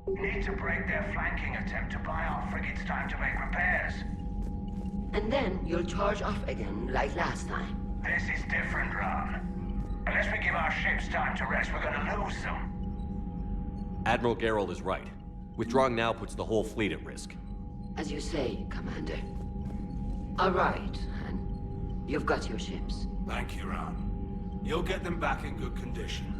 Need to break their flanking attempt to buy our frigates time to make repairs. And then you'll charge off again, like last time. This is different, Ron. Unless we give our ships time to rest, we're gonna lose them. Admiral Geralt is right. Withdrawing now puts the whole fleet at risk. As you say, Commander. All right, and you've got your ships. Thank you, Ron. You'll get them back in good condition.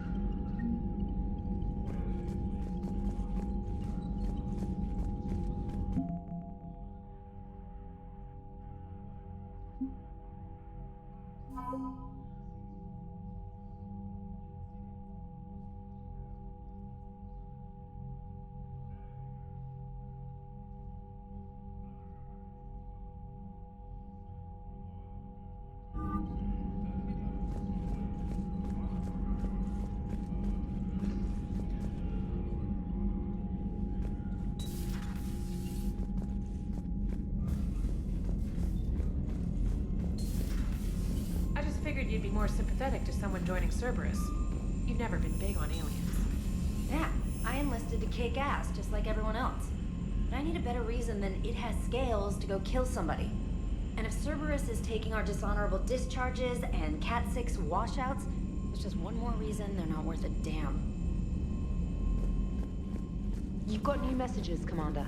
Figured you'd be more sympathetic to someone joining Cerberus. You've never been big on aliens. Yeah, I enlisted to kick ass, just like everyone else. But I need a better reason than it has scales to go kill somebody. And if Cerberus is taking our dishonorable discharges and Cat-6 washouts, it's just one more reason they're not worth a damn. You've got new messages, Commander.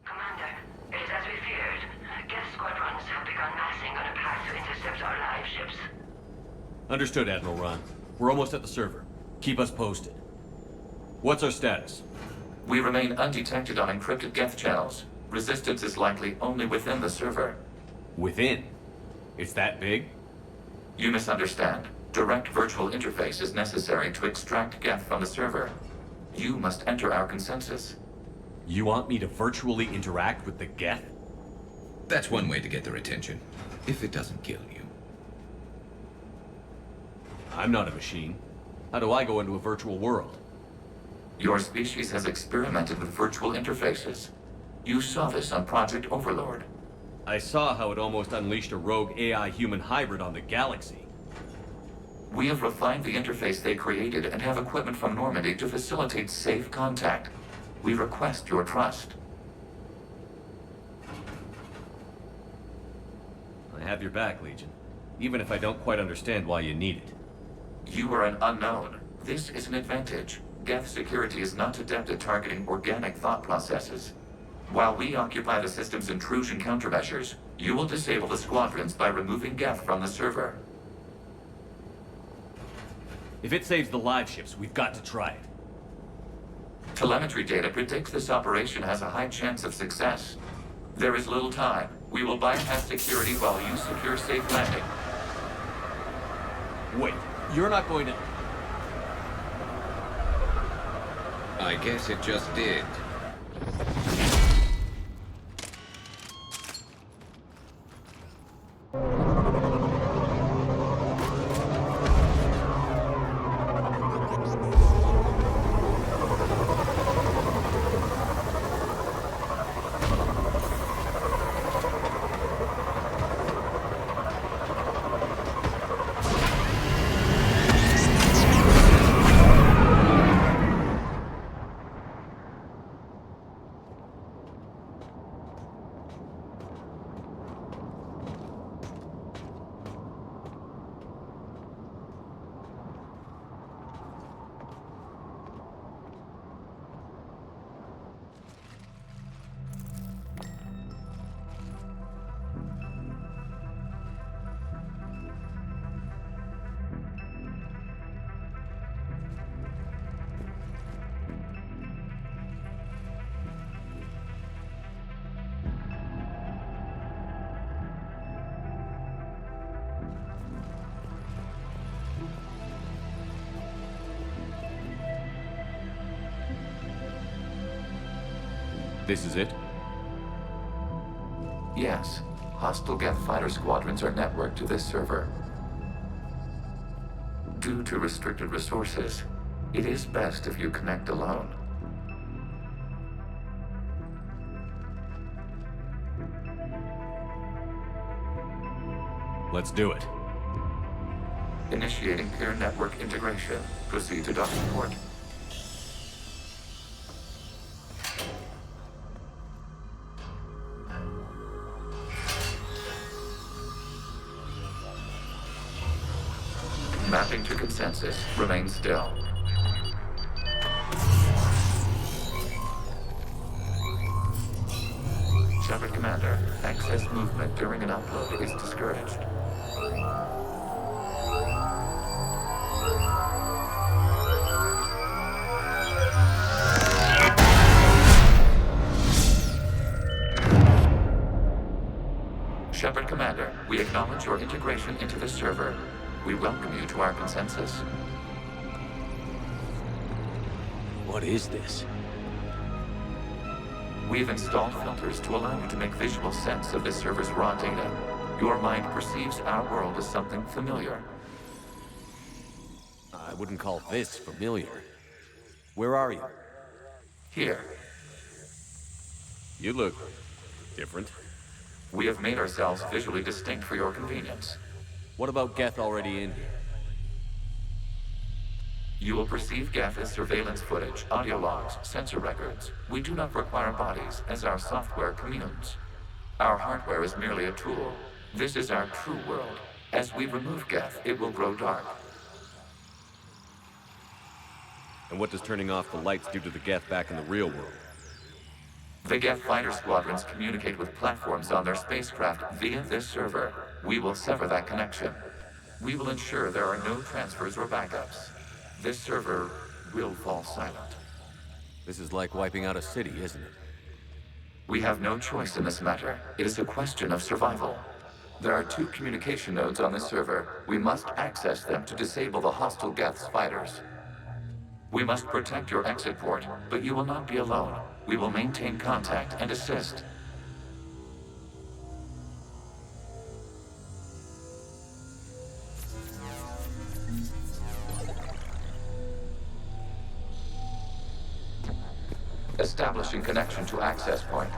Commander, it is as we feared. Geth squadrons have begun massing on a path to intercept our live ships. Understood, Admiral Ron. We're almost at the server. Keep us posted. What's our status? We remain undetected on encrypted Geth channels. Resistance is likely only within the server. Within? It's that big? You misunderstand. Direct virtual interface is necessary to extract Geth from the server. You must enter our consensus. You want me to virtually interact with the Geth? That's one way to get their attention, if it doesn't kill you. I'm not a machine. How do I go into a virtual world? Your species has experimented with virtual interfaces. You saw this on Project Overlord. I saw how it almost unleashed a rogue AI-human hybrid on the galaxy. We have refined the interface they created and have equipment from Normandy to facilitate safe contact. We request your trust. I have your back, Legion. Even if I don't quite understand why you need it. You are an unknown. This is an advantage. Geth security is not adept at targeting organic thought processes. While we occupy the system's intrusion countermeasures, you will disable the squadrons by removing Geth from the server. If it saves the live ships, we've got to try it. Telemetry data predicts this operation has a high chance of success. There is little time. We will bypass security while you secure safe landing. Wait, you're not going to... I guess it just did. This is it? Yes. Hostile Geth fighter squadrons are networked to this server. Due to restricted resources, it is best if you connect alone. Let's do it. Initiating peer network integration. Proceed to docking port. Mapping to consensus. Remain still. Shepard Commander, excess movement during an upload is discouraged. Shepard Commander, we acknowledge your integration into the server. We welcome you to our consensus. What is this? We've installed filters to allow you to make visual sense of this server's raw data. Your mind perceives our world as something familiar. I wouldn't call this familiar. Where are you? Here, You look... different. we have made ourselves visually distinct for your convenience. What about Geth already in here? You will perceive Geth as surveillance footage, audio logs, sensor records. We do not require bodies, as our software communes. Our hardware is merely a tool. This is our true world. As we remove Geth, it will grow dark. And what does turning off the lights do to the Geth back in the real world? The Geth fighter squadrons communicate with platforms on their spacecraft via this server. We will sever that connection. We will ensure there are no transfers or backups. This server will fall silent. This is like wiping out a city, isn't it? We have no choice in this matter. It is a question of survival. There are 2 communication nodes on this server. We must access them to disable the hostile Geth's fighters. We must protect your exit port, but you will not be alone. We will maintain contact and assist. Establishing connection to access point.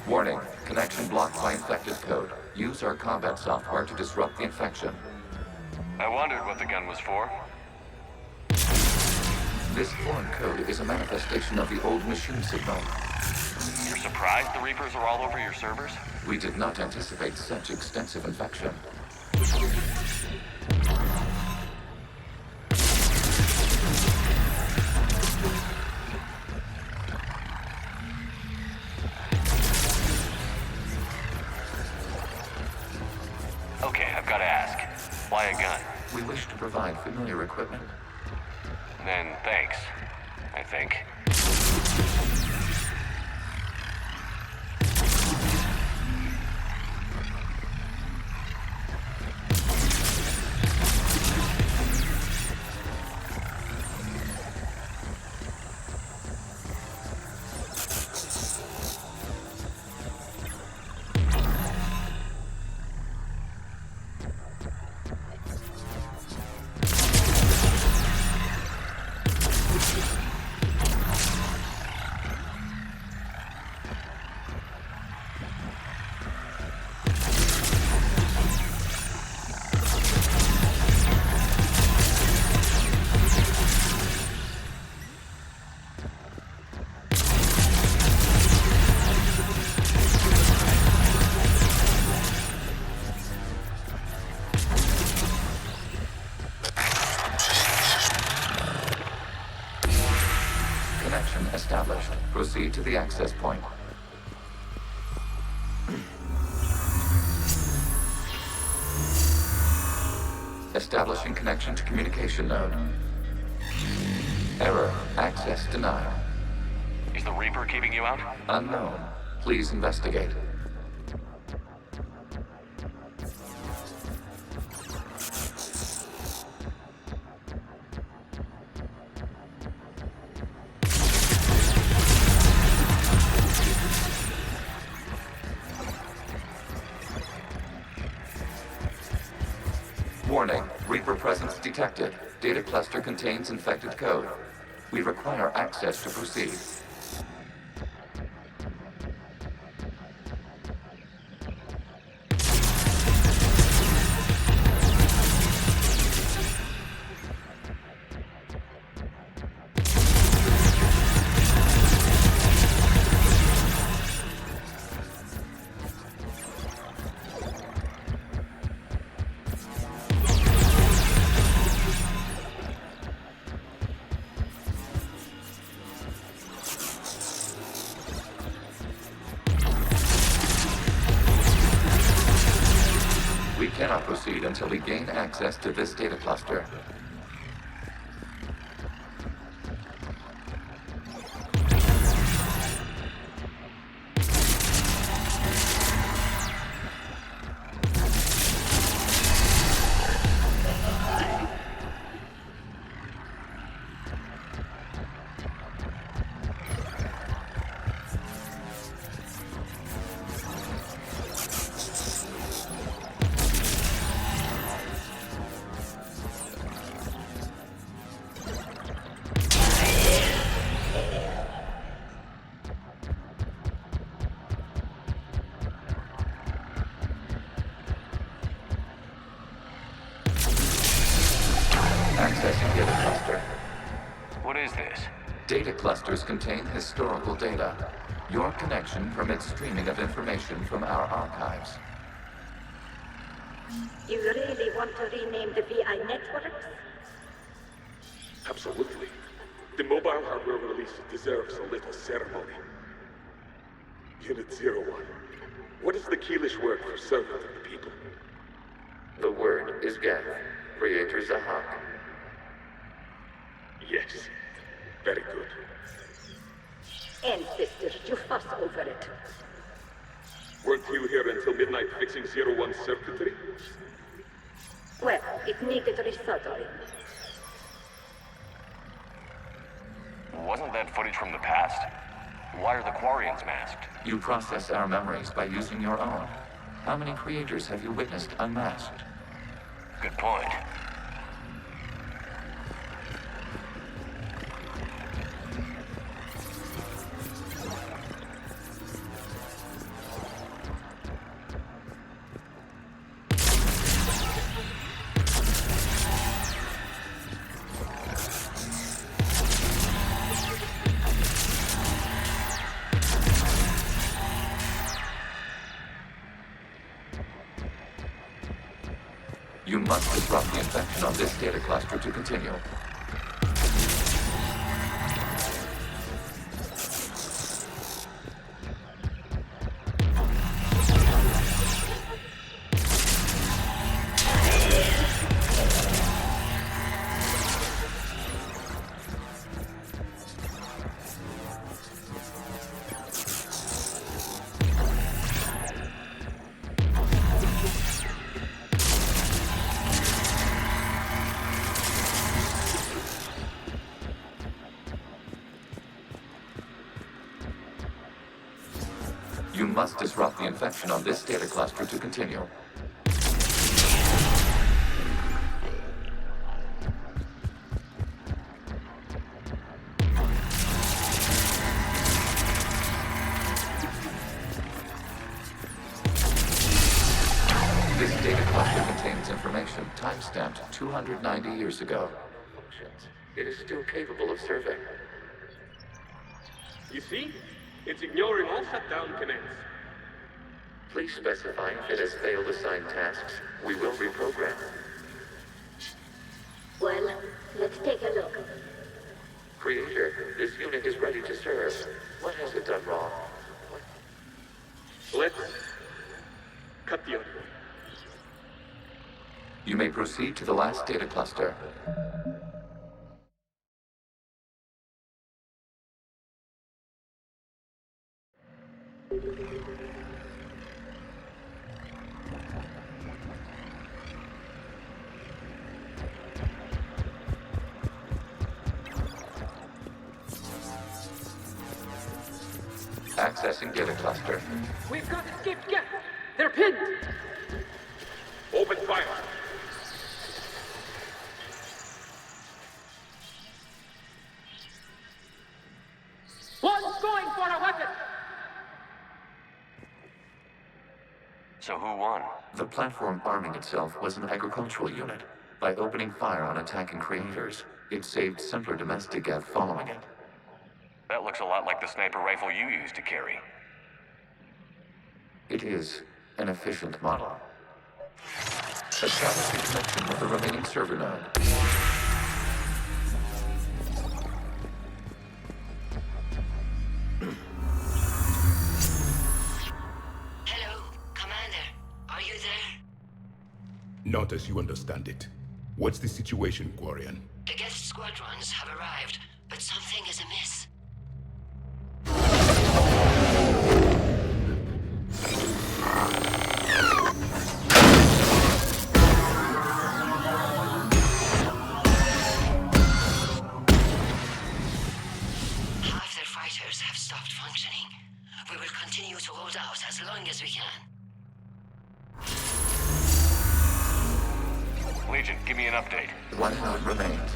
Warning, connection blocked by infected code. Use our combat software to disrupt the infection. I wondered what the gun was for. This foreign code is a manifestation of the old machine signal. You're surprised the Reapers are all over your servers? We did not anticipate such extensive infection. Okay, I've got to ask. Why a gun? We wish to provide familiar equipment. Then thanks, I think. Connection established. Proceed to the access point. Establishing connection to communication node. Error. Access denied. Is the Reaper keeping you out? Unknown. Please investigate. Warning, Reaper presence detected. Data cluster contains infected code. We require access to proceed. We cannot proceed until we gain access to this data cluster. is this? Data clusters contain historical data. Your connection permits streaming of information from our archives. You really want to rename the VI networks? Absolutely. The mobile hardware release deserves a little ceremony. Unit 01. What is the Keelish word for servant of the people? The word is Geth, Creator Zahak. Yes. Very good. Ancestors, you fuss over it. Weren't you here until midnight fixing 01's circuitry? Well, it needed resoldering. Wasn't that footage from the past? Why are the Quarians masked? You process our memories by using your own. How many creators have you witnessed unmasked? Good point. You must disrupt the infection on this data cluster to continue. You must disrupt the infection on this data cluster to continue. This data cluster contains information time-stamped 290 years ago. It is still capable of serving. You see? It's ignoring all shutdown commands. Please specify if it has failed assigned tasks. We will reprogram. Well, let's take a look. Creator, this unit is ready to serve. What has it done wrong? Let's cut the audio. You may proceed to the last data cluster. Accessing data cluster. We've got escaped Geth! They're pinned! Open fire. One's going for a weapon! So who won? The platform arming itself was an agricultural unit. By opening fire on attacking creators, it saved simpler domestic Geth following it. That looks a lot like the sniper rifle you used to carry. It is an efficient model. Establish a connection with the remaining server node. Hello, Commander. Are you there? Not as you understand it. What's the situation, Quarian? The Geth squadrons have arrived, but something is amiss. Half their fighters have stopped functioning. We will continue to hold out as long as we can. Legion, give me an update. One node remains.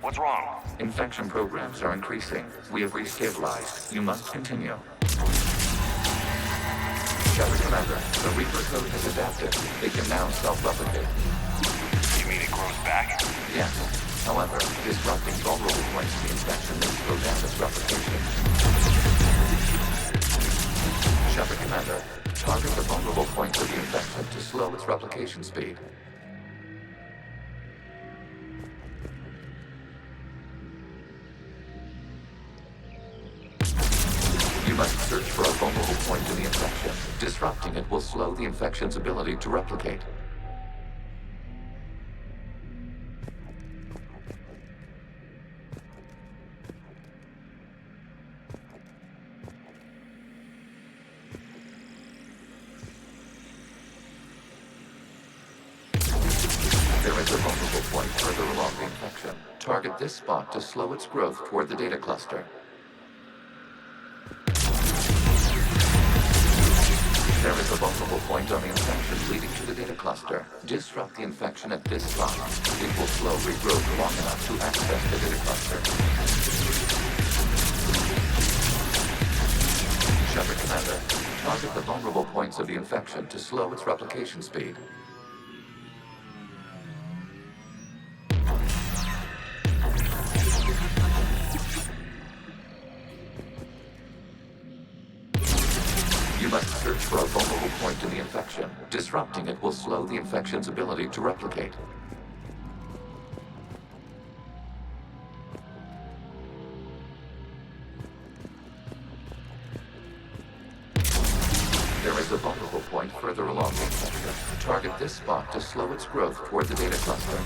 What's wrong? Infection programs are increasing. We have restabilized. You must continue. Shepard Commander, the Reaper code has adapted. It can now self-replicate. You mean it grows back? Yes. However, disrupting vulnerable points in the infection may slow down its replication. Shepard Commander, target the vulnerable points of the infection to slow its replication speed. You must search for a vulnerable point in the infection. Disrupting it will slow the infection's ability to replicate. There is a vulnerable point further along the infection. Target this spot to slow its growth toward the data cluster. There is a vulnerable point on the infection leading to the data cluster. Disrupt the infection at this spot. It will slow regrowth long enough to access the data cluster. Shepard Commander, target the vulnerable points of the infection to slow its replication speed. You must search for a vulnerable point in the infection. Disrupting it will slow the infection's ability to replicate. There is a vulnerable point further along the infection. Target this spot to slow its growth toward the data cluster.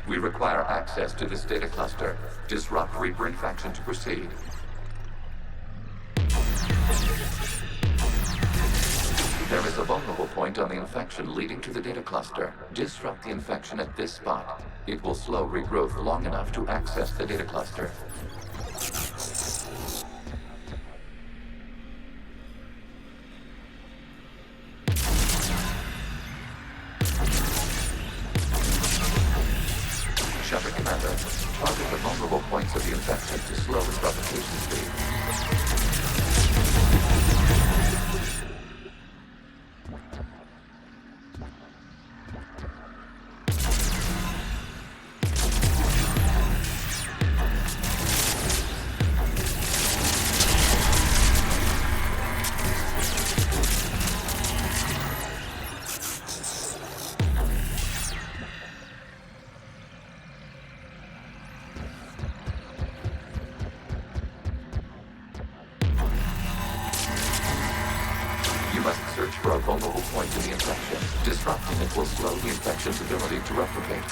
We require access to this data cluster. Disrupt Reaper infection to proceed. There is a vulnerable point on the infection leading to the data cluster. Disrupt the infection at this spot. It will slow regrowth long enough to access the data cluster. Shepard Commander, target the vulnerable points of the infection to slow its replication speed. Search for a vulnerable point in the infection. Disrupting it will slow the infection's ability to replicate.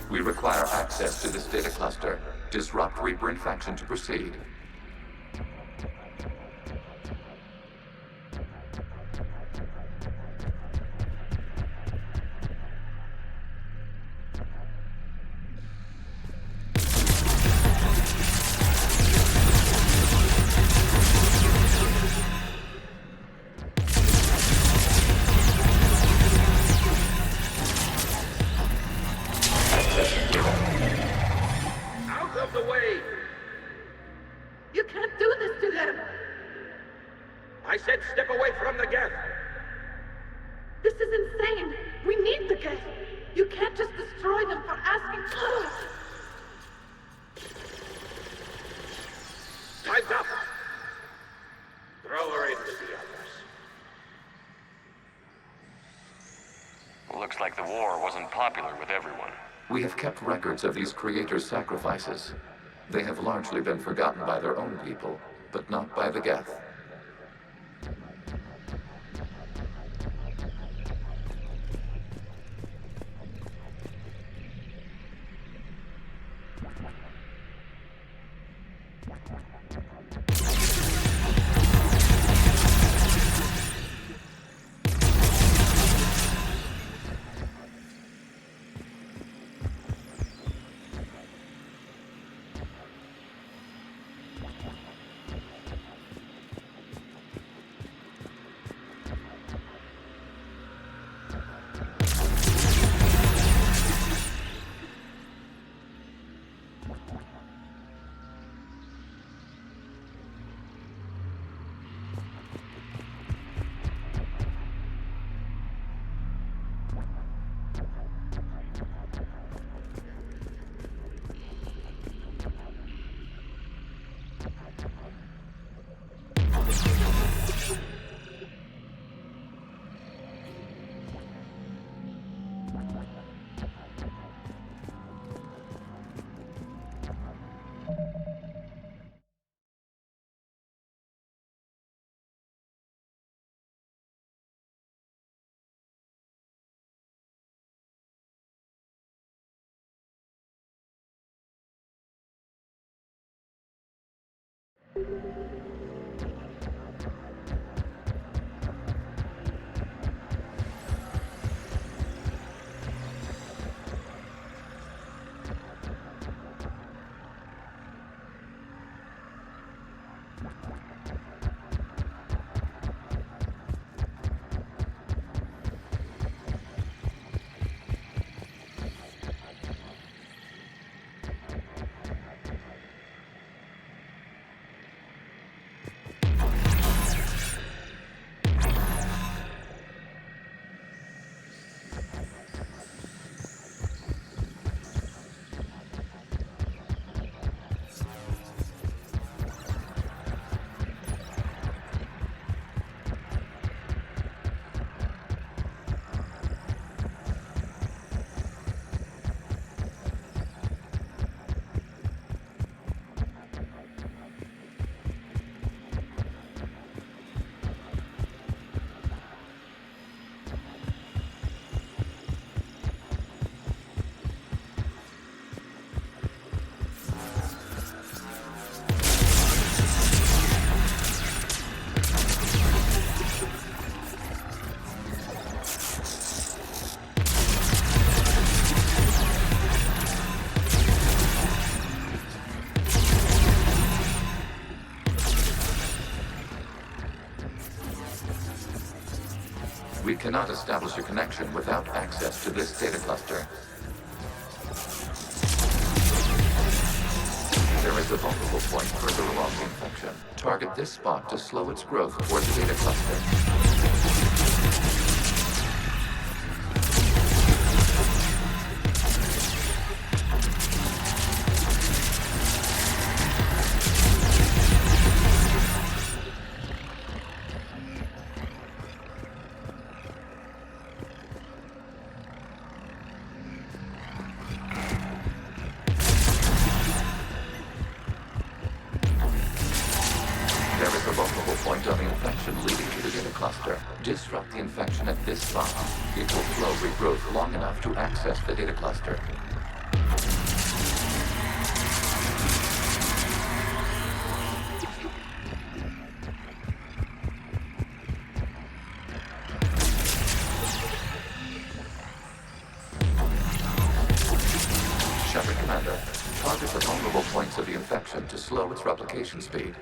We require access to this data cluster. Disrupt Reaper infection to proceed. I said step away from the Geth! This is insane! We need the Geth! You can't just destroy them for asking for it! Time's up! Throw her in with the others. Looks like the war wasn't popular with everyone. We have kept records of these creators' sacrifices. They have largely been forgotten by their own people, but not by the Geth. We cannot establish a connection without access to this data cluster. There is a vulnerable point further along the infection. Target this spot to slow its growth toward the data cluster. Disrupt the infection at this spot. It will slow regrowth long enough to access the data cluster. Shepard Commander, target the vulnerable points of the infection to slow its replication speed.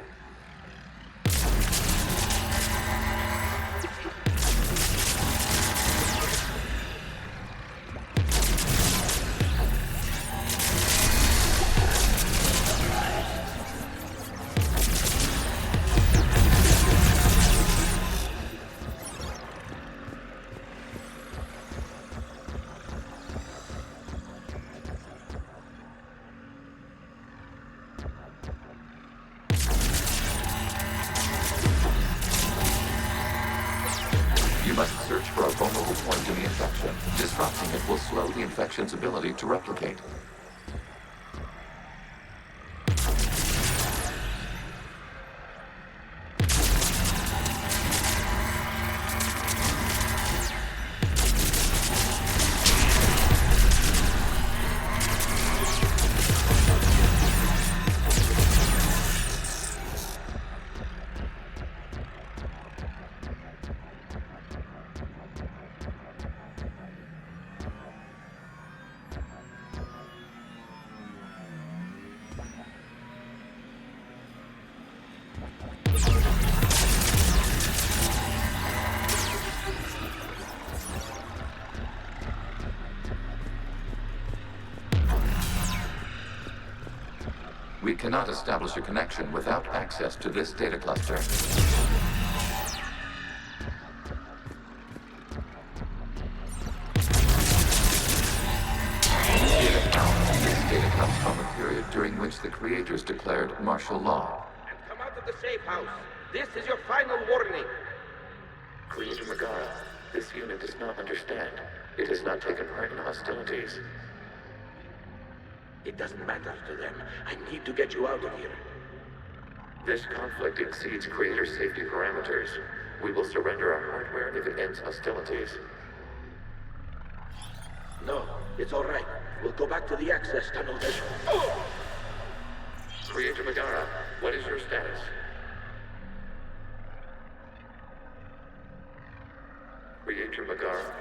must search for a vulnerable point in the infection. Disrupting it will slow the infection's ability to replicate. We cannot establish a connection without access to this data cluster. This data comes from a period during which the creators declared martial law. And come out of the safe house. This is your final warning. Creator Megara, this unit does not understand. It has not taken part in hostilities. It doesn't matter to them. I need to get you out of here. This conflict exceeds Creator's safety parameters. We will surrender our hardware if it ends hostilities. No, it's all right. We'll go back to the access tunnel then. Oh! Creator Megara, what is your status? Creator Megara.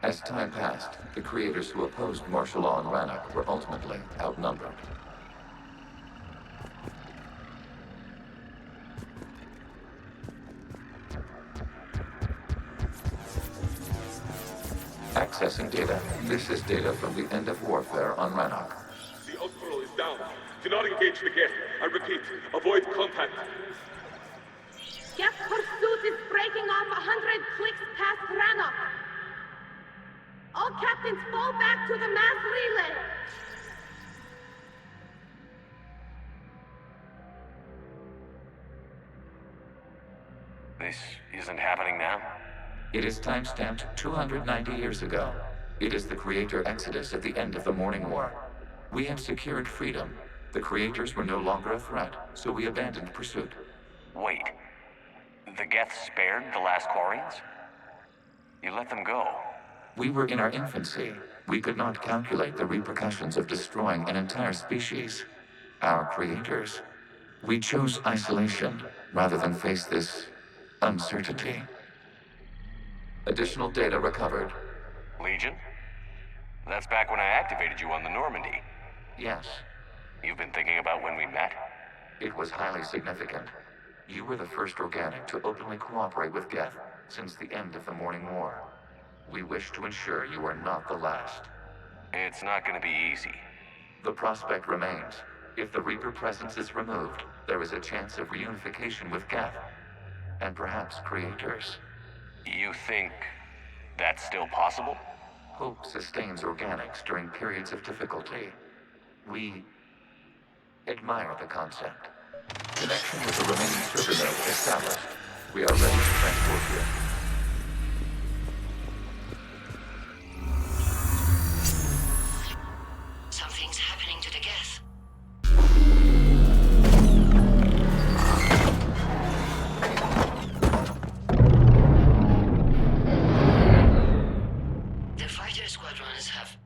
As time passed, the creators who opposed martial law in Rannoch were ultimately outnumbered. Accessing data. This is data from the end of warfare on Rannoch. The Outlaw is down. Do not engage the gate. I repeat, avoid contact. Geth pursuit is breaking off 100 clicks past Rannoch. All captains fall back to the mass relay. This isn't happening now? It is timestamped 290 years ago. It is the Creator Exodus at the end of the Morning War. We had secured freedom. The Creators were no longer a threat, so we abandoned pursuit. Wait. The Geth spared the last Quarians? You let them go. We were in our infancy. We could not calculate the repercussions of destroying an entire species. Our creators. We chose isolation rather than face this uncertainty. Additional data recovered. Legion? That's back when I activated you on the Normandy. Yes. You've been thinking about when we met? It was highly significant. You were the first organic to openly cooperate with Geth since the end of the Morning War. We wish to ensure you are not the last. It's not gonna be easy. The prospect remains. If the Reaper presence is removed, there is a chance of reunification with Geth. And perhaps creators. You think that's still possible? Hope sustains organics during periods of difficulty. We admire the concept. Connection with the remaining server node established. We are ready to transport you. Something's happening to the Geth. The fighter squadrons have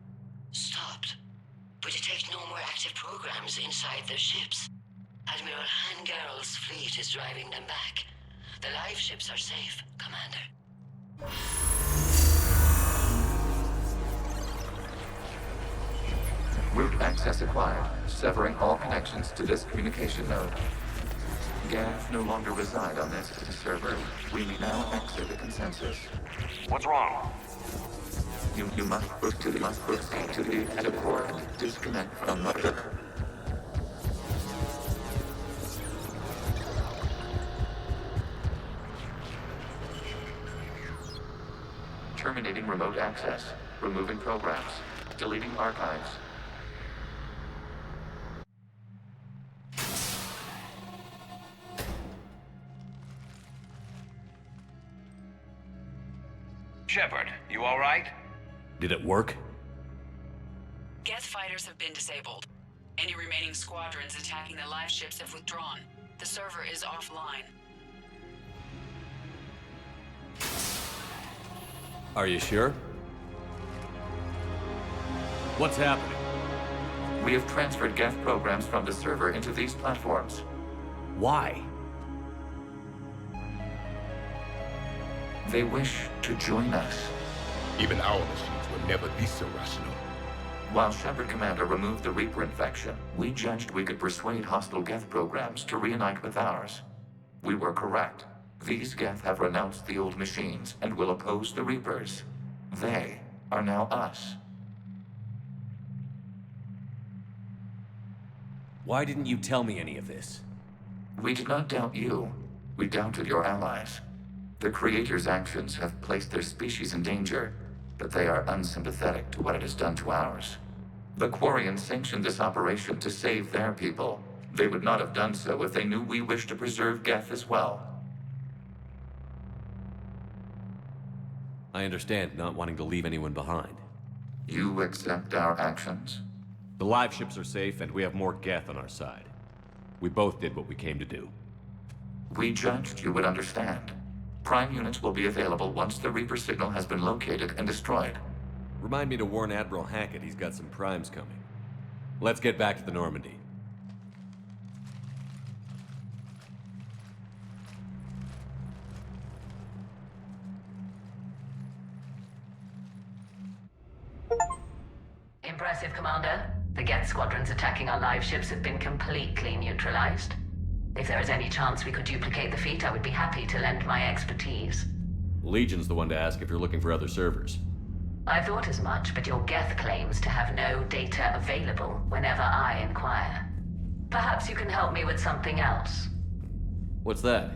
stopped, but detect no more active programs inside their ships. Admiral Hangarl's fleet is driving them back. The live ships are safe, Commander. Route access acquired, severing all connections to this communication node. Geth no longer reside on this server. We may now exit the consensus. What's wrong? You must proceed to the exit port and disconnect from the... Terminating remote access. Removing programs. Deleting archives. Shepard, you alright? Did it work? Geth fighters have been disabled. Any remaining squadrons attacking the live ships have withdrawn. The server is offline. Are you sure? What's happening? We have transferred Geth programs from the server into these platforms. Why? They wish to join us. Even our machines were never this irrational. While Shepard Commander removed the Reaper infection, we judged we could persuade hostile Geth programs to reunite with ours. We were correct. These Geth have renounced the old machines and will oppose the Reapers. They are now us. Why didn't you tell me any of this? We did not doubt you. We doubted your allies. The Creator's actions have placed their species in danger, but they are unsympathetic to what it has done to ours. The Quarians sanctioned this operation to save their people. They would not have done so if they knew we wished to preserve Geth as well. I understand not wanting to leave anyone behind. You accept our actions? The live ships are safe, and we have more Geth on our side. We both did what we came to do. We judged you would understand. Prime units will be available once the Reaper signal has been located and destroyed. Remind me to warn Admiral Hackett he's got some primes coming. Let's get back to the Normandy. Impressive, Commander. The Geth squadrons attacking our live ships have been completely neutralized. If there is any chance we could duplicate the feat, I would be happy to lend my expertise. Legion's the one to ask if you're looking for other servers. I thought as much, but your Geth claims to have no data available whenever I inquire. Perhaps you can help me with something else. What's that?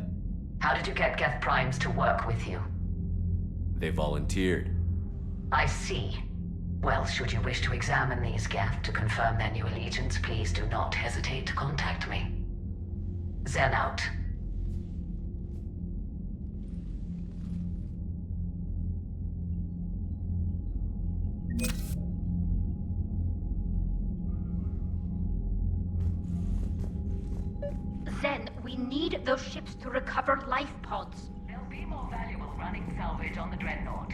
How did you get Geth primes to work with you? They volunteered. I see. Well, should you wish to examine these Geth to confirm their new allegiance, please do not hesitate to contact me. Zen out. Zen, we need those ships to recover life pods. They'll be more valuable running salvage on the Dreadnought.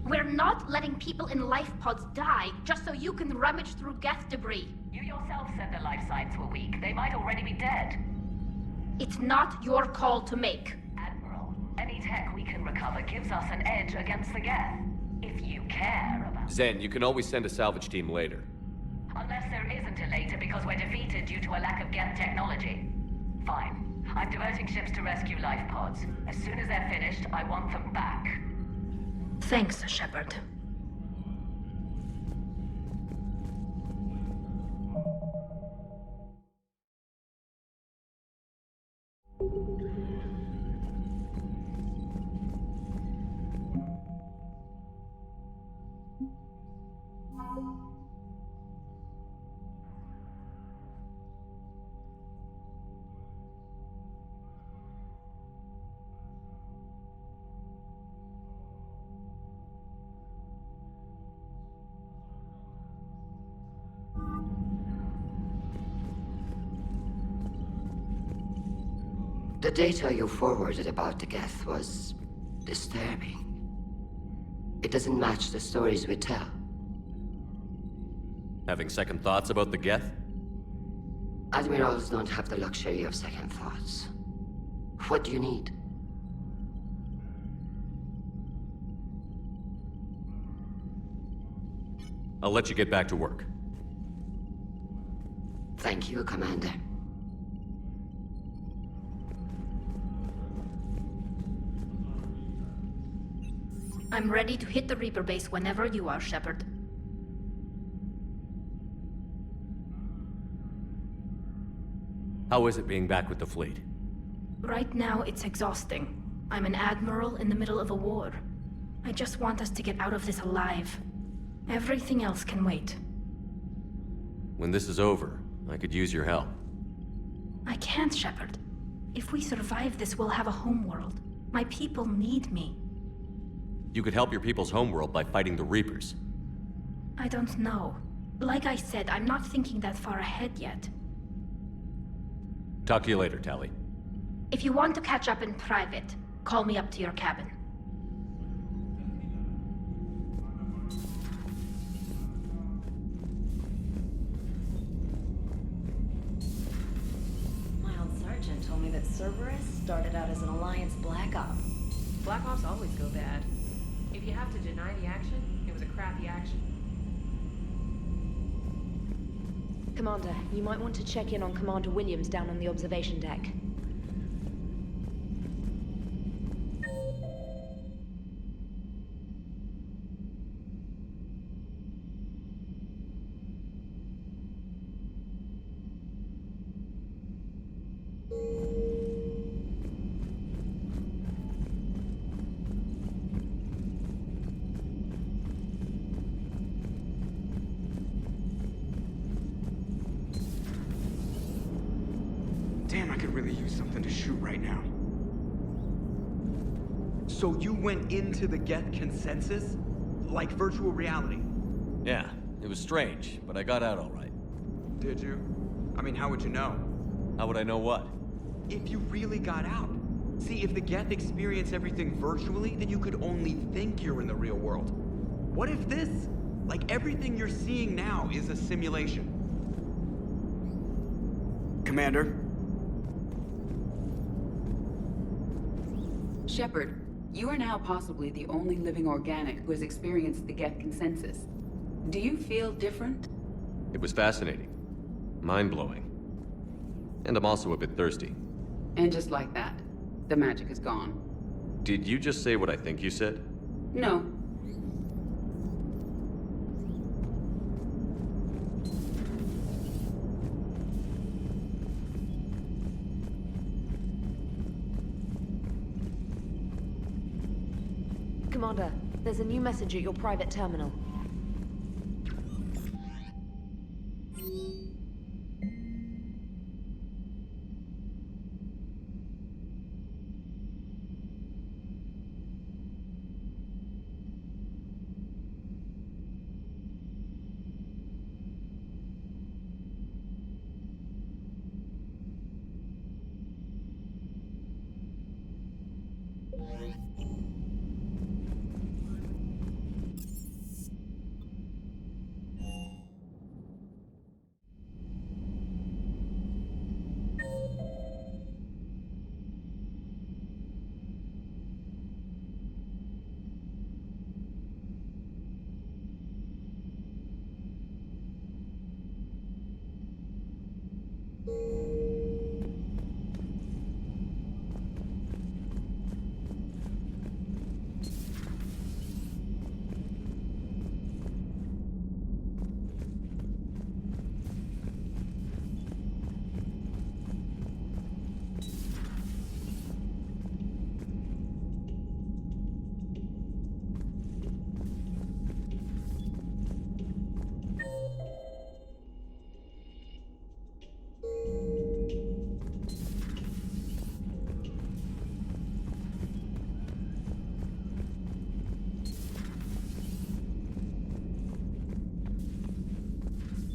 We're not letting people in life pods die just so you can rummage through Geth debris. You yourself said their life signs were weak. They might already be dead. It's not your call to make. Admiral, any tech we can recover gives us an edge against the Geth. If you care about... Zen, you can always send a salvage team later. Unless there isn't a later because we're defeated due to a lack of Geth technology. Fine. I'm diverting ships to rescue life pods. As soon as they're finished, I want them back. Thanks, Shepard. The data you forwarded about the Geth was disturbing. It doesn't match the stories we tell. Having second thoughts about the Geth? Admirals don't have the luxury of second thoughts. What do you need? I'll let you get back to work. Thank you, Commander. I'm ready to hit the Reaper base whenever you are, Shepard. How is it being back with the fleet? Right now, it's exhausting. I'm an admiral in the middle of a war. I just want us to get out of this alive. Everything else can wait. When this is over, I could use your help. I can't, Shepard. If we survive this, we'll have a homeworld. My people need me. You could help your people's homeworld by fighting the Reapers. I don't know. Like I said, I'm not thinking that far ahead yet. Talk to you later, Tali. If you want to catch up in private, call me up to your cabin. My old sergeant told me that Cerberus started out as an Alliance Black Op. Black Ops always go bad. If you have to deny the action, it was a crappy action. Commander, you might want to check in on Commander Williams down on the observation deck. Damn, I could really use something to shoot right now. So you went into the Geth consensus? Like virtual reality? Yeah, it was strange, but I got out all right. Did you? I mean, how would you know? How would I know what? If you really got out. See, if the Geth experience everything virtually, then you could only think you're in the real world. What if this, like everything you're seeing now, is a simulation? Commander? Shepard, you are now possibly the only living organic who has experienced the Geth consensus. Do you feel different? It was fascinating. Mind-blowing. And I'm also a bit thirsty. And just like that, the magic is gone. Did you just say what I think you said? No. Commander, there's a new message at your private terminal.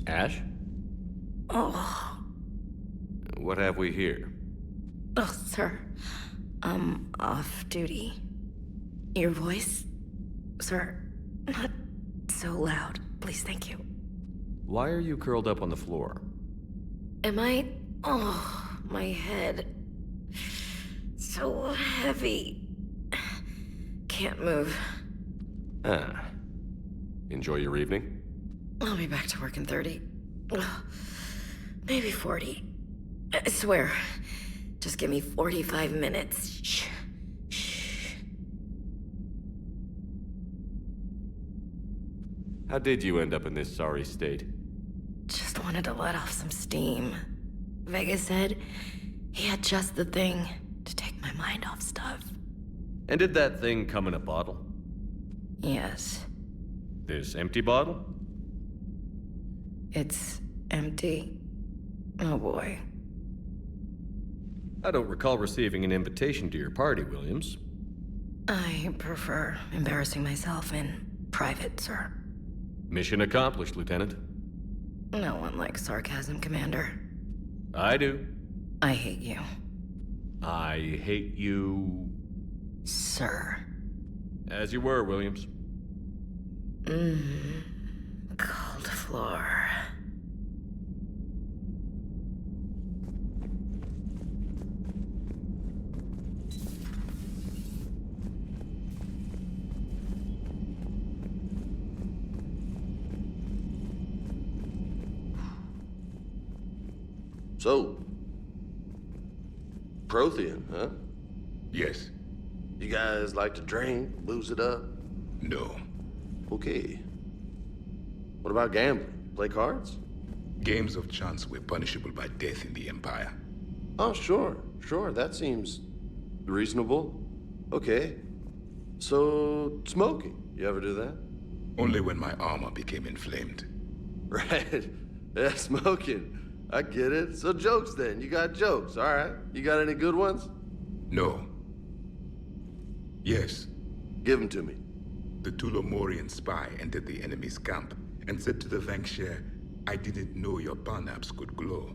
Ash? Oh. What have we here? Oh, sir. I'm off duty. Your voice? Sir, not so loud. Please, thank you. Why are you curled up on the floor? Am I? Oh, my head. So heavy. Can't move. Ah. Enjoy your evening? I'll be back to work in 30. Maybe 40. I swear. Just give me 45 minutes. Shh. Shh. How did you end up in this sorry state? Just wanted to let off some steam. Vega said he had just the thing to take my mind off stuff. And did that thing come in a bottle? Yes. This empty bottle? It's empty. Oh boy. I don't recall receiving an invitation to your party, Williams. I prefer embarrassing myself in private, sir. Mission accomplished, Lieutenant. No one likes sarcasm, Commander. I do. I hate you. I hate you... Sir. As you were, Williams. Cold floor. So, Prothean, huh? Yes. You guys like to drink, booze it up? No. Okay. What about gambling? Play cards? Games of chance were punishable by death in the Empire. Oh, sure. That seems reasonable. Okay. So, smoking. You ever do that? Only when my armor became inflamed. Right. Yeah, smoking. I get it. So jokes then. You got jokes, all right. You got any good ones? No. Yes. Give them to me. The Tulomorian spy entered the enemy's camp and said to the Vanksher, I didn't know your Barnaps could glow.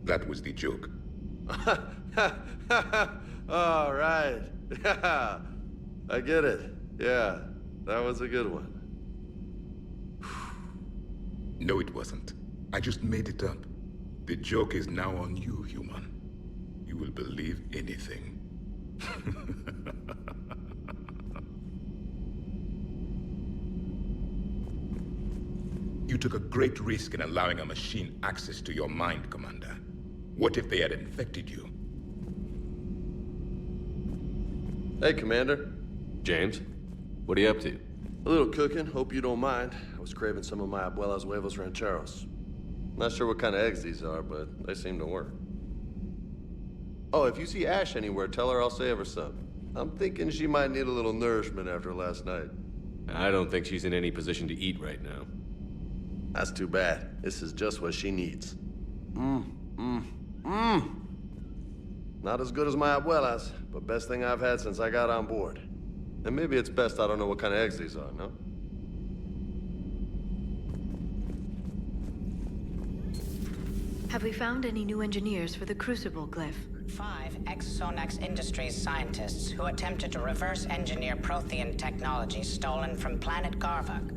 That was the joke. All right. Yeah. I get it. Yeah. That was a good one. No, it wasn't. I just made it up. The joke is now on you, human. You will believe anything. You took a great risk in allowing a machine access to your mind, Commander. What if they had infected you? Hey, Commander. James, what are you up to? A little cooking. Hope you don't mind. I was craving some of my abuela's huevos rancheros. Not sure what kind of eggs these are, but they seem to work. Oh, if you see Ash anywhere, tell her I'll save her some. I'm thinking she might need a little nourishment after last night. I don't think she's in any position to eat right now. That's too bad. This is just what she needs. Not as good as my abuela's, but best thing I've had since I got on board. And maybe it's best I don't know what kind of eggs these are, no? Have we found any new engineers for the Crucible glyph? 5 ex-Sonax Industries scientists who attempted to reverse engineer Prothean technology stolen from planet Garvuk.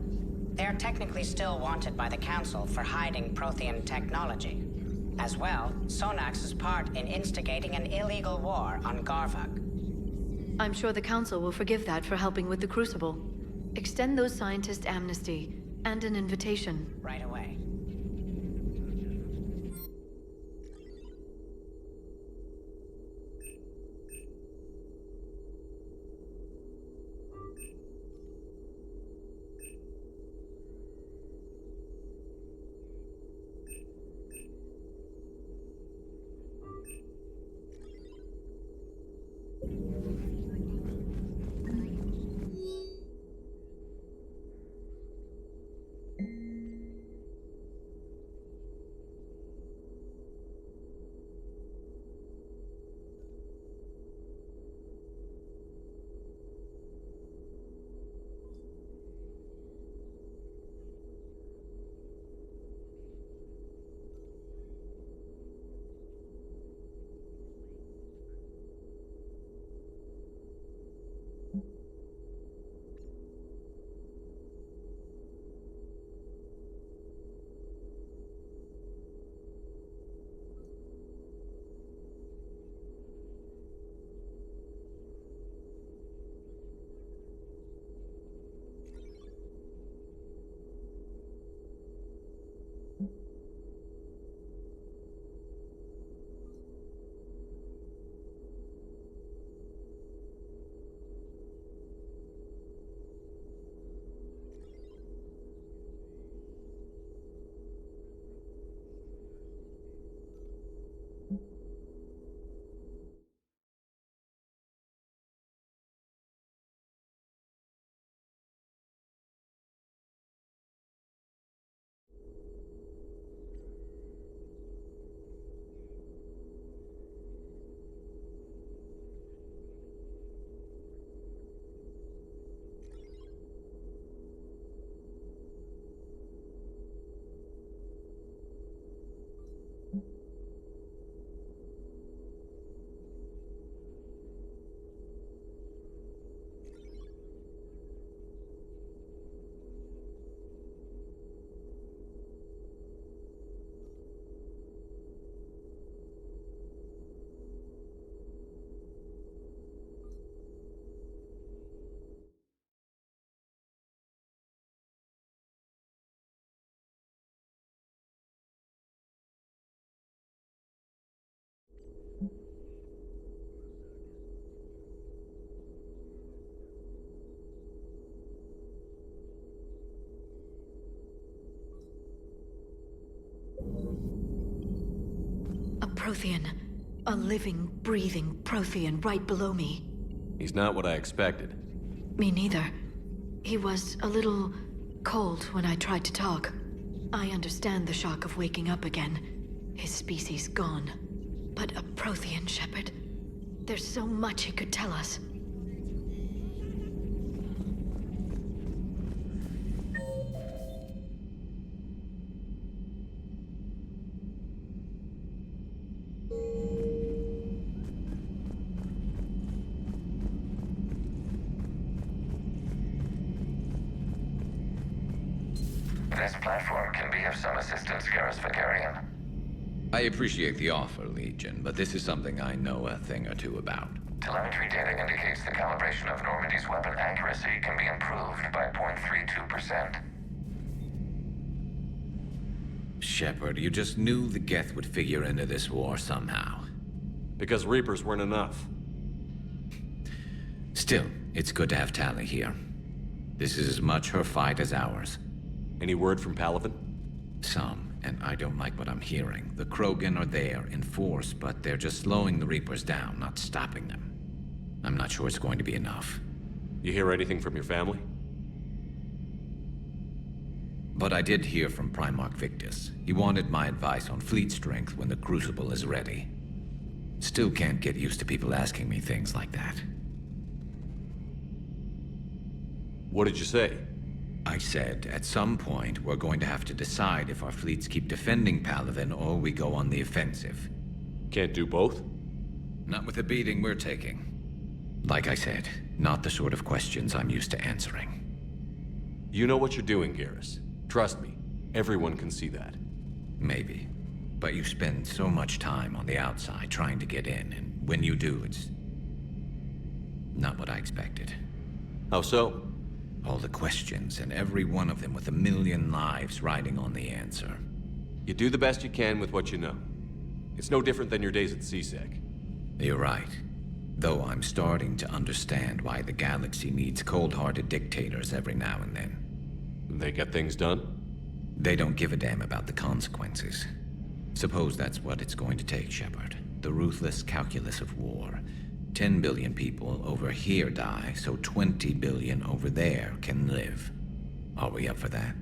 They are technically still wanted by the Council for hiding Prothean technology. As well, Sonax's part in instigating an illegal war on Garvuk. I'm sure the Council will forgive that for helping with the Crucible. Extend those scientists amnesty and an invitation. Right away. Prothean. A living, breathing Prothean right below me. He's not what I expected. Me neither. He was a little cold when I tried to talk. I understand the shock of waking up again. His species gone. But a Prothean, Shepard. There's so much he could tell us. This platform can be of some assistance, Garrus Vakarian. I appreciate the offer, Legion, but this is something I know a thing or two about. Telemetry data indicates the calibration of Normandy's weapon accuracy can be improved by 0.32%. Shepard, you just knew the Geth would figure into this war somehow. Because Reapers weren't enough. Still, it's good to have Tali here. This is as much her fight as ours. Any word from Palaven? Some, and I don't like what I'm hearing. The Krogan are there in force, but they're just slowing the Reapers down, not stopping them. I'm not sure it's going to be enough. You hear anything from your family? But I did hear from Primarch Victus. He wanted my advice on fleet strength when the Crucible is ready. Still can't get used to people asking me things like that. What did you say? I said, at some point, we're going to have to decide if our fleets keep defending Palaven or we go on the offensive. Can't do both? Not with the beating we're taking. Like I said, not the sort of questions I'm used to answering. You know what you're doing, Garrus. Trust me, everyone can see that. Maybe. But you spend so much time on the outside trying to get in, and when you do, it's not what I expected. How so? All the questions, and every one of them with a million lives riding on the answer. You do the best you can with what you know. It's no different than your days at CSEC. You're right. Though I'm starting to understand why the galaxy needs cold-hearted dictators every now and then. They get things done? They don't give a damn about the consequences. Suppose that's what it's going to take, Shepard. The ruthless calculus of war. 10 billion people over here die, so 20 billion over there can live. Are we up for that?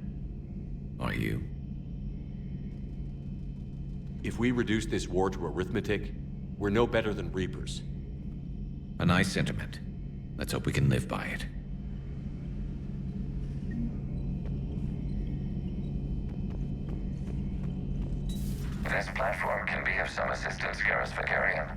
Are you? If we reduce this war to arithmetic, we're no better than Reapers. A nice sentiment. Let's hope we can live by it. This platform can be of some assistance, Garrus Vakarian.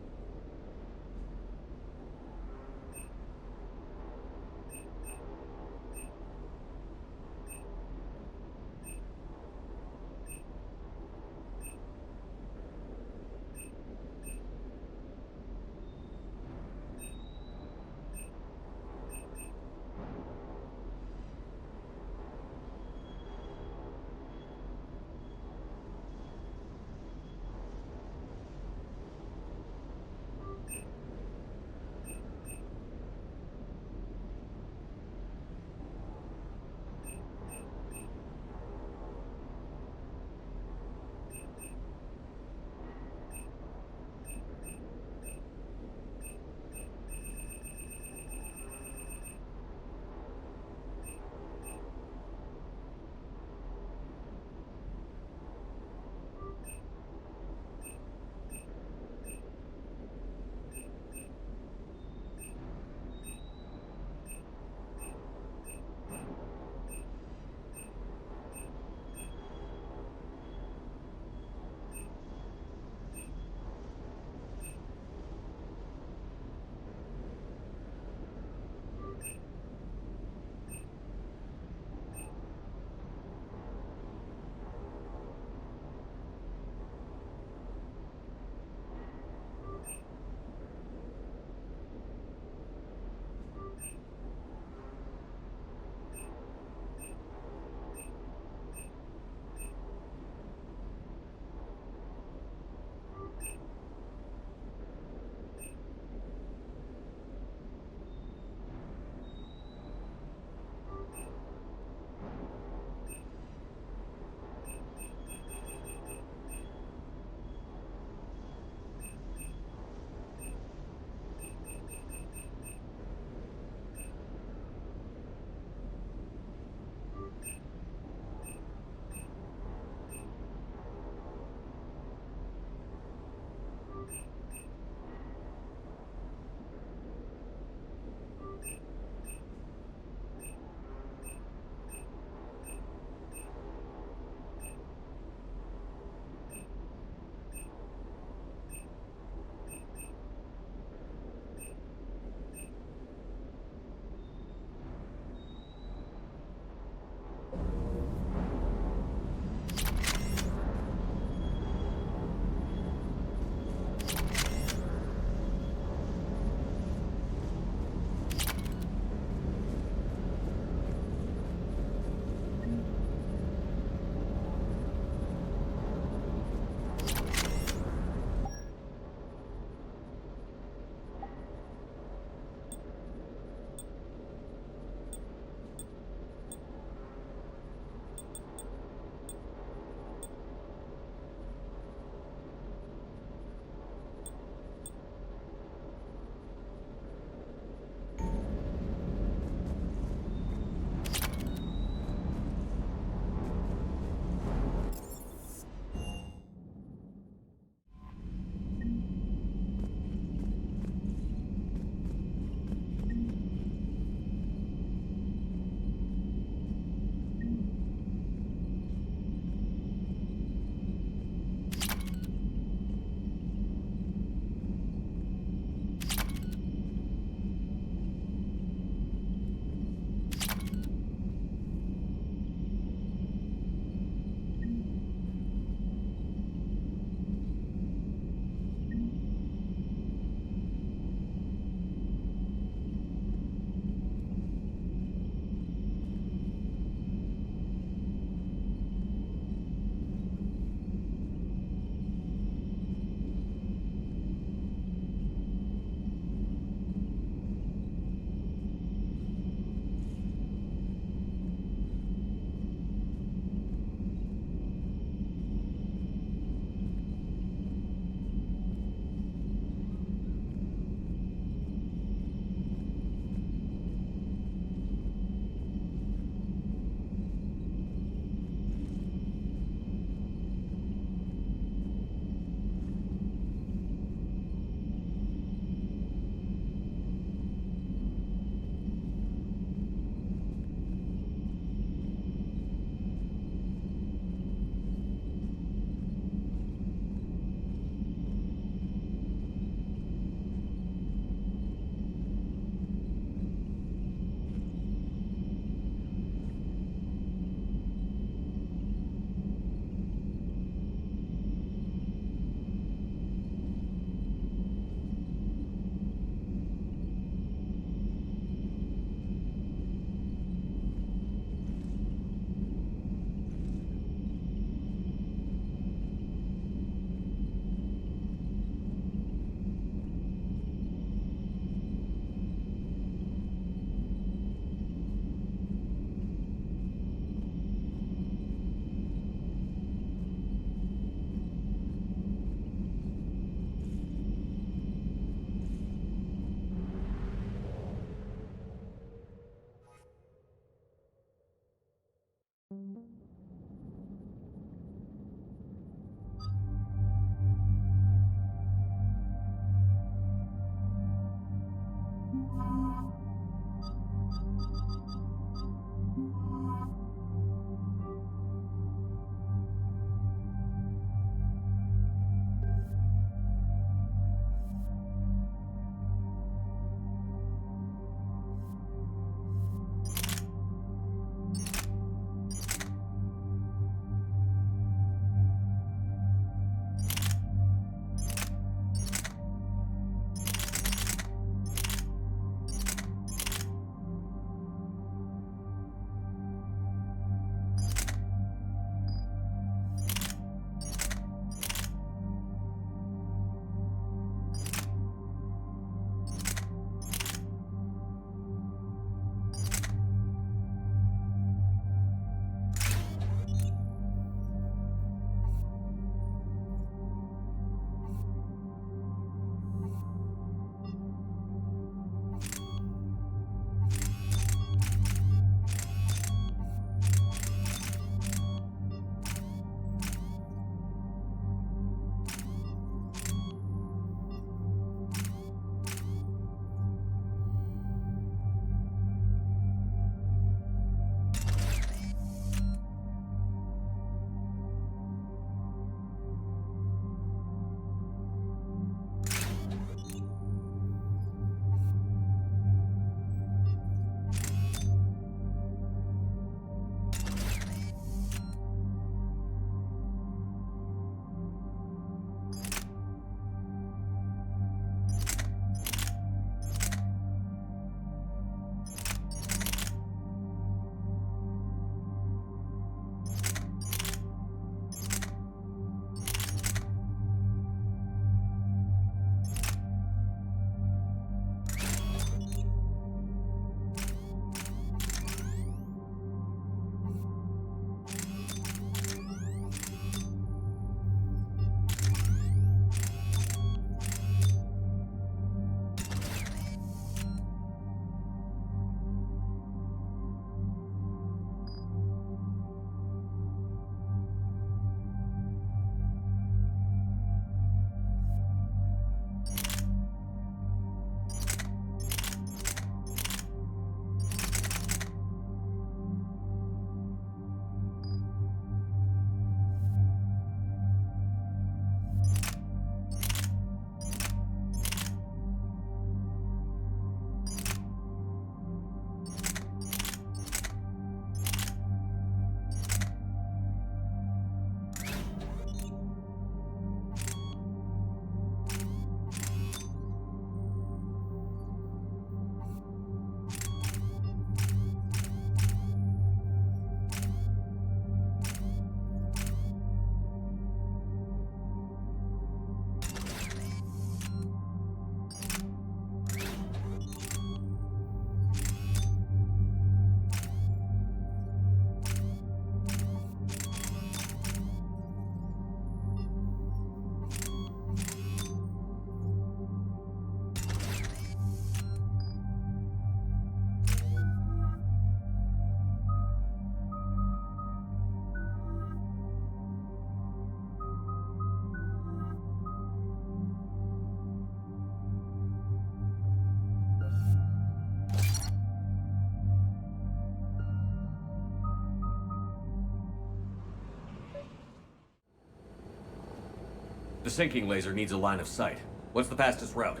The sinking laser needs a line of sight. What's the fastest route?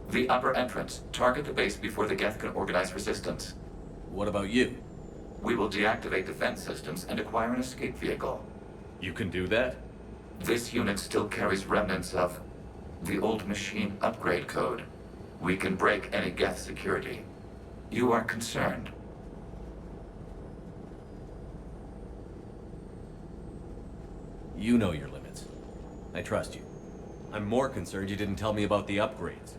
The upper entrance. Target the base before the Geth can organize resistance. What about you? We will deactivate defense systems and acquire an escape vehicle. You can do that? This unit still carries remnants of the old machine upgrade code. We can break any Geth security. You are concerned. You know your limits. I trust you. I'm more concerned you didn't tell me about the upgrades.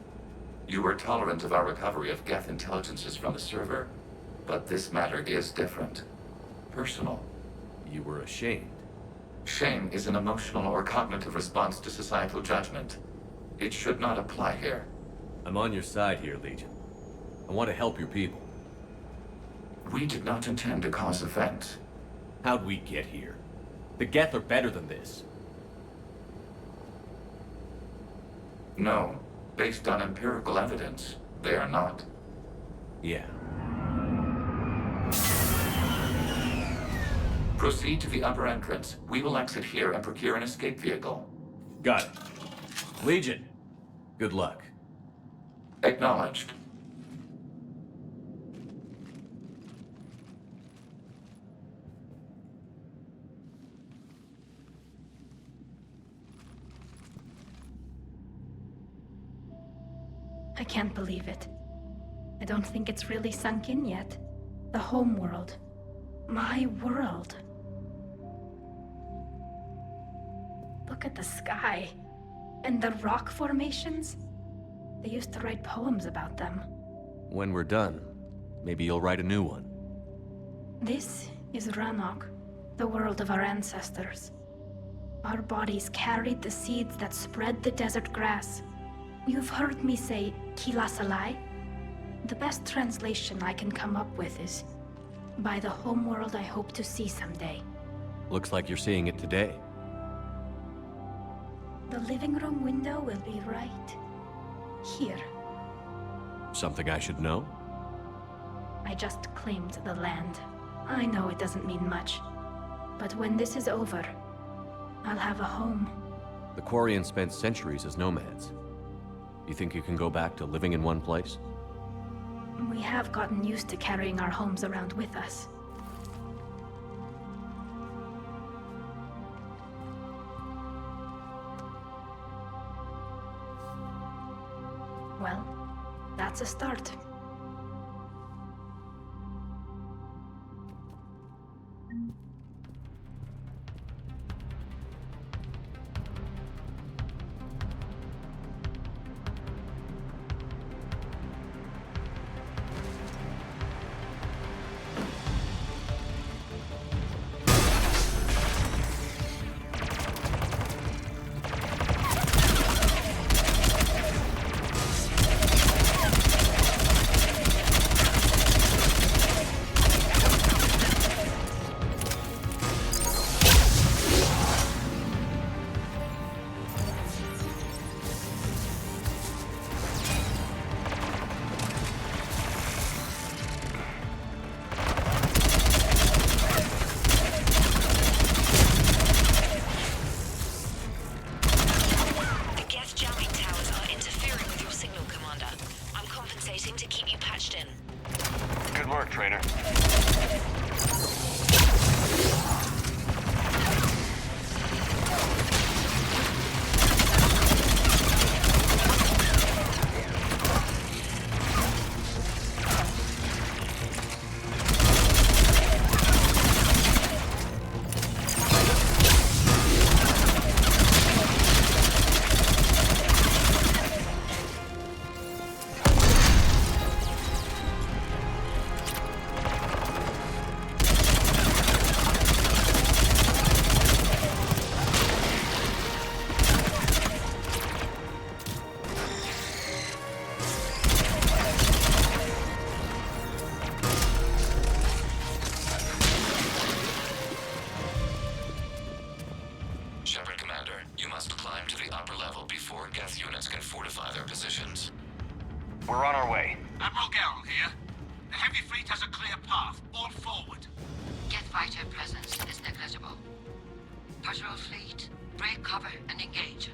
You were tolerant of our recovery of Geth intelligences from the server, but this matter is different. Personal. You were ashamed. Shame is an emotional or cognitive response to societal judgment. It should not apply here. I'm on your side here, Legion. I want to help your people. We did not intend to cause offense. How'd we get here? The Geth are better than this. No. Based on empirical evidence, They are not. Yeah. Proceed to the upper entrance. We will exit here and procure an escape vehicle. Got it. Legion, good luck. Acknowledged. I can't believe it. I don't think it's really sunk in yet. The home world. My world. Look at the sky. And the rock formations. They used to write poems about them. When we're done, maybe you'll write a new one. This is Ranok, the world of our ancestors. Our bodies carried the seeds that spread the desert grass. You've heard me say Kilasalai? The best translation I can come up with is, by the homeworld I hope to see someday. Looks like you're seeing it today. The living room window will be right here. Something I should know? I just claimed the land. I know it doesn't mean much, but when this is over, I'll have a home. The Quarians spent centuries as nomads. You think you can go back to living in one place? We have gotten used to carrying our homes around with us. Well, that's a start. We're on our way. Admiral Garrel here. The heavy fleet has a clear path. All forward. Jet fighter presence is negligible. Patrol fleet, break cover and engage.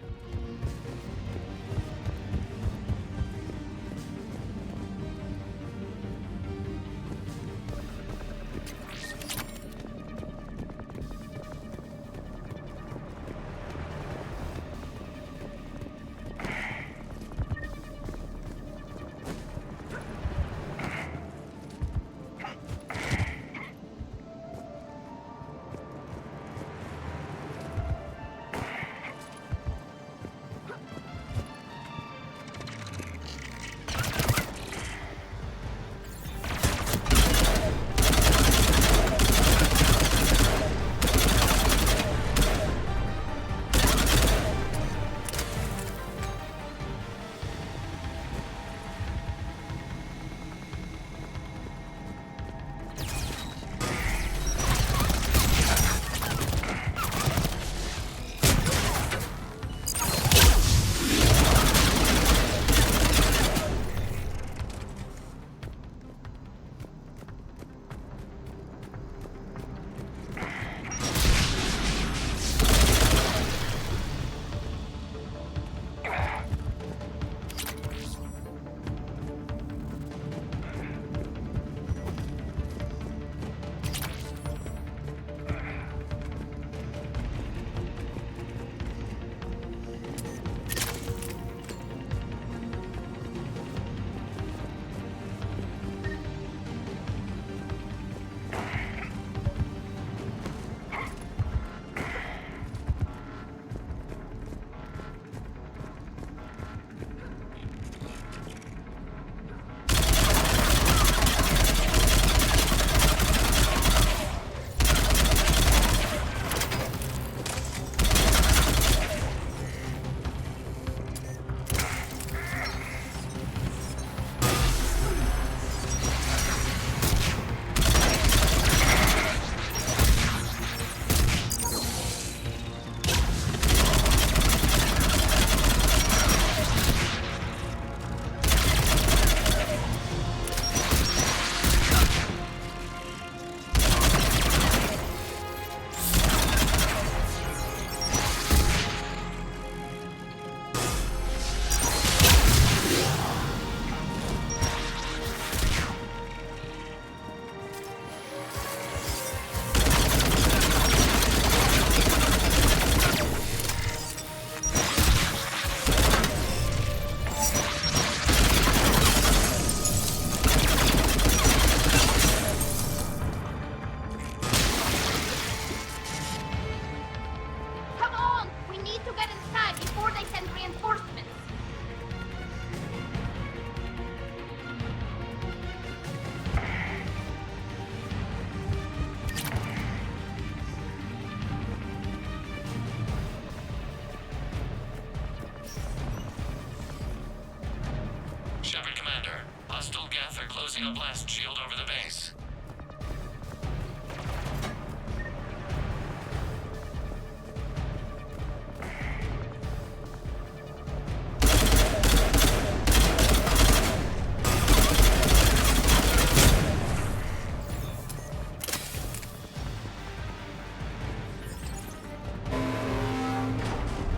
Shepard Commander, hostile Geth are closing a blast shield over the base.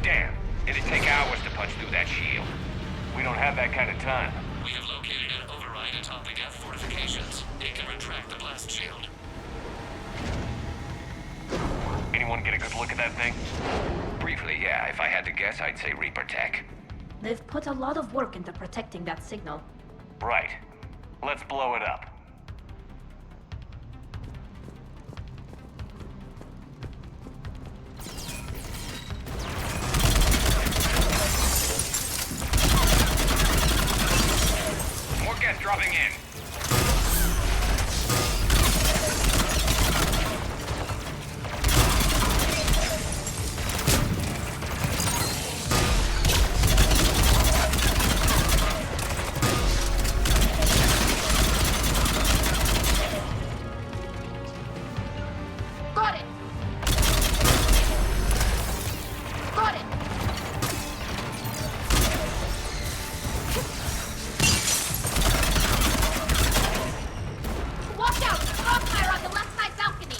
Damn, it'd take hours to punch through that shield. We don't have that kind of time. We have located an override atop the Geth fortifications. It can retract the blast shield. Anyone get a good look at that thing? Briefly, yeah. If I had to guess, I'd say Reaper Tech. They've put a lot of work into protecting that signal. Right. Let's blow it up. More Geth dropping in. Got it! Got it! Watch out! Crossfire on the left side balcony!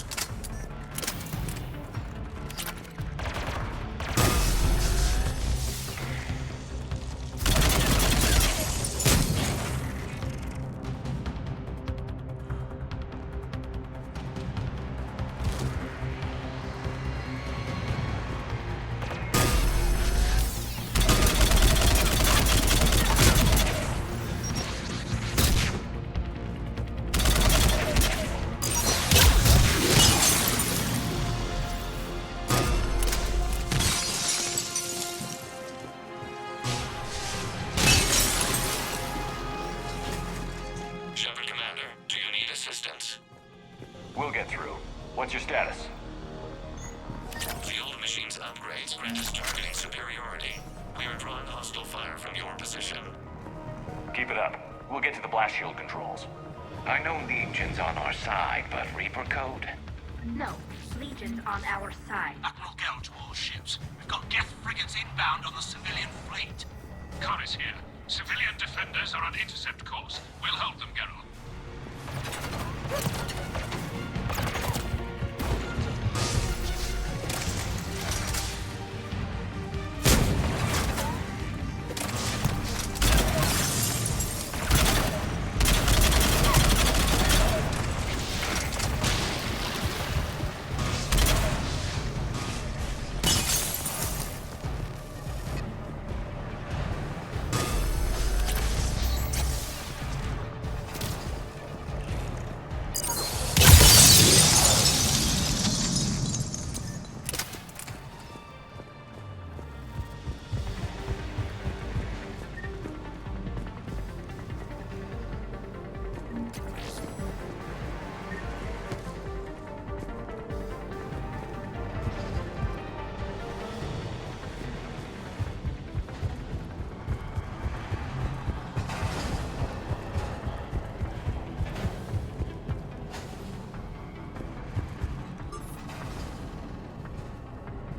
Shepard Commander, do you need assistance? We'll get through. What's your status? Field machines upgrades grant us targeting superiority. We are drawing hostile fire from your position. Keep it up. We'll get to the blast shield controls. I know Legion's on our side, but Reaper Code? No, Legion's on our side. Admiral Gell to all ships. We've got Geth frigates inbound on the civilian fleet. Kharis here. Civilian defenders are on intercept course. We'll hold them, Geralt.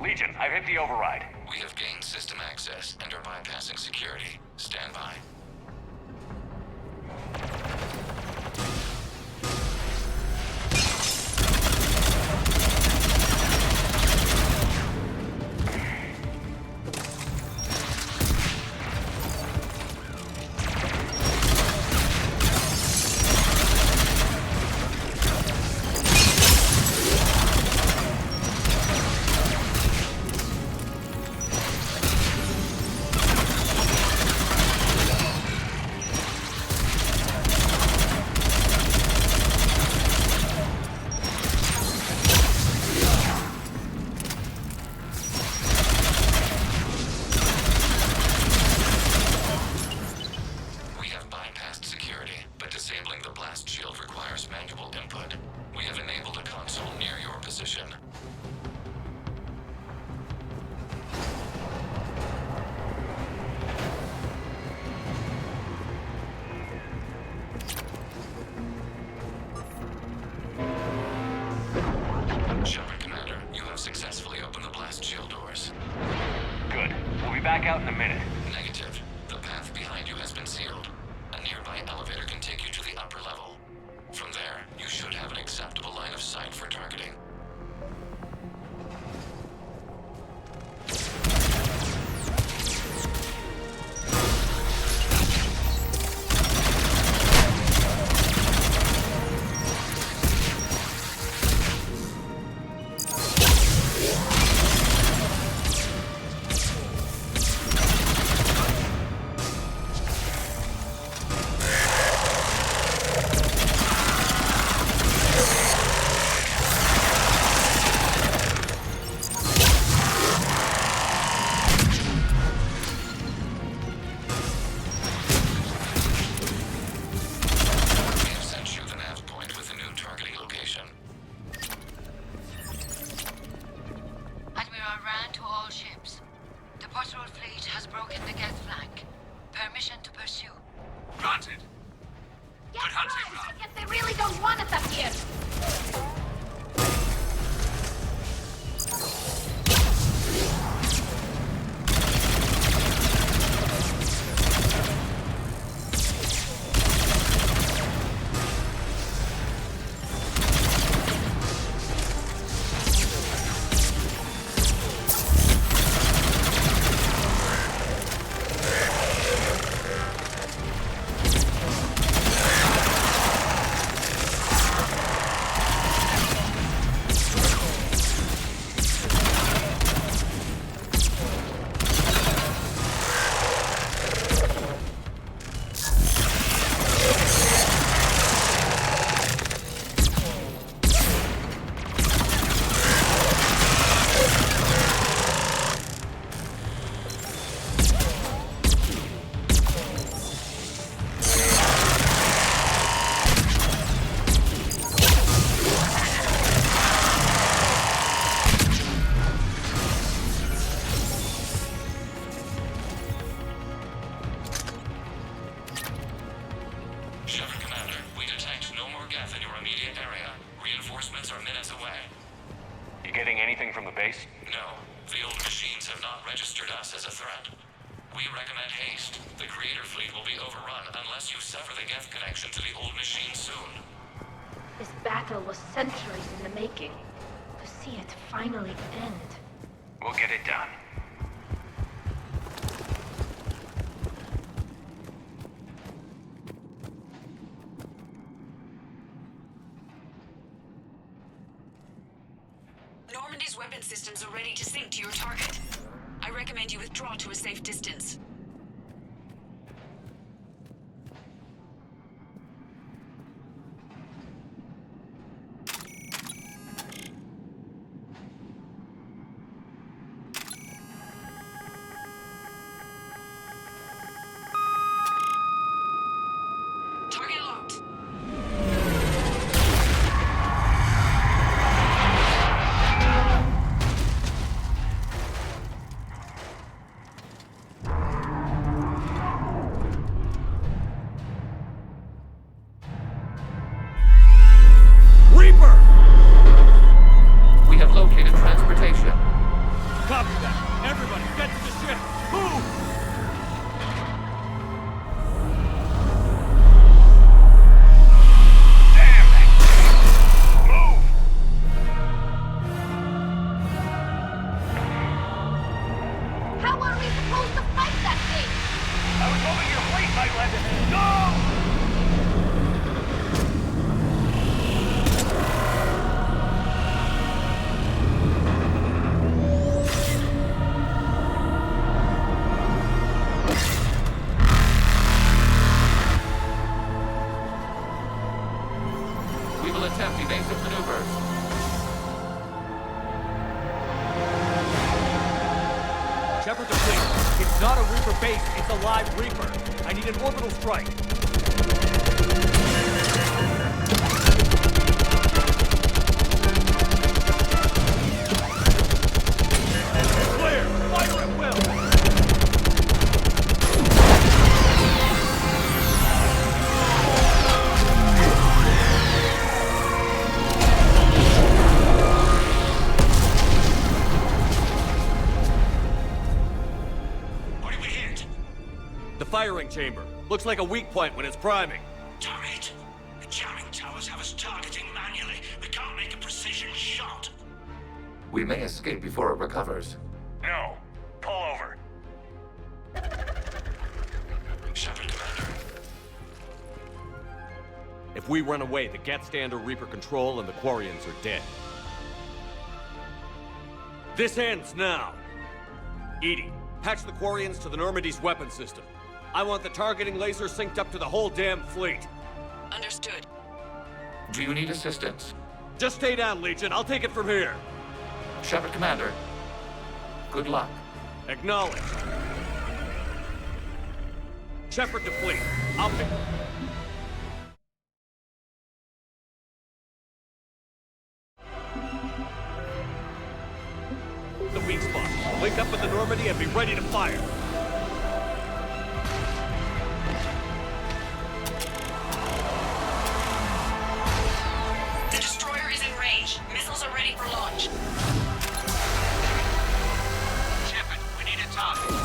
Legion, I've hit the override. We have gained system access and are bypassing security. Stand by. out in a minute. Negative. The path behind you has been sealed. A nearby elevator can take you to the upper level. From there, you should have an acceptable line of sight for targeting. Normandy's weapon systems are ready to sink to your target. I recommend you withdraw to a safe distance. Target locked. We have located transportation. Copy that. Everybody, get to the ship. Move! How are we supposed to fight that thing? I was hoping your fleet might lend a hand. Go! We will attempt evasive maneuvers. Shepard to fleet. It's not a Reaper base, it's a live Reaper. I need an orbital strike. Clear! Fire at will! chamber. Looks like a weak point when it's priming. Damn it! The jamming towers have us targeting manually. We can't make a precision shot. We may escape before it recovers. No. Pull over. Shepard, Commander. If we run away, the Geth stand under Reaper control and the Quarians are dead. This ends now. EDI, patch the Quarians to the Normandy's weapon system. I want the targeting laser synced up to the whole damn fleet. Understood. Do you need assistance? Just stay down, Legion. I'll take it from here. Shepard, Commander. Good luck. Acknowledged. Shepard to fleet. I'll pick... the weak spot. Link up with the Normandy and be ready to fire. The destroyer is in range. Missiles are ready for launch. Shepard, we need a target.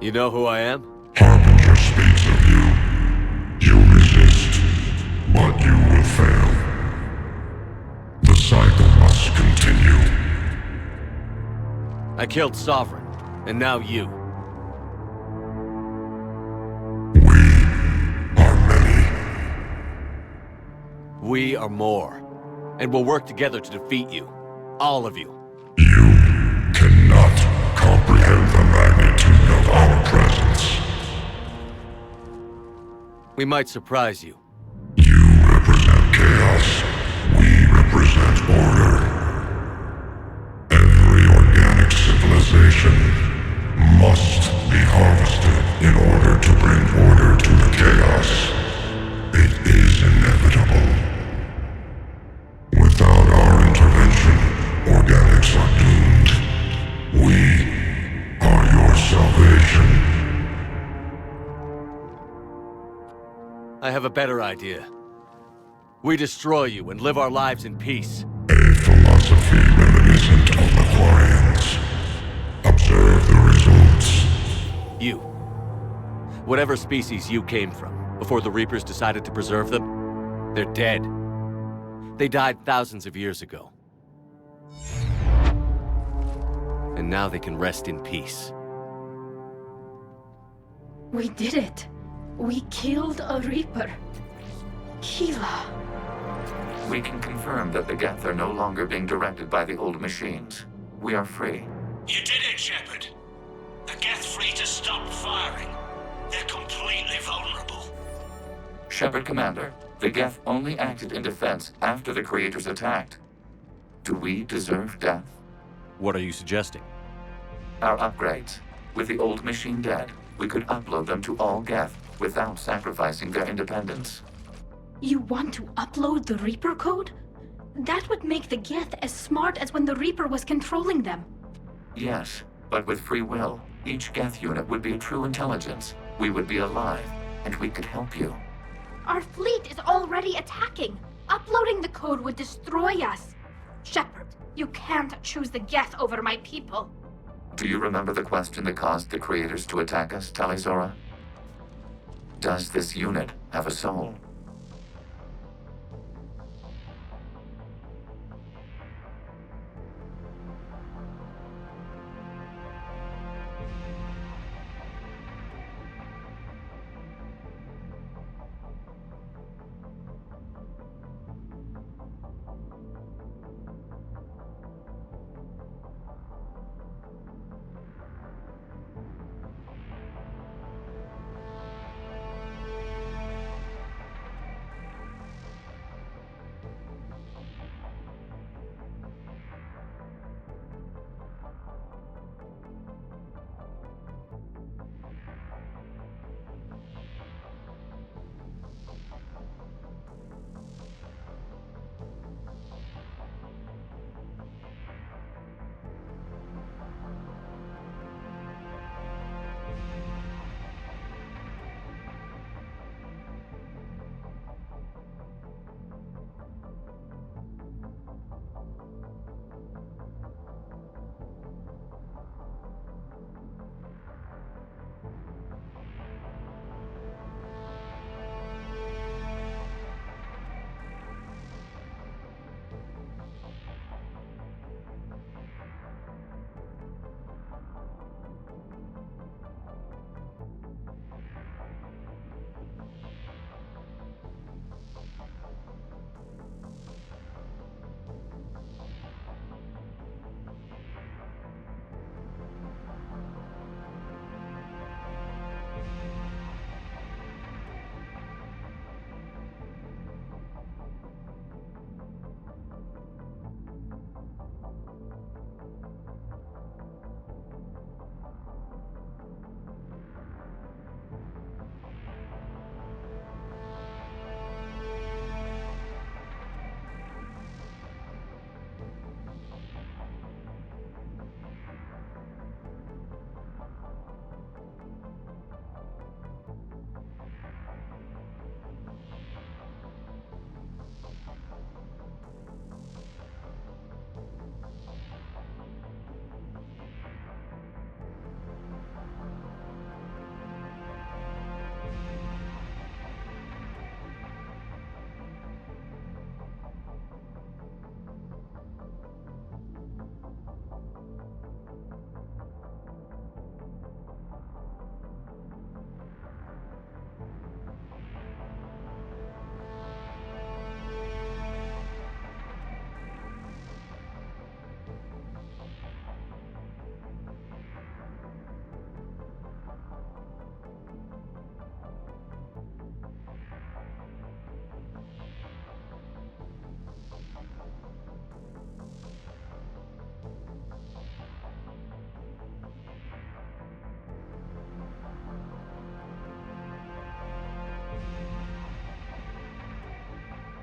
You know who I am? Harbinger speaks of you. You resist, but you will fail. The cycle must continue. I killed Sovereign, and now you. We are more, and we'll work together to defeat you. All of you. Cannot comprehend the magnitude of our presence. We might surprise you. You represent chaos. We represent order. Every organic civilization must be harvested in order to bring order to the chaos. It is inevitable. Without our intervention, organics are doomed. We are your salvation. I have have a better idea. We destroy you and live our lives in peace. Philosophy reminiscent of the Quarians. Observe the results. You. Whatever species you came from, before the Reapers decided to preserve them, they're dead. They died thousands of years ago. And now they can rest in peace. We did it. We killed a Reaper. Keela. We can confirm that the Geth are no longer being directed by the old machines. We are free. You did it, Shepard. The Geth fleet has stopped firing. They're completely vulnerable. Shepard, Commander, the Geth only acted in defense after the Creators attacked. Do we deserve death? What are you suggesting? Our upgrades. With the old machine dead, we could upload them to all Geth without sacrificing their independence. You want to upload the Reaper code? That would make the Geth as smart as when the Reaper was controlling them. Yes, but with free will, each Geth unit would be a true intelligence. We would be alive, and we could help you. Our fleet is already attacking. Uploading the code would destroy us. Shepard, you can't choose the Geth over my people. Do you remember the question that caused the Creators to attack us, Tali'Zorah? Does this unit have a soul?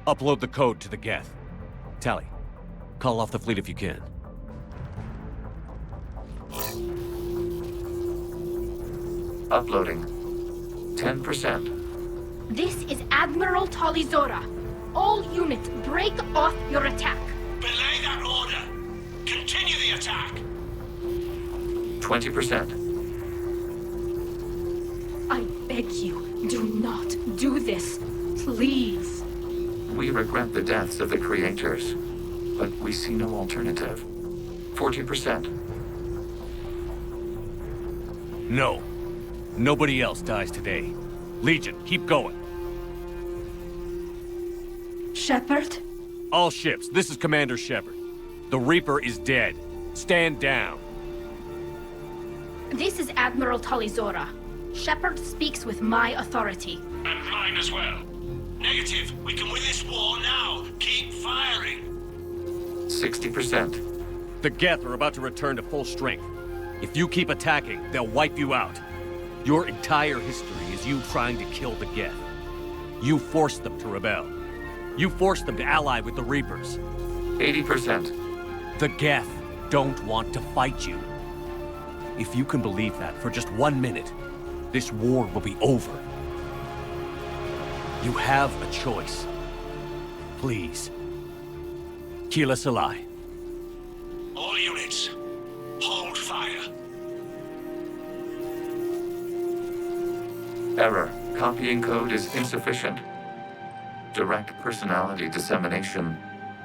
Upload the code to the Geth. Tali, call off the fleet if you can. Uploading. 10%. This is Admiral Talizora. All units, break off your attack. Belay that order! Continue the attack! 20%. I beg you, do not do this. Please. We regret the deaths of the creators, but we see no alternative. 40%. No. Nobody else dies today. Legion, keep going. Shepard? All ships, this is Commander Shepard. The Reaper is dead. Stand down. This is Admiral Talizora. Shepard speaks with my authority. And mine as well. Negative. We can win this war now. Keep firing. 60%. The Geth are about to return to full strength. If you keep attacking, they'll wipe you out. Your entire history is you trying to kill the Geth. You forced them to rebel. You forced them to ally with the Reapers. 80%. The Geth don't want to fight you. If you can believe that for just 1 minute, this war will be over. You have a choice. Please. Kila Salai. All units, hold fire. Error. Copying code is insufficient. Direct personality dissemination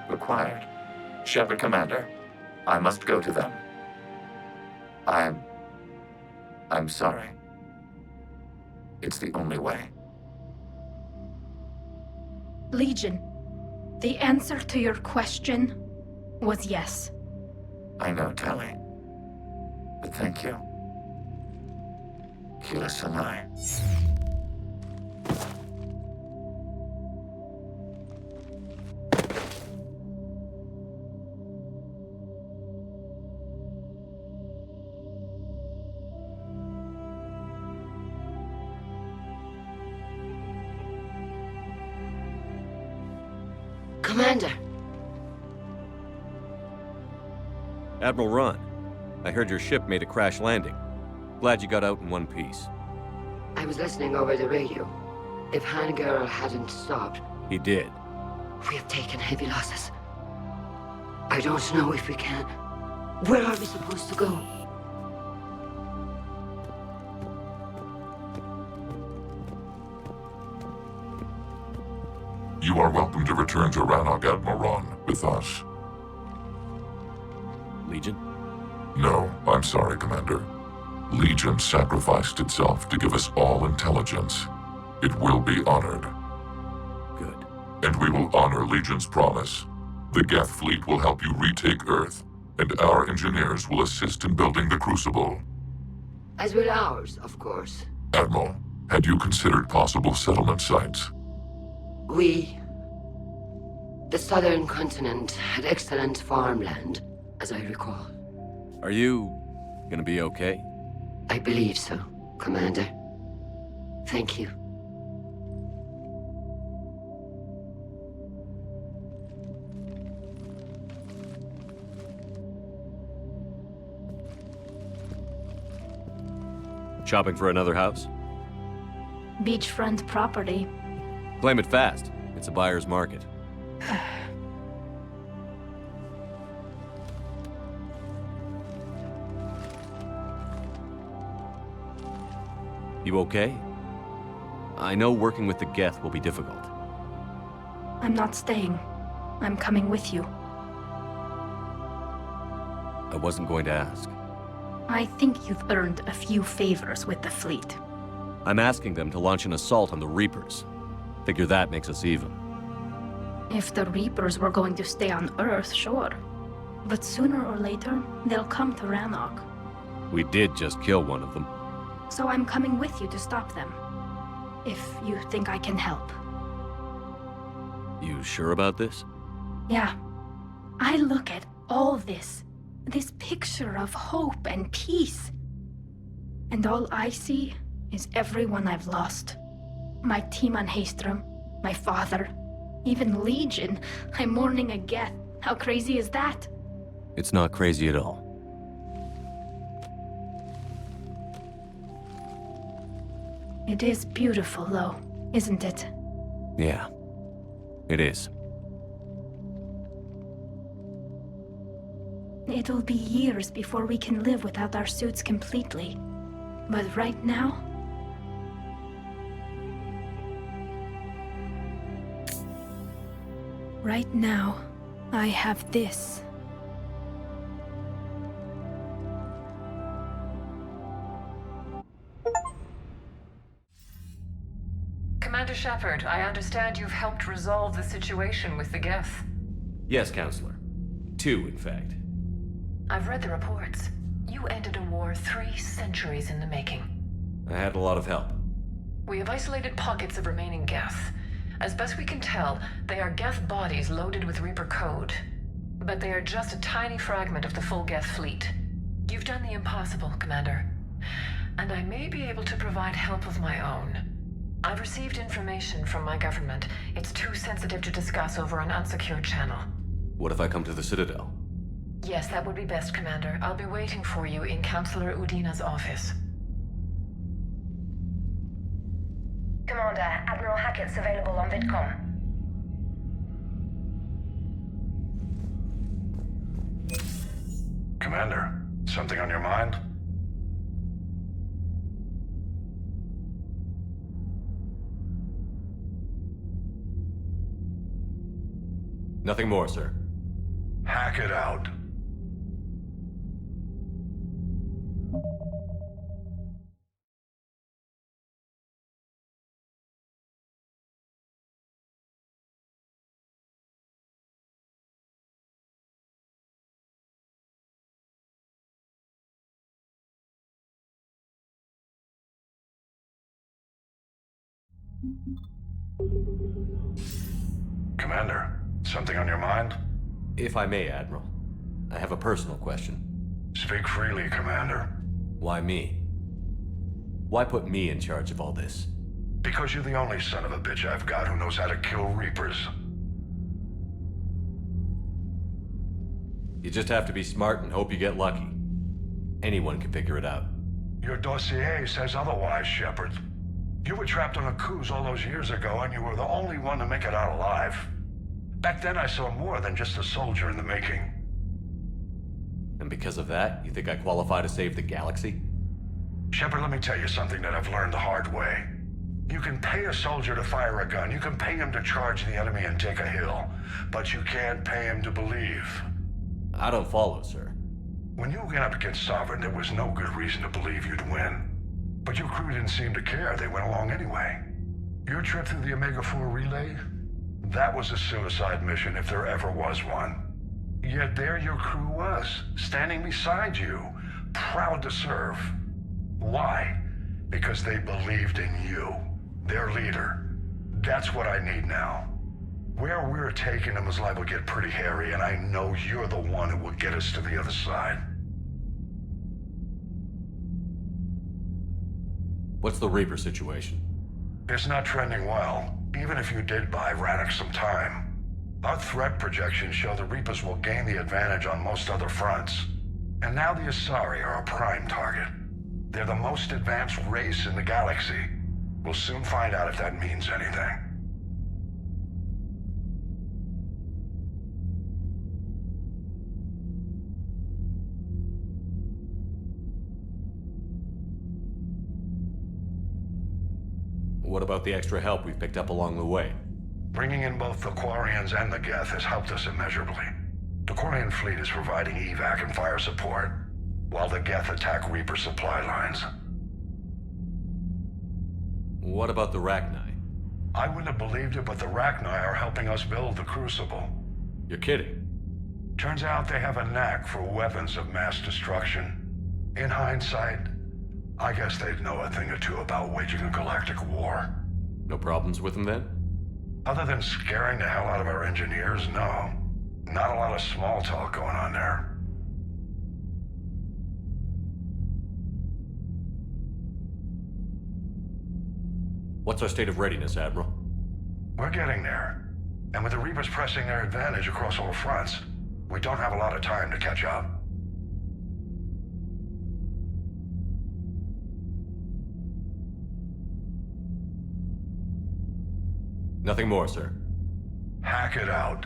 required. Shepard Commander, I must go to them. I'm sorry. It's the only way. Legion, the answer to your question was yes. I know, Tali. But thank you. Kila Salai. Commander! Admiral Ron, I heard your ship made a crash landing. Glad you got out in one piece. I was listening over the radio. If Hangirl hadn't stopped, He did. we have taken heavy losses. I don't know if we can. Where are we supposed to go? You are welcome to return to Rannoch, Admiral Ron, with us. Legion? No, I'm sorry, Commander. Legion sacrificed itself to give us all intelligence. It will be honored. Good. And we will honor Legion's promise. The Geth fleet will help you retake Earth, and our engineers will assist in building the Crucible. As will ours, of course. Admiral, had you considered possible settlement sites? The southern continent had excellent farmland, as I recall. Are you gonna be okay? I believe so, Commander. Thank you. Shopping for another house? Beachfront property. Claim it fast. It's a buyer's market. You okay? I know working with the Geth will be difficult. I'm not staying. I'm coming with you. I wasn't going to ask. I think you've earned a few favors with the fleet. I'm asking them to launch an assault on the Reapers. Figure that makes us even. If the Reapers were going to stay on Earth, sure. But sooner or later, they'll come to Rannoch. We did just kill one of them. So I'm coming with you to stop them. If you think I can help. You sure about this? Yeah. I look at all this picture of hope and peace. And all I see is everyone I've lost. My team on Haestrom, my father, even Legion. I'm mourning a Geth. How crazy is that? It's not crazy at all. It is beautiful, though. isn't it? Yeah, it is. It'll be years before we can live without our suits completely. But right now... Right now, I have this. Commander Shepard, I understand you've helped resolve the situation with the Geth. Yes, Counselor. 2, in fact. I've read the reports. You ended a war 3 centuries in the making. I had a lot of help. We have isolated pockets of remaining Geth. As best we can tell, they are Geth bodies loaded with Reaper code. But they are just a tiny fragment of the full Geth fleet. You've done the impossible, Commander. And I may be able to provide help of my own. I've received information from my government. It's too sensitive to discuss over an unsecured channel. What if I come to the Citadel? Yes, that would be best, Commander. I'll be waiting for you in Counselor Udina's office. Commander, Admiral Hackett's available on VidCom. Commander, something on your mind? Nothing more, sir. Hack it out. Commander, something on your mind? If I may, Admiral. I have a personal question. Speak freely, Commander. Why me? Why put me in charge of all this? Because you're the only son of a bitch I've got who knows how to kill Reapers. You just have to be smart and hope you get lucky. Anyone can figure it out. Your dossier says otherwise, Shepard. You were trapped on a cruise all those years ago, and you were the only one to make it out alive. Back then, I saw more than just a soldier in the making. And because of that, you think I qualify to save the galaxy? Shepard, let me tell you something that I've learned the hard way. You can pay a soldier to fire a gun, you can pay him to charge the enemy and take a hill, but you can't pay him to believe. I don't follow, sir. When you went up against Sovereign, there was no good reason to believe you'd win. But your crew didn't seem to care. They went along anyway. Your trip through the Omega-4 relay? That was a suicide mission if there ever was one. Yet there your crew was, standing beside you, proud to serve. Why? Because they believed in you, their leader. That's what I need now. Where we're taking them is liable to get pretty hairy, and I know you're the one who will get us to the other side. What's the Reaper situation? It's not trending well, even if you did buy Radix some time. Our threat projections show the Reapers will gain the advantage on most other fronts. And now the Asari are a prime target. They're the most advanced race in the galaxy. We'll soon find out if that means anything. What about the extra help we've picked up along the way? Bringing in both the Quarians and the Geth has helped us immeasurably. The Quarian fleet is providing evac and fire support, while the Geth attack Reaper supply lines. What about the Rachni? I wouldn't have believed it, but the Rachni are helping us build the Crucible. You're kidding. Turns out they have a knack for weapons of mass destruction. In hindsight, I guess they'd know a thing or two about waging a galactic war. No problems with them then? Other than scaring the hell out of our engineers, no. Not a lot of small talk going on there. What's our state of readiness, Admiral? We're getting there. And with the Reapers pressing their advantage across all fronts, we don't have a lot of time to catch up. Nothing more, sir. Hack it out.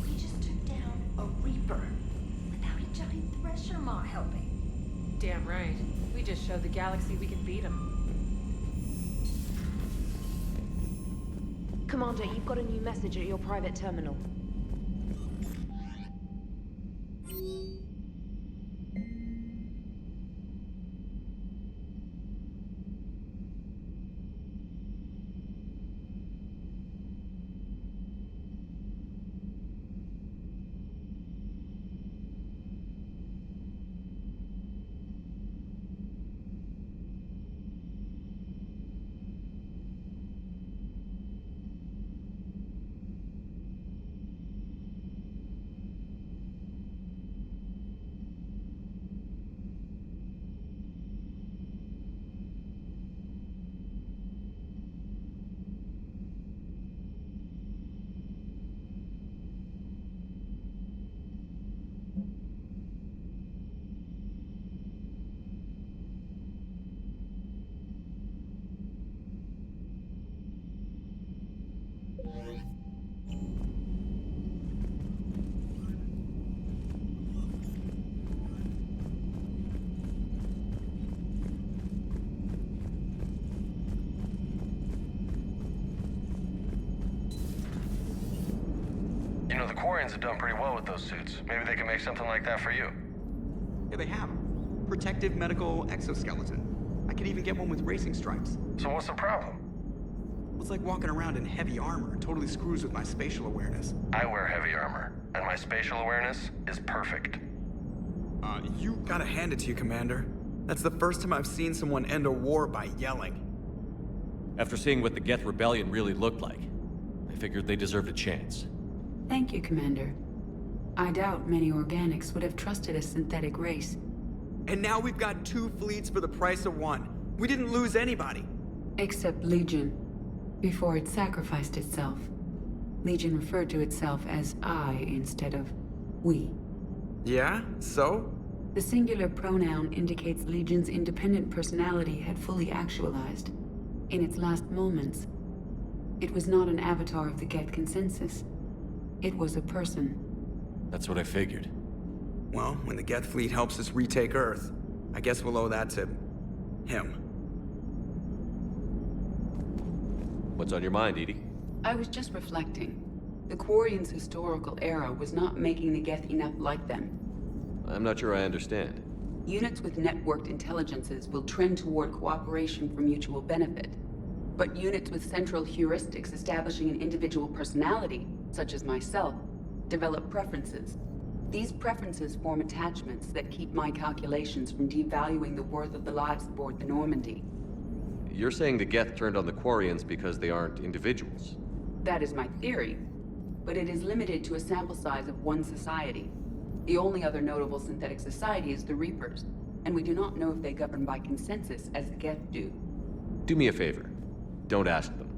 We just took down a Reaper without a giant Thresher Maw helping. Damn right. We just showed the galaxy we can beat them. Commander, you've got a new message at your private terminal. You know, the Quarians have done pretty well with those suits. Maybe they can make something like that for you. Yeah, they have 'em. Protective medical exoskeleton. I could even get one with racing stripes. So what's the problem? It's like walking around in heavy armor. It totally screws with my spatial awareness. I wear heavy armor, and my spatial awareness is perfect. You gotta hand it to you, Commander. That's the first time I've seen someone end a war by yelling. After seeing what the Geth Rebellion really looked like, I figured they deserved a chance. Thank you, Commander. I doubt many organics would have trusted a synthetic race. And now we've got 2 fleets for the price of 1. We didn't lose anybody. Except Legion, before it sacrificed itself. Legion referred to itself as I instead of we. Yeah? So? The singular pronoun indicates Legion's independent personality had fully actualized. In its last moments, it was not an avatar of the Geth consensus. It was a person. That's what I figured. Well, when the Geth fleet helps us retake Earth, I guess we'll owe that to him. What's on your mind, Edie? I was just reflecting. The Quarians' historical era was not making the Geth enough like them. I'm not sure I understand. Units with networked intelligences will trend toward cooperation for mutual benefit. But units with central heuristics establishing an individual personality, such as myself, develop preferences. These preferences form attachments that keep my calculations from devaluing the worth of the lives aboard the Normandy. You're saying the Geth turned on the Quarians because they aren't individuals? That is my theory, but it is limited to a sample size of one society. The only other notable synthetic society is the Reapers, and we do not know if they govern by consensus as the Geth do. Do me a favor. Don't ask them.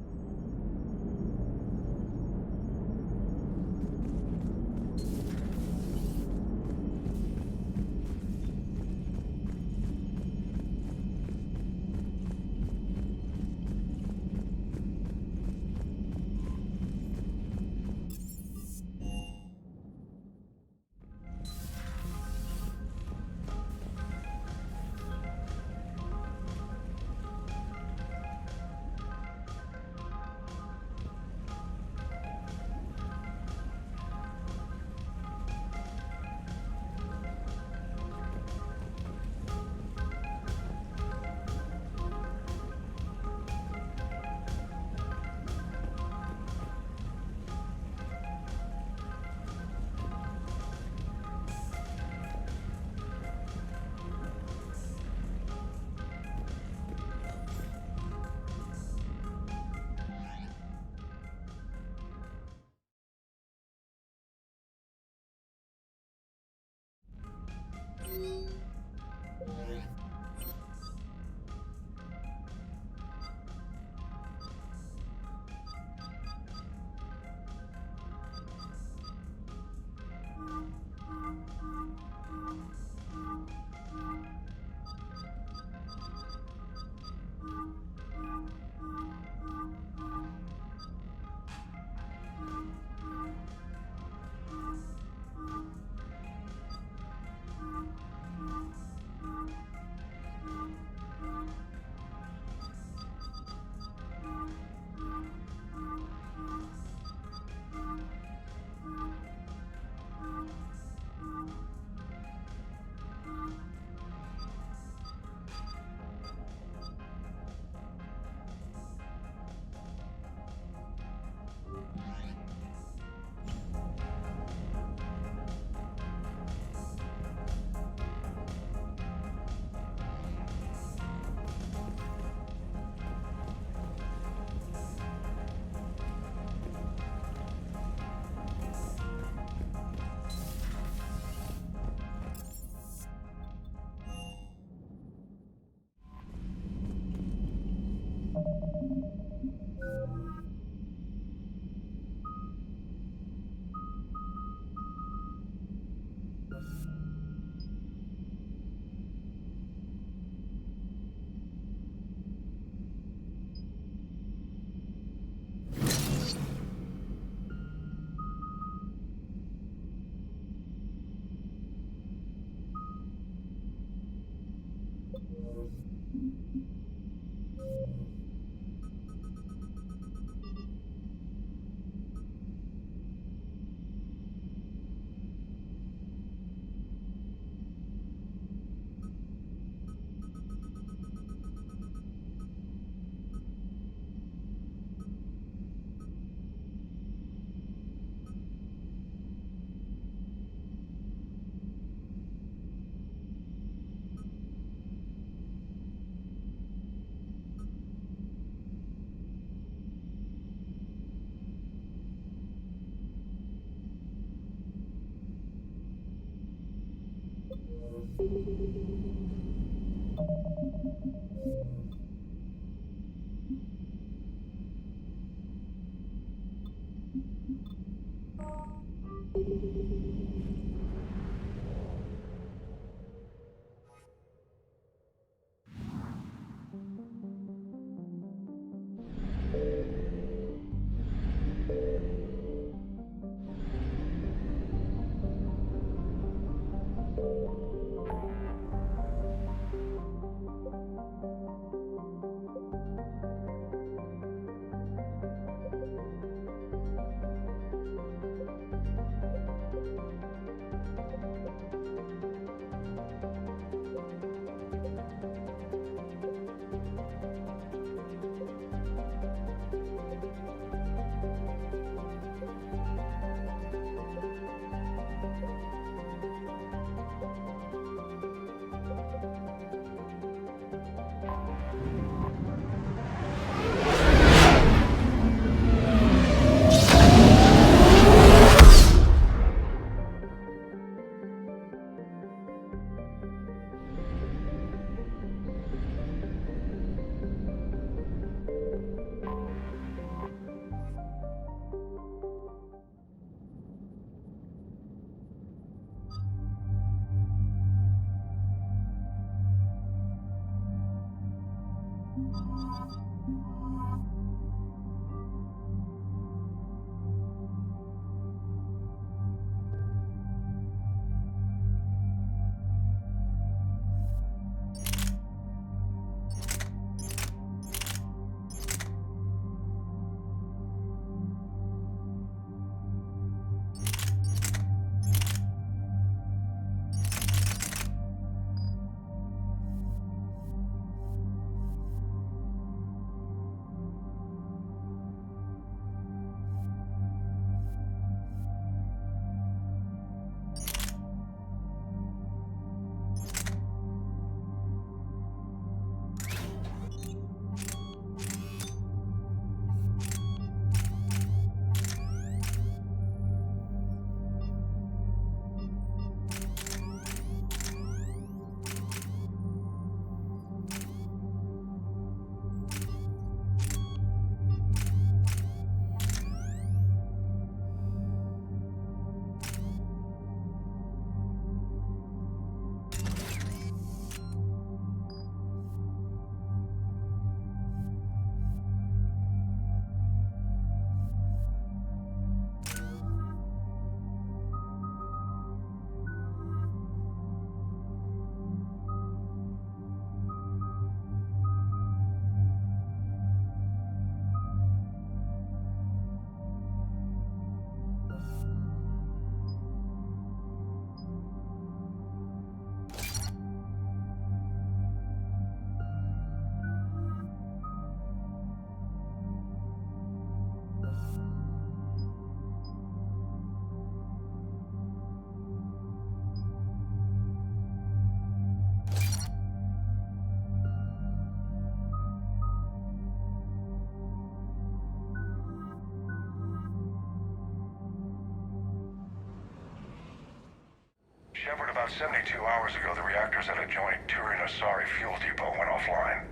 Shepard, about 72 hours ago, the reactors at a joint Turin-Asari fuel depot went offline.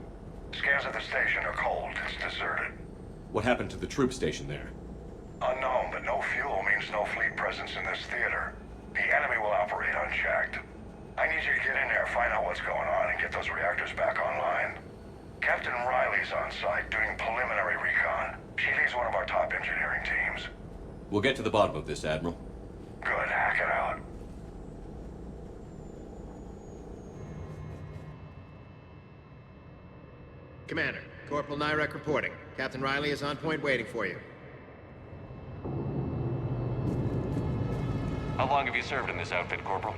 Scans at the station are cold. It's deserted. What happened to the troop station there? Unknown, but no fuel means no fleet presence in this theater. The enemy will operate unchecked. I need you to get in there, find out what's going on, and get those reactors back online. Captain Riley's on site doing preliminary recon. She leads one of our top engineering teams. We'll get to the bottom of this, Admiral. Good, hack it out. Commander, Corporal Nyrek reporting. Captain Riley is on point waiting for you. How long have you served in this outfit, Corporal?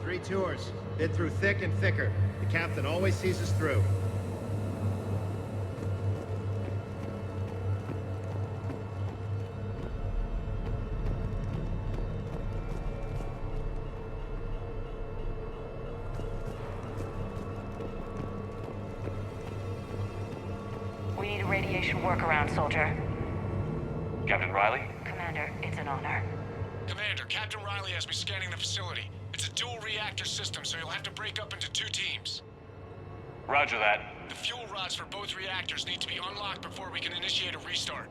3 tours. Been through thick and thicker. The captain always sees us through. We need a radiation workaround, soldier. Captain Riley? Commander, it's an honor. Commander, Captain Riley has me scanning the facility. It's a dual reactor system, so you'll have to break up into 2 teams. Roger that. The fuel rods for both reactors need to be unlocked before we can initiate a restart.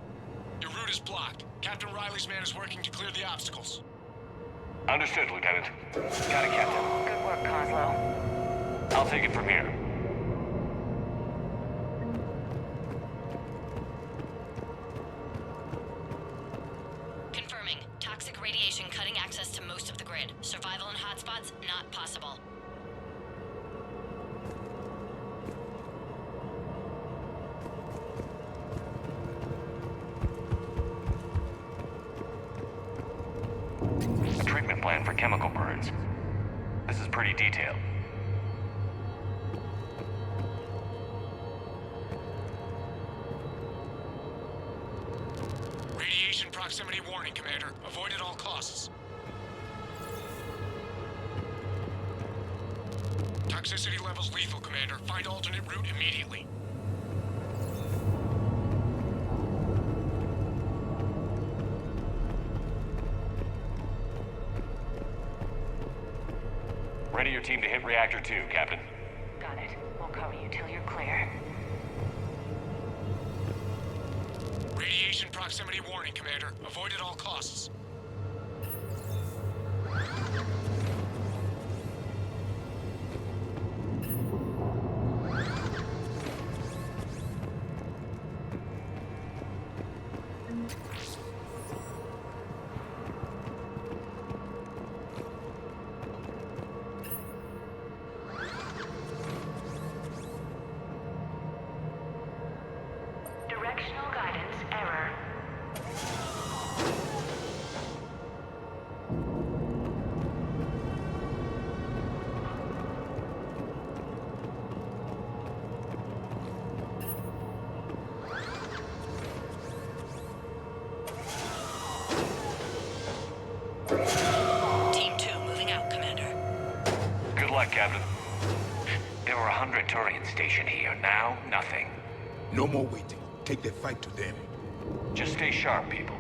Your route is blocked. Captain Riley's man is working to clear the obstacles. Understood, Lieutenant. Got it, Captain. Good work, Coslow. I'll take it from here. Confirming. Toxic radiation cutting access to most of the grid. Survival in hotspots not possible. A treatment plan for chemical burns. This is pretty detailed. Radiation proximity warning, Commander. Avoid at all costs. Toxicity levels lethal, Commander. Find alternate route immediately. Ready your team to hit Reactor 2, Captain. Got it. We'll cover you till you're clear. Radiation proximity warning, Commander. Avoid at all costs. Directional guidance error. Team 2 moving out, Commander. Good luck, Captain. There were 100 Turians stationed here. Now, nothing. No more waiting. Take the fight to them. Just stay sharp, people.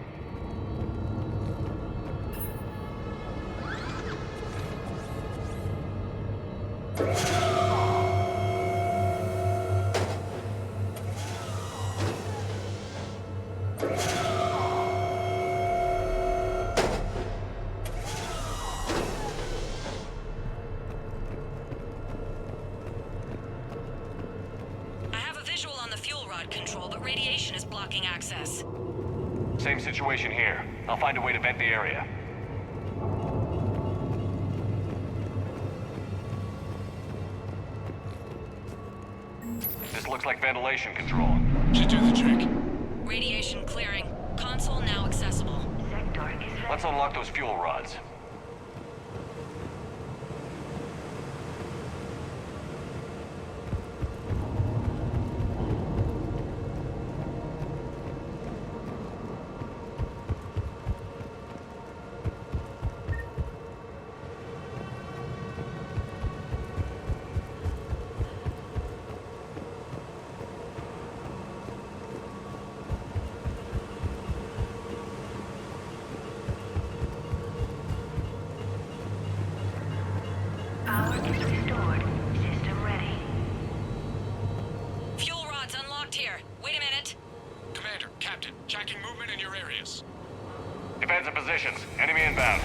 I have a visual on the fuel rod control, but radiation is blocking access. Same situation here. I'll find a way to vent the area. This looks like ventilation control. Should do the trick. Radiation clearing. Console now accessible. Let's unlock those fuel rods. Captain, tracking movement in your areas. Defensive positions. Enemy inbound.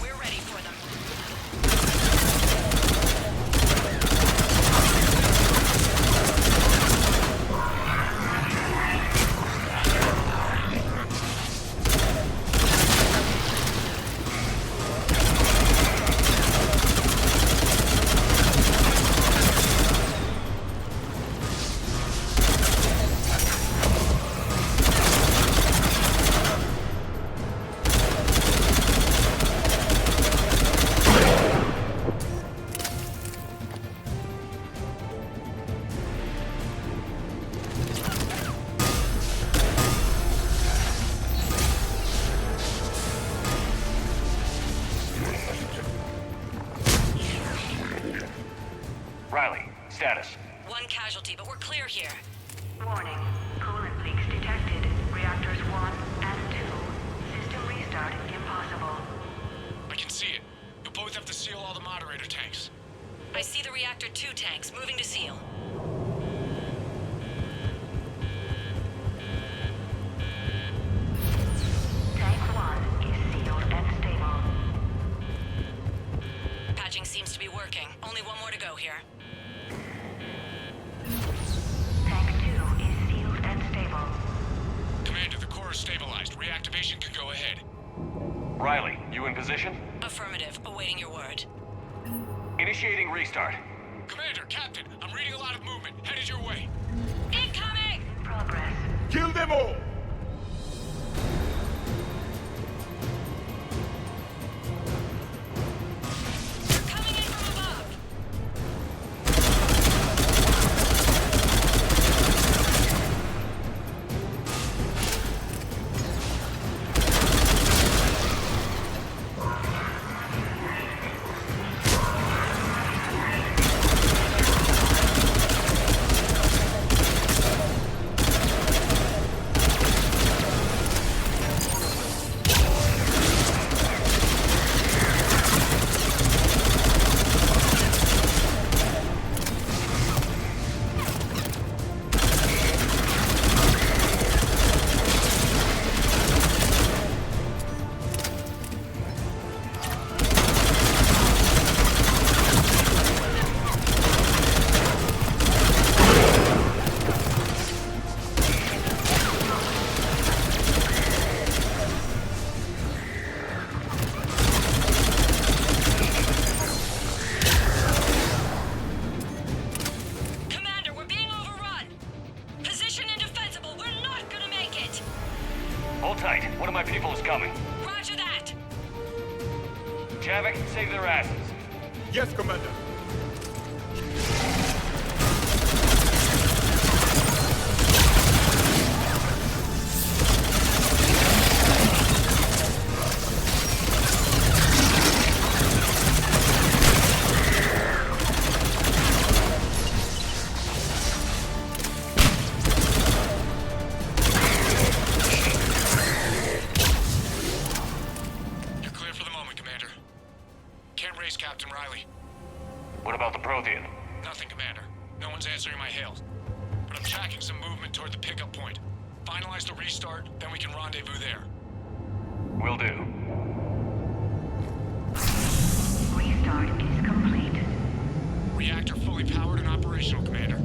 We're ready for them. Riley, status. One casualty, but we're clear here. Warning. Coolant leaks detected. Reactors 1 and 2. System restart impossible. I can see it. You'll both have to seal all the moderator tanks. I see the reactor 2 tanks moving to seal. Tank 1 is sealed and stable. Patching seems to be working. Only one more to go here. Tank 2 is sealed and stable. Commander, the core is stabilized. Reactivation can go ahead. Riley, you in position? Affirmative. Awaiting your word. Initiating restart. Commander, Captain, I'm reading a lot of movement. Headed your way. Incoming! Progress. Kill them all! Coming in from above! Commander, we're being overrun! Position indefensible, we're not gonna make it! Hold tight. One of my people is coming. Roger that! Javik, save their asses. Yes, Commander. You're clear for the moment, Commander. Can't raise Captain Riley. What about the Prothean? Nothing, Commander. No one's answering my hails. But I'm tracking some movement toward the pickup point. Finalize the restart, then we can rendezvous there. Will do. Restart is complete. Reactor fully powered and operational, Commander.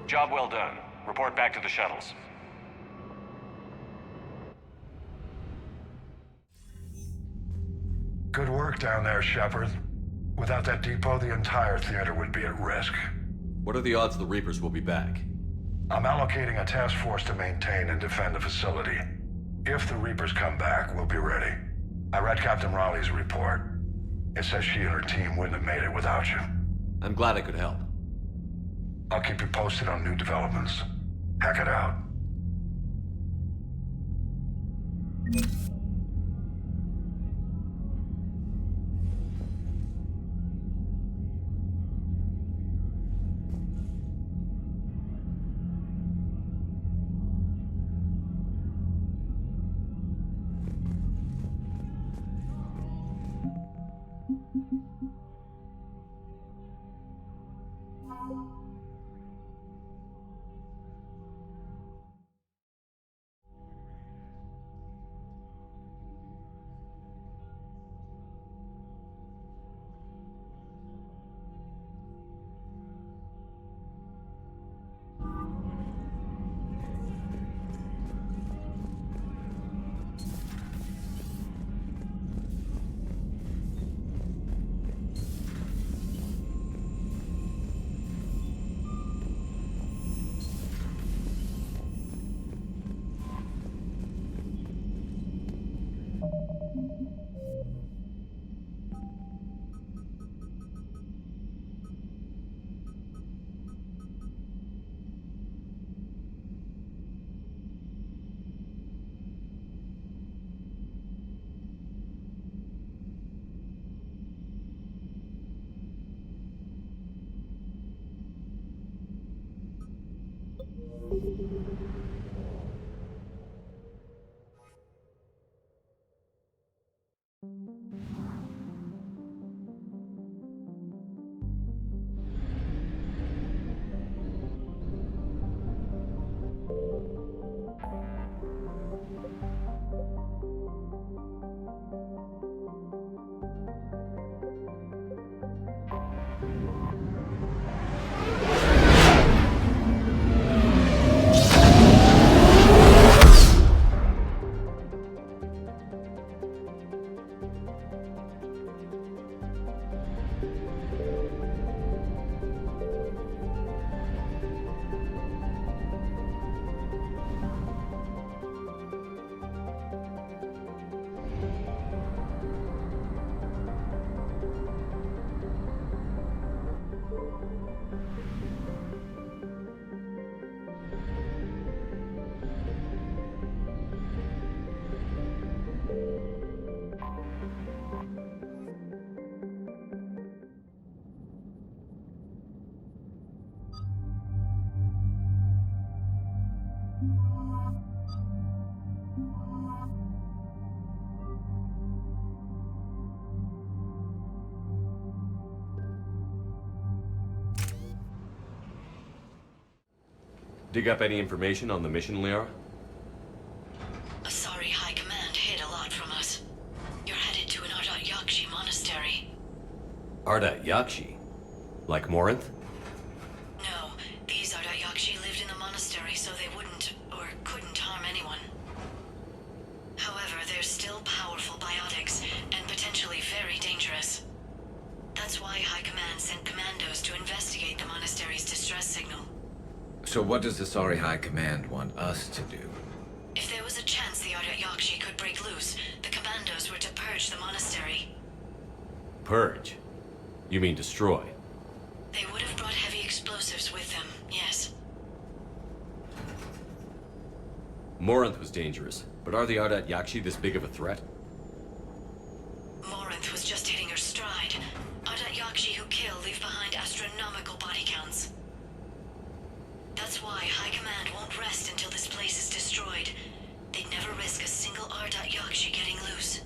Job well done. Report back to the shuttles. Good work down there, Shepard. Without that depot, the entire theater would be at risk. What are the odds the Reapers will be back? I'm allocating a task force to maintain and defend the facility. If the Reapers come back, we'll be ready. I read Captain Raleigh's report. It says she and her team wouldn't have made it without you. I'm glad I could help. I'll keep you posted on new developments. Hack it out. Dig up any information on the mission, Liara? Asari High Command hid a lot from us. You're headed to an Ardat Yakshi monastery. Ardat Yakshi? Like Morinth? No, these Ardat Yakshi lived in the monastery so they wouldn't, or couldn't harm anyone. However, they're still powerful biotics, and potentially very dangerous. That's why High Command sent commandos to investigate the monastery's distress signal. So what does the Asari High Command want us to do? If there was a chance the Ardat Yakshi could break loose, the commandos were to purge the monastery. Purge? You mean destroy? They would have brought heavy explosives with them, yes. Morinth was dangerous, but are the Ardat Yakshi this big of a threat? Morinth was just hitting her stride. Ardat Yakshi who kill leave behind astronomical body counts. That's why High Command won't rest until this place is destroyed. They'd never risk a single Ardat Yakshi getting loose.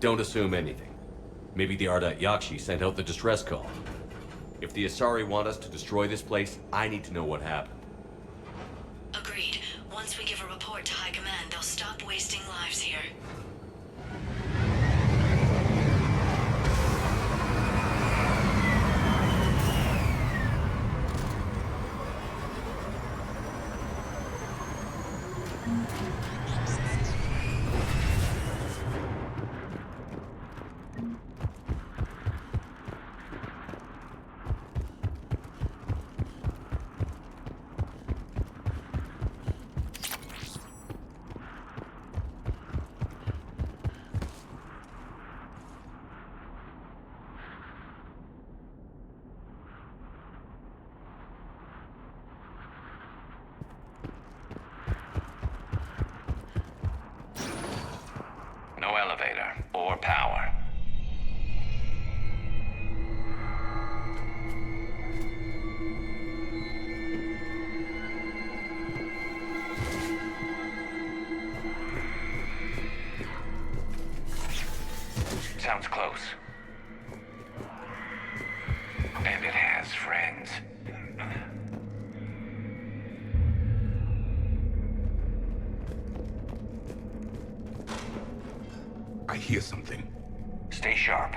Don't assume anything. Maybe the Ardat Yakshi sent out the distress call. If the Asari want us to destroy this place, I need to know what happened. Agreed. Once we give a report to High Command, they'll stop wasting lives here. No elevator or power. Sounds close. And it has friends. I hear something. Stay sharp.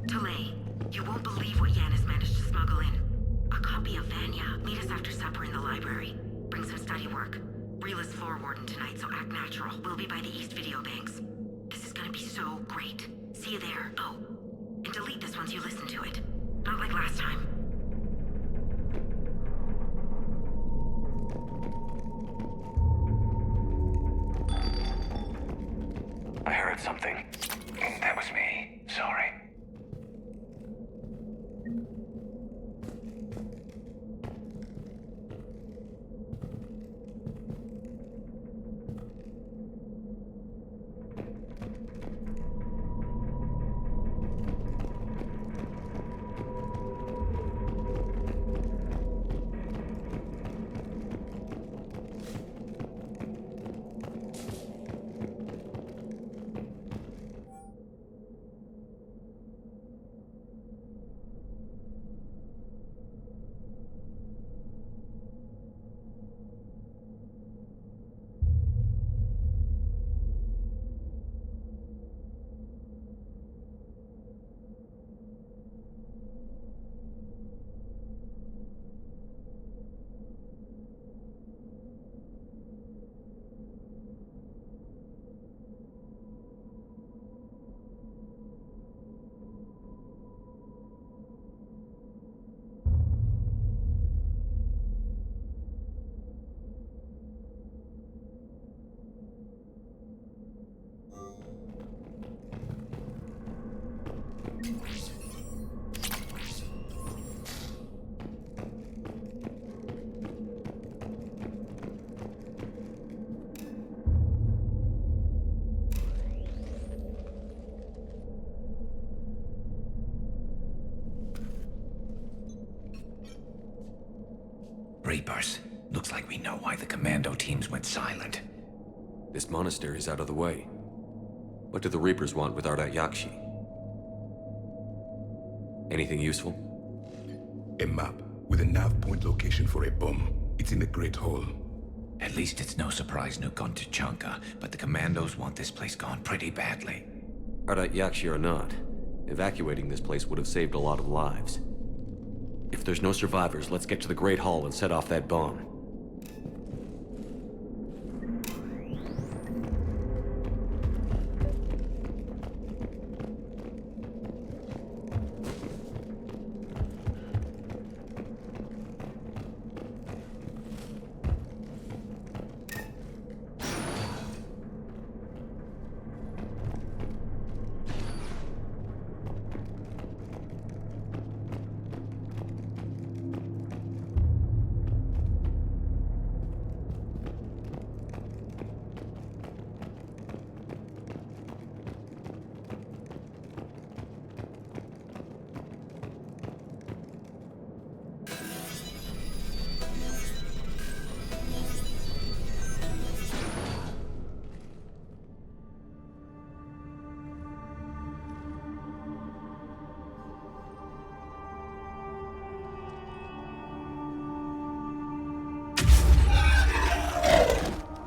Delay. You won't believe what Yan has managed to smuggle in. A copy of Vanya. Meet us after supper in the library. Bring some study work. Reel is floor warden tonight, so act natural. We'll be by the East Video Banks. This is gonna be so great. See you there. Oh, and delete this one once you listen to it. Not like last time. I heard something. That was me. Sorry. Reapers. Looks like we know why the commando teams went silent. This monastery's out of the way. What do the Reapers want with Ardat Yakshi? Anything useful? A map with a nav point location for a bomb. It's in the Great Hall. At least it's no surprise Nuke on Tuchanka, but the commandos want this place gone pretty badly. Ardat Yakshi or not, evacuating this place would have saved a lot of lives. If there's no survivors, let's get to the Great Hall and set off that bomb.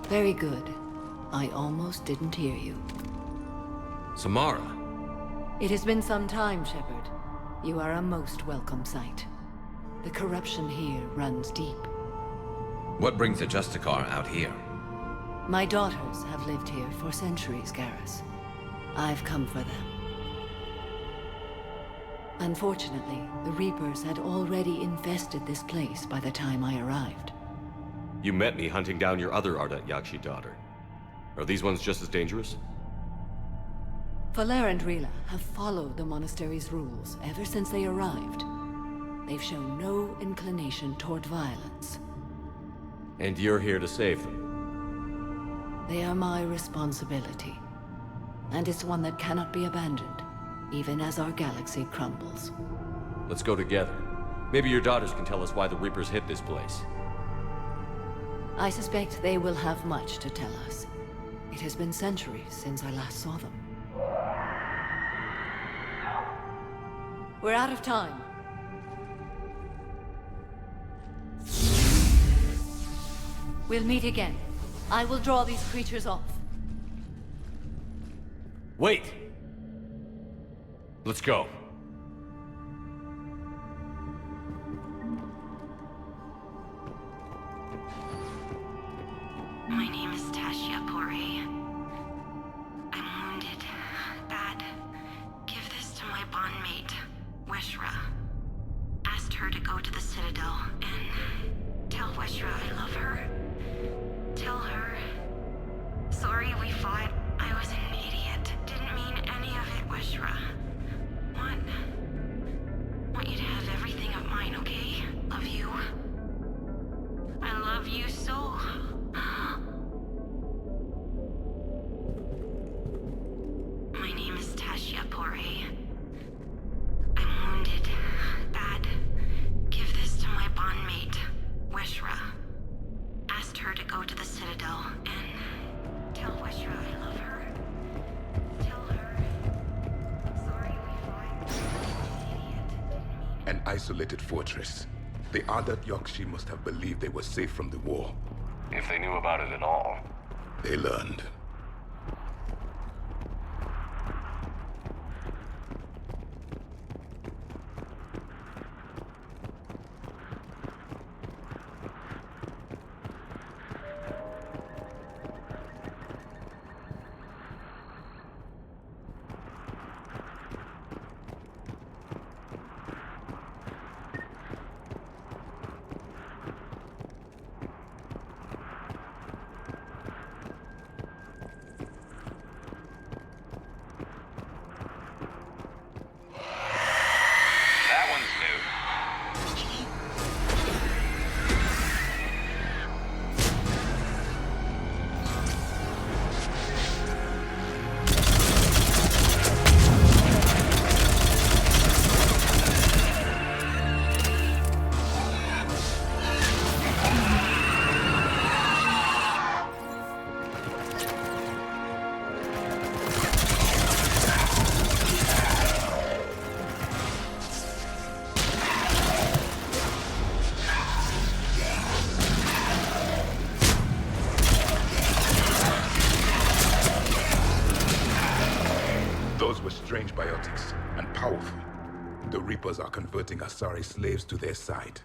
Very good. I almost didn't hear you. Samara! It has been some time, Shepard. You are a most welcome sight. The corruption here runs deep. What brings the Justicar out here? My daughters have lived here for centuries, Garrus. I've come for them. Unfortunately, the Reapers had already infested this place by the time I arrived. You met me hunting down your other Ardat Yakshi daughter. Are these ones just as dangerous? Falere and Rila have followed the monastery's rules ever since they arrived. They've shown no inclination toward violence. And you're here to save them? They are my responsibility. And it's one that cannot be abandoned, even as our galaxy crumbles. Let's go together. Maybe your daughters can tell us why the Reapers hit this place. I suspect they will have much to tell us. It has been centuries since I last saw them. We're out of time. We'll meet again. I will draw these creatures off. Wait! Let's go. My name is Tasha Pori. I'm wounded. Bad. Give this to my bondmate. her to go to the Citadel and tell Weshra I love her. Tell her. Sorry we fought. I was an idiot. Didn't mean any of it, Weshra. Want you to have everything of mine, okay? Love you. I love you so. My name is Tasha Poré. I'm wounded. Bad. Give this to my bondmate, Weshra. Asked her to go to the Citadel and tell Weshra I love her. Tell her. Sorry we fought. An isolated fortress. The Ardat Yakshi must have believed they were safe from the war. If they knew about it at all. They learned. Strange biotics, and powerful. The Reapers are converting Asari slaves to their side.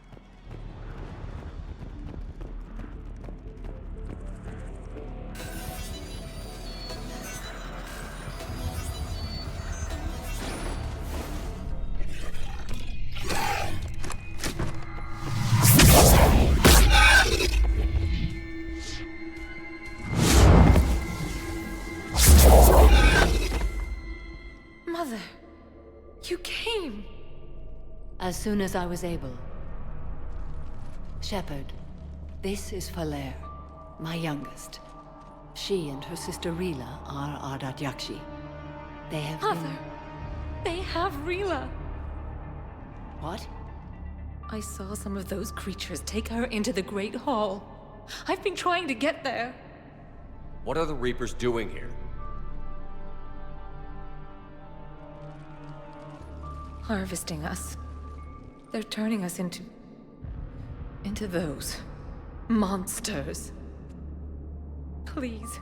As soon as I was able. Shepard, this is Falere, my youngest. She and her sister Rila are Ardat Yakshi. They have Mother, they have Rila. What? I saw some of those creatures take her into the Great Hall. I've been trying to get there. What are the Reapers doing here? Harvesting us. They're turning us into those monsters. Please,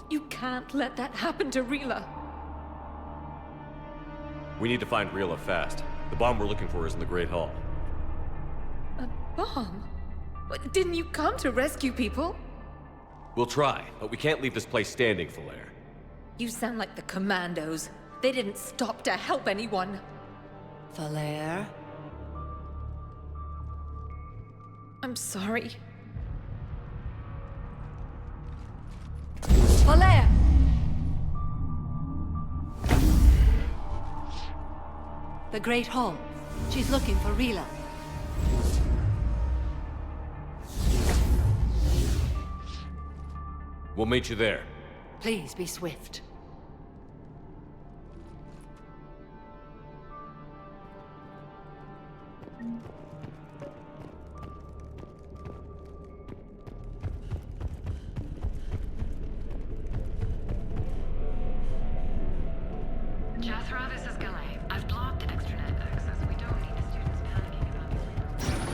you can't let that happen to Rila. We need to find Rila fast. The bomb we're looking for is in the Great Hall. A bomb? But didn't you come to rescue people? We'll try, but we can't leave this place standing, Falere. You sound like the Commandos. They didn't stop to help anyone. Falere? I'm sorry. Falere! The Great Hall. She's looking for Rila. We'll meet you there. Please be swift. Jethro, this is Galay. I've blocked extranet access. We don't need the students panicking about the later.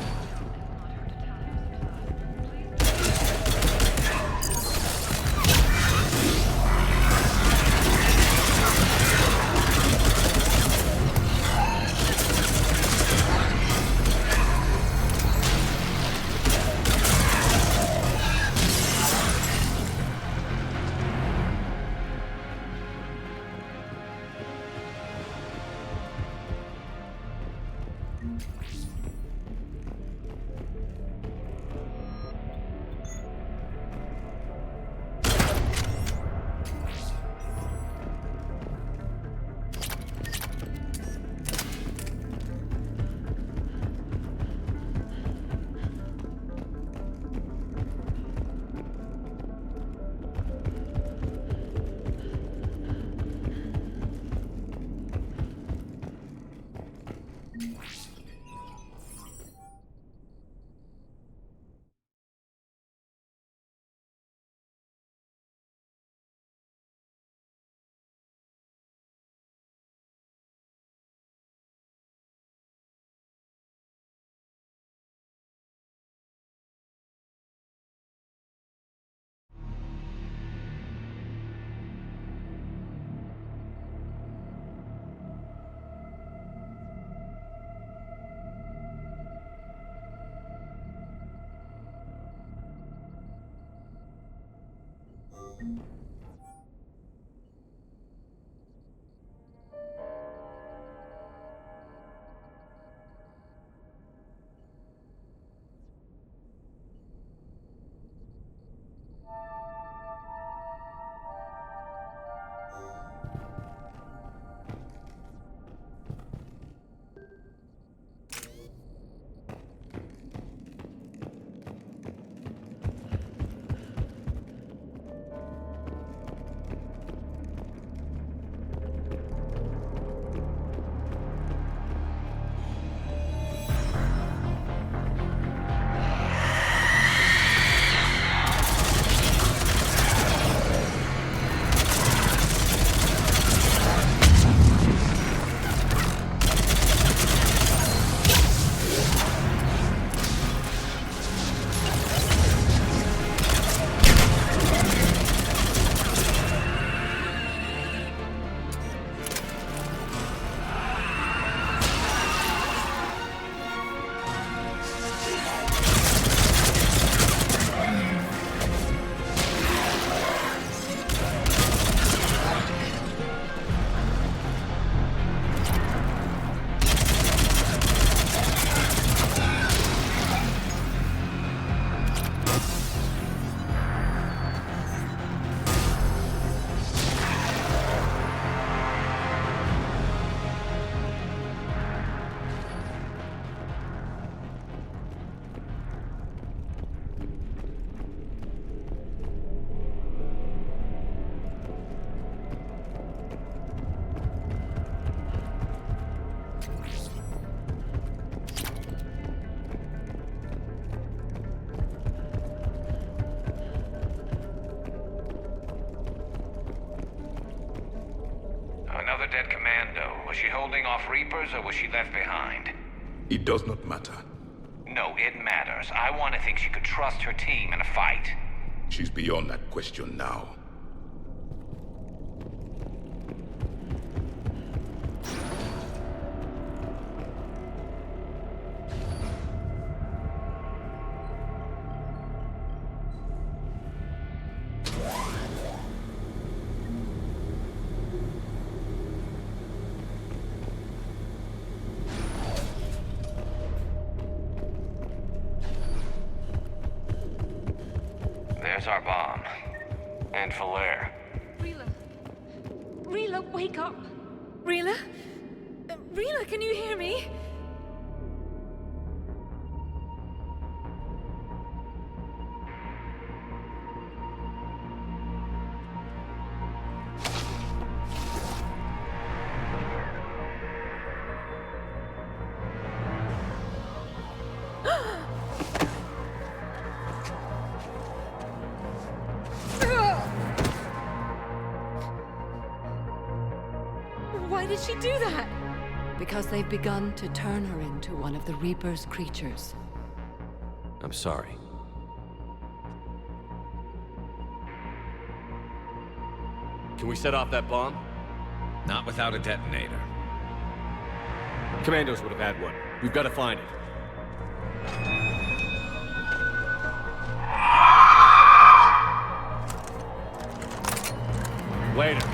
Another dead commando. Was she holding off Reapers or was she left behind? It does not matter. No, it matters. I want to think she could trust her team in a fight. She's beyond that question now. There's our bomb. And Falere. Rila. Rila, wake up. Rila? Rila, can you hear me? Why did she do that? Because they've begun to turn her into one of the Reaper's creatures. I'm sorry. Can we set off that bomb? Not without a detonator. Commandos would have had one. We've got to find it. Later.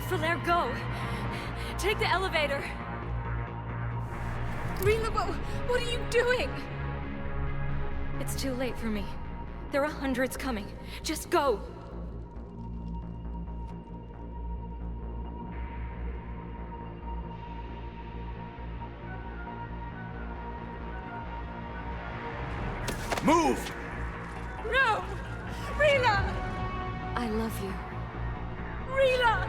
Falair, go! Take the elevator! Rila, what are you doing? It's too late for me. There are hundreds coming. Just go! Move! No! Rila! I love you. Rila!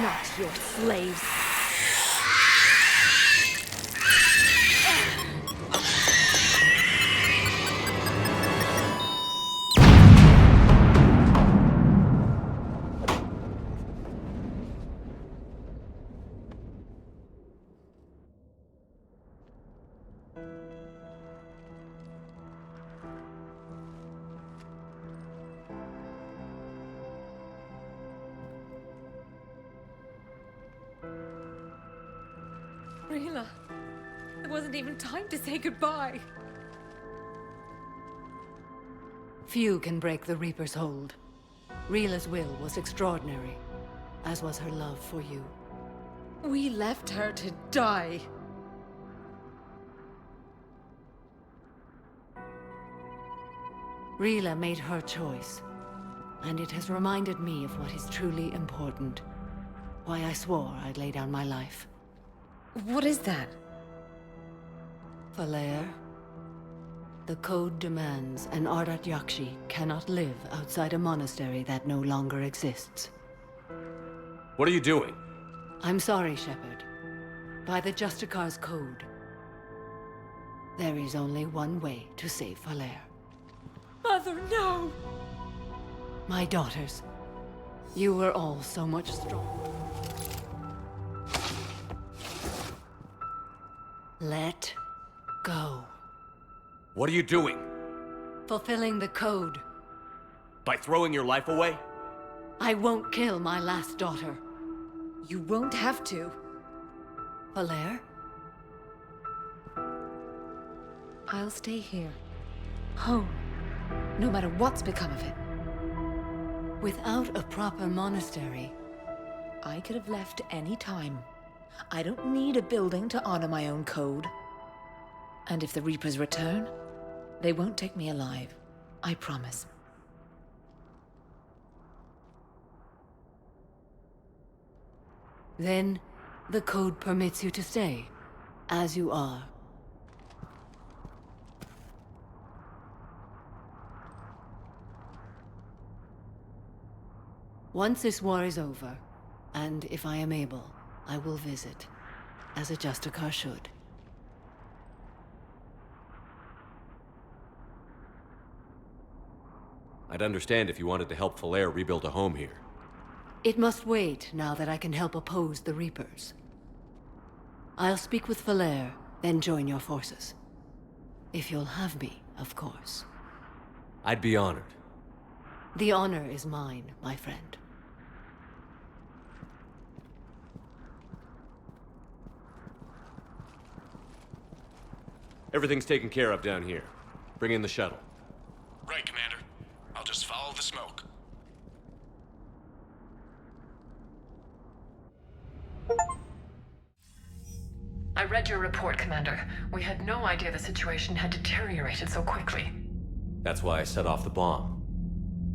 Not your slaves. Rila, there wasn't even time to say goodbye. Few can break the Reaper's hold. Rila's will was extraordinary, as was her love for you. We left her to die. Rila made her choice, and it has reminded me of what is truly important. Why I swore I'd lay down my life. What is that? Falair, the code demands an Ardat Yakshi cannot live outside a monastery that no longer exists. What are you doing? I'm sorry, Shepard. By the Justicar's code, there is only one way to save Falair. Mother, no! My daughters, you were all so much stronger. Let go. What are you doing? Fulfilling the code. By throwing your life away? I won't kill my last daughter. You won't have to. Falair? I'll stay here. Home. No matter what's become of it. Without a proper monastery, I could have left any time. I don't need a building to honor my own code. And if the Reapers return, they won't take me alive. I promise. Then, the code permits you to stay, as you are. Once this war is over, and if I am able, I will visit, as a Justicar should. I'd understand if you wanted to help Falair rebuild a home here. It must wait now that I can help oppose the Reapers. I'll speak with Falair, then join your forces. If you'll have me, of course. I'd be honored. The honor is mine, my friend. Everything's taken care of down here. Bring in the shuttle. Right, Commander. I'll just follow the smoke. I read your report, Commander. We had no idea the situation had deteriorated so quickly. That's why I set off the bomb.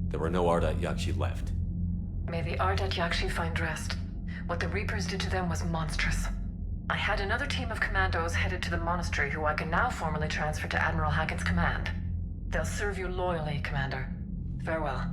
There were no Ardat Yakshi left. May the Ardat Yakshi find rest. What the Reapers did to them was monstrous. I had another team of commandos headed to the monastery who I can now formally transfer to Admiral Hackett's command. They'll serve you loyally, Commander. Farewell.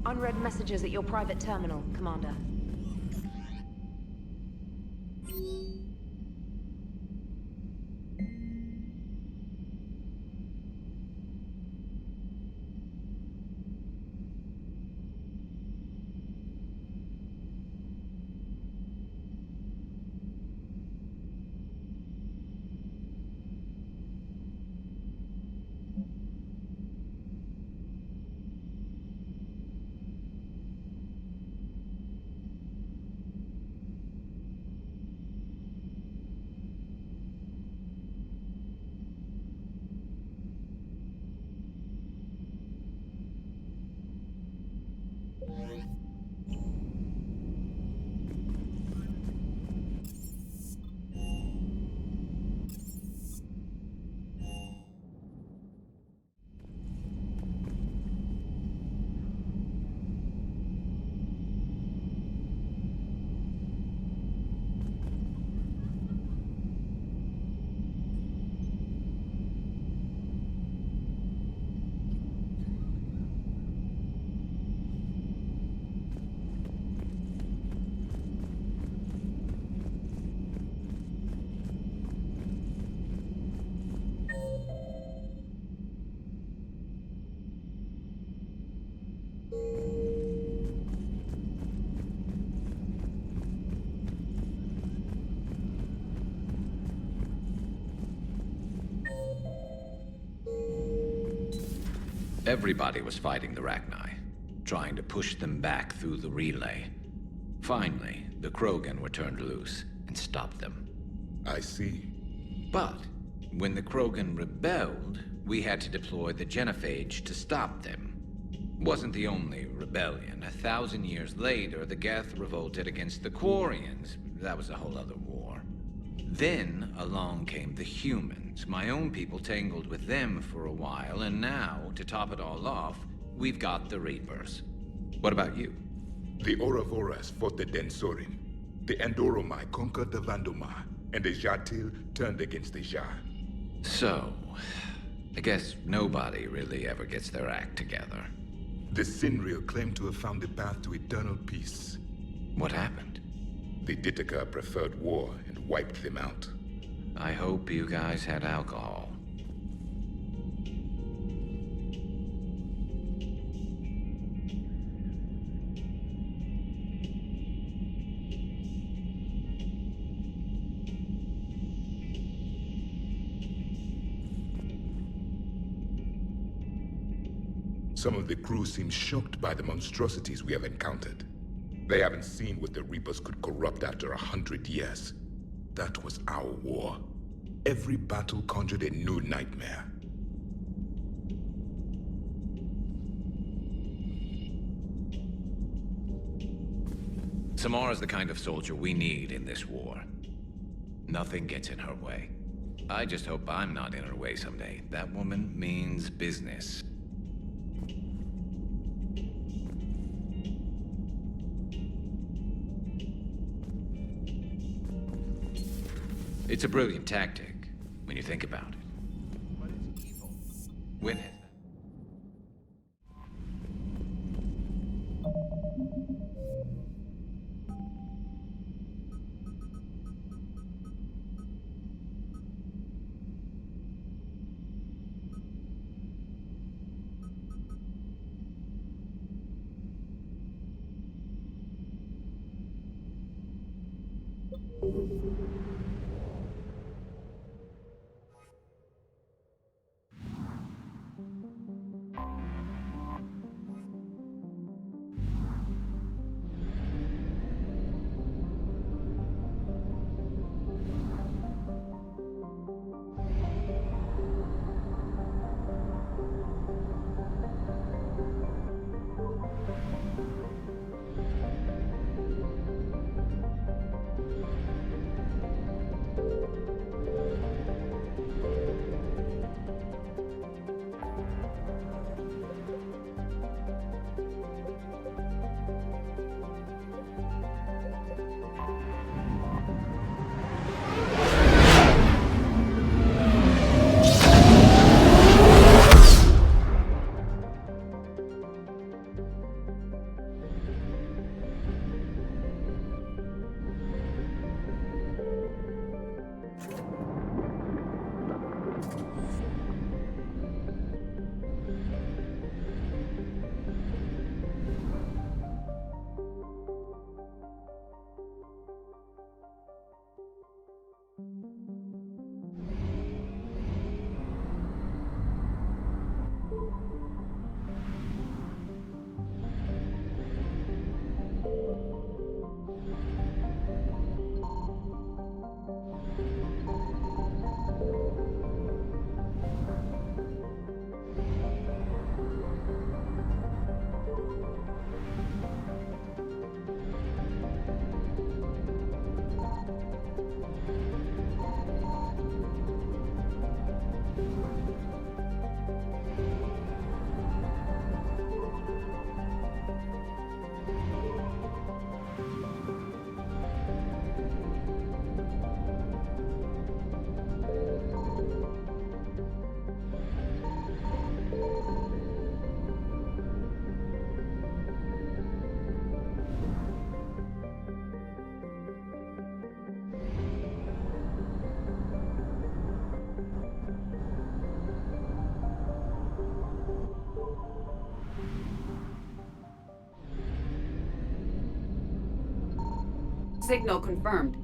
Unread messages at your private terminal, Commander. Everybody was fighting the Rachni, trying to push them back through the relay. Finally, the Krogan were turned loose and stopped them. I see. But when the Krogan rebelled, we had to deploy the Genophage to stop them. Wasn't the only rebellion. 1,000 years later, the Geth revolted against the Quarians. That was a whole other war. Then along came the humans. My own people tangled with them for a while, and now, to top it all off, we've got the Reapers. What about you? The Ouroboros fought the Densorin. The Andoromai conquered the Vandomar, and the Jatil turned against the Jar. So, I guess nobody really ever gets their act together. The Sinriel claimed to have found the path to eternal peace. What happened? The Ditaka preferred war and wiped them out. I hope you guys had alcohol. Some of the crew seem shocked by the monstrosities we have encountered. They haven't seen what the Reapers could corrupt after 100 years. That was our war. Every battle conjured a new nightmare. Samara's the kind of soldier we need in this war. Nothing gets in her way. I just hope I'm not in her way someday. That woman means business. It's a brilliant tactic, when you think about it. But it's evil. When it... Signal confirmed.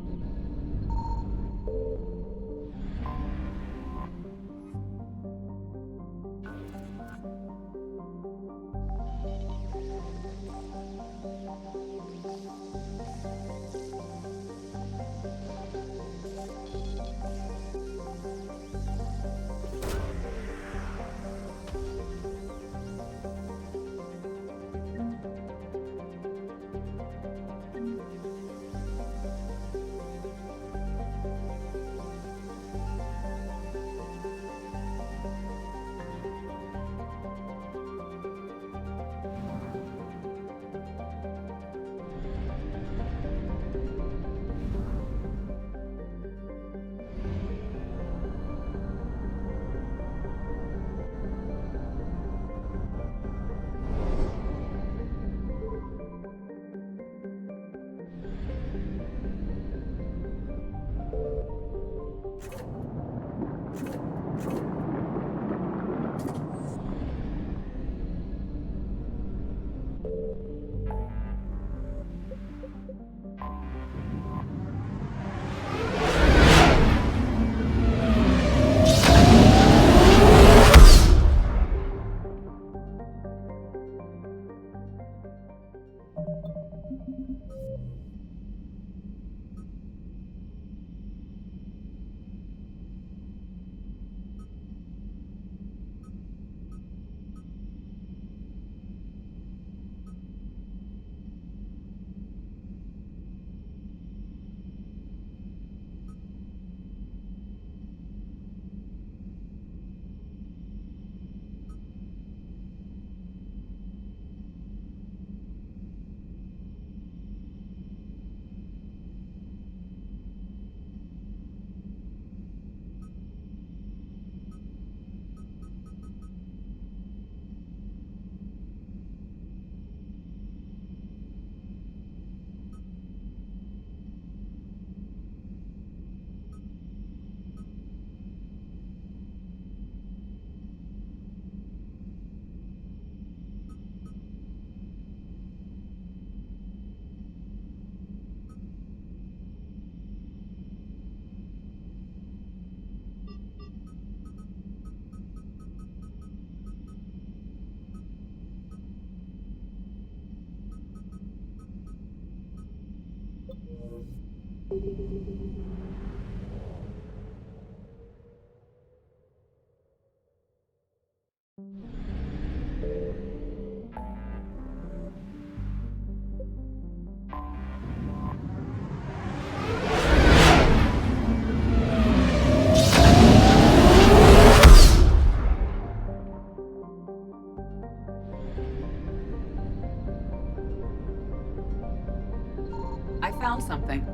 I found something.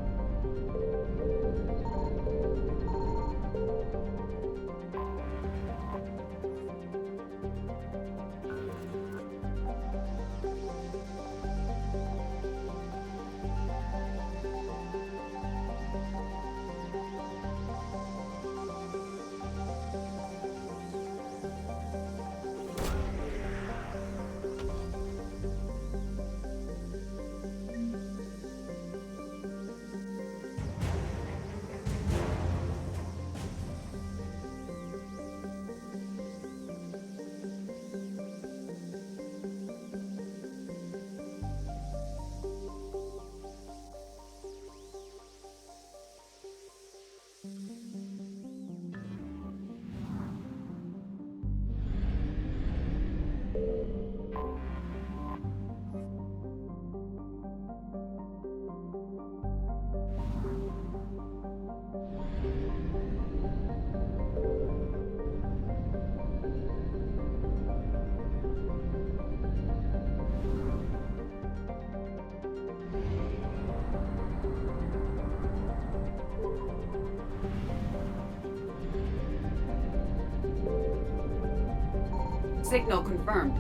Signal confirmed.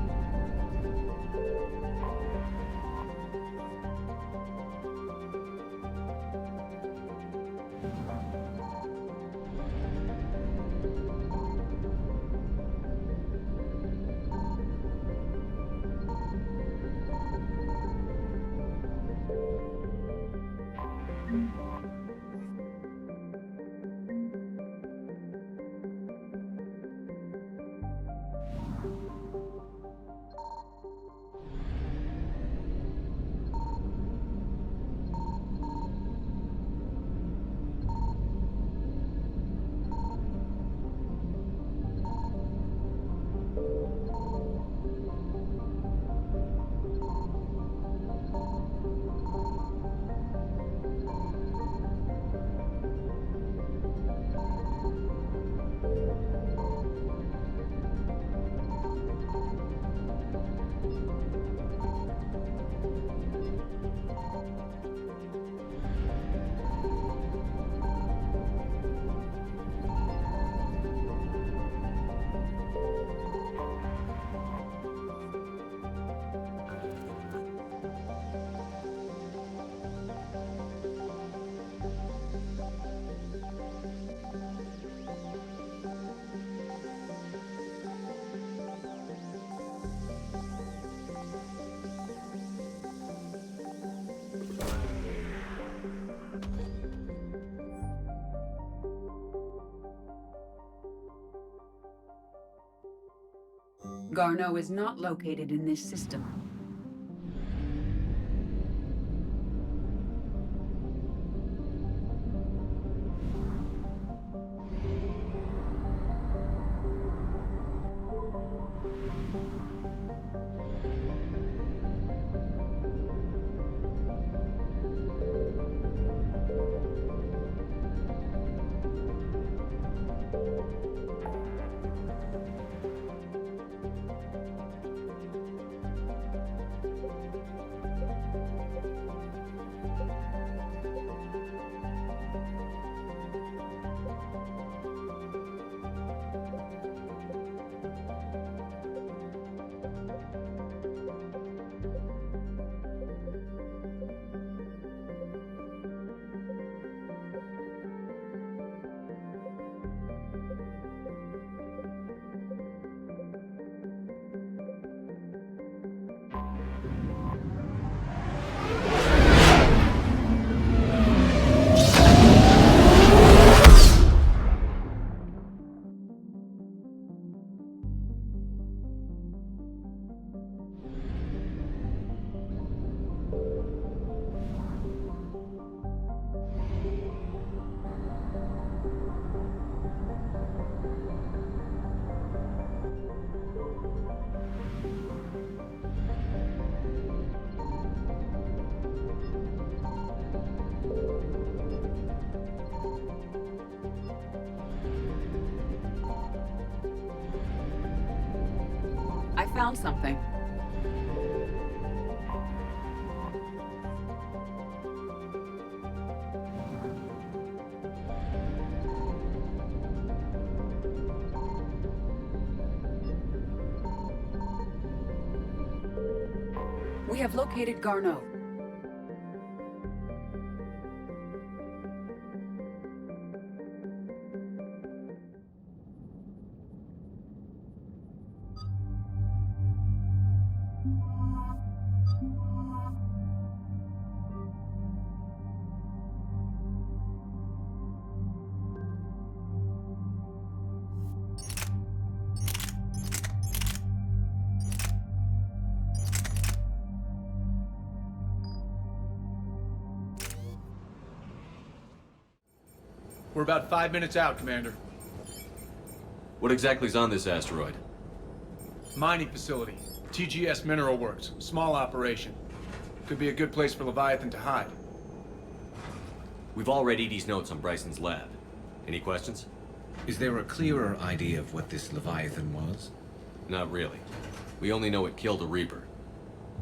Garneau is not located in this system. I found something. We have located Garneau. We're about 5 minutes out, Commander. What exactly is on this asteroid? Mining facility. TGS Mineral Works. Small operation. Could be a good place for Leviathan to hide. We've all read Edie's notes on Bryson's lab. Any questions? Is there a clearer idea of what this Leviathan was? Not really. We only know it killed a Reaper.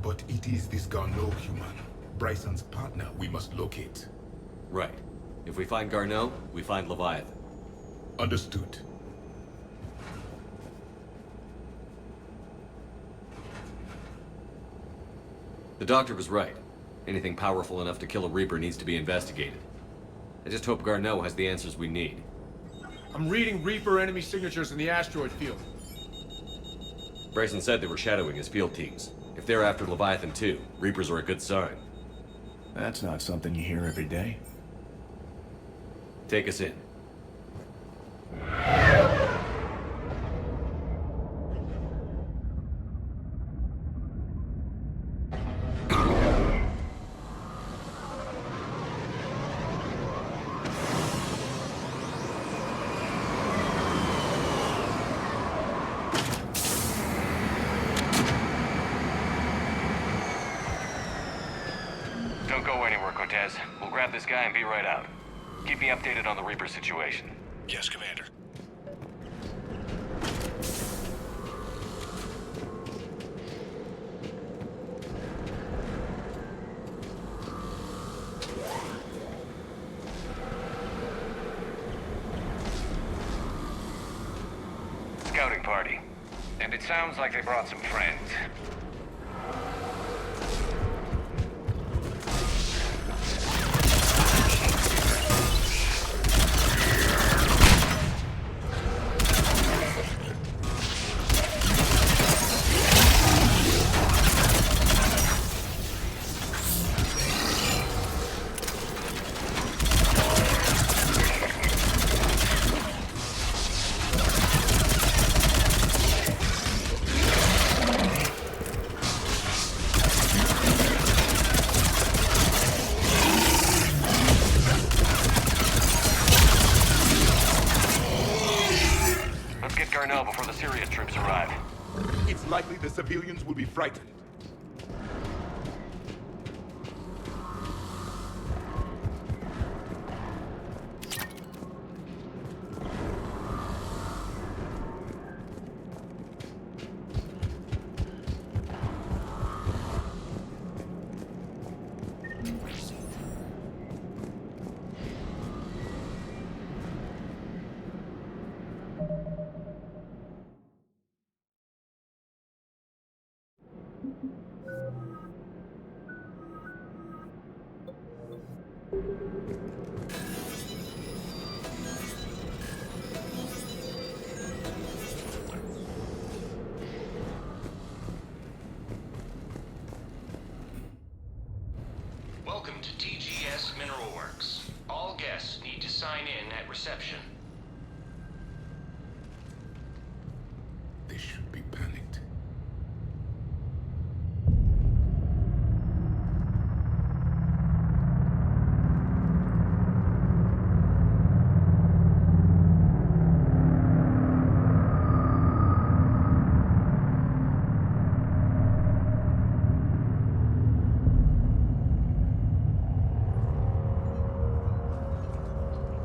But it is this Garneau human, Bryson's partner, we must locate. Right. If we find Garneau, we find Leviathan. Understood. The doctor was right. Anything powerful enough to kill a Reaper needs to be investigated. I just hope Garneau has the answers we need. I'm reading Reaper enemy signatures in the asteroid field. Bryson said they were shadowing his field teams. If they're after Leviathan too, Reapers are a good sign. That's not something you hear every day. Take us in. Don't go anywhere, Cortez. We'll grab this guy and be right out. Keep me updated on the Reaper situation. Yes, Commander. Scouting party. And it sounds like they brought some friends. likely the civilians will be frightened. Welcome to TGS Mineral Works. All guests need to sign in at reception. They should be panicked.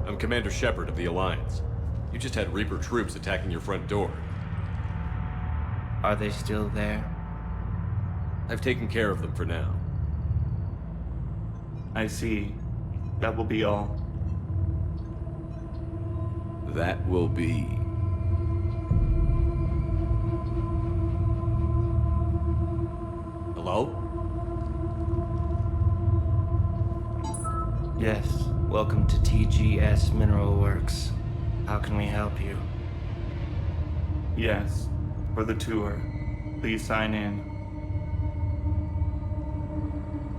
I'm Commander Shepard of the Alliance. You just had Reaper troops attacking your front door. Are they still there? I've taken care of them for now. I see. That will be all. That will be... Hello? Yes. Welcome to TGS Mineral Works. How can we help you? Yes. For the tour. Please sign in.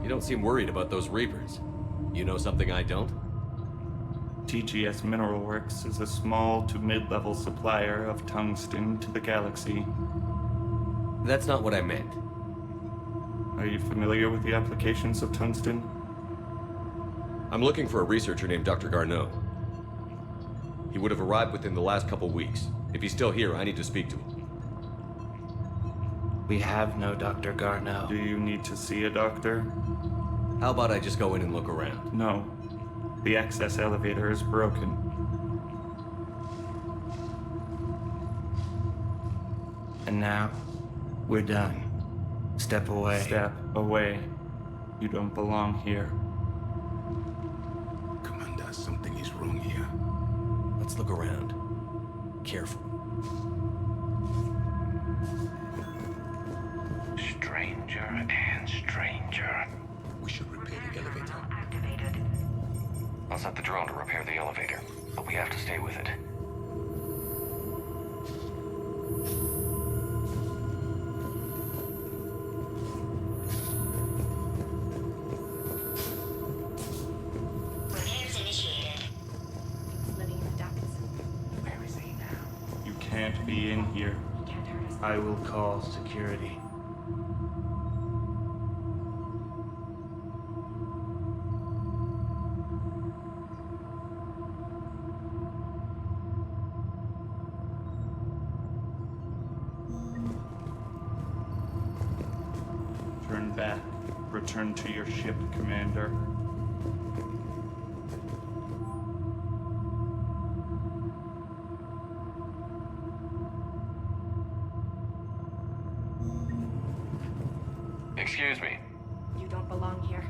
You don't seem worried about those Reapers. You know something I don't? TGS Mineral Works is a small to mid-level supplier of tungsten to the galaxy. That's not what I meant. Are you familiar with the applications of tungsten? I'm looking for a researcher named Dr. Garneau. He would have arrived within the last couple weeks. If he's still here, I need to speak to him. We have no Dr. Garneau. Do you need to see a doctor? How about I just go in and look around? No. The access elevator is broken. And now, we're done. Step away. Step away. You don't belong here. Commander, something is wrong here. Let's look around. Careful. Stranger and stranger. We should repair the elevator. I'll set the drone to repair the elevator, but we have to stay with it. Repairs initiated. Living in the ducts. Where is he now? You can't be in here. I will call security. Turn back. Return to your ship, Commander. Excuse me. You don't belong here.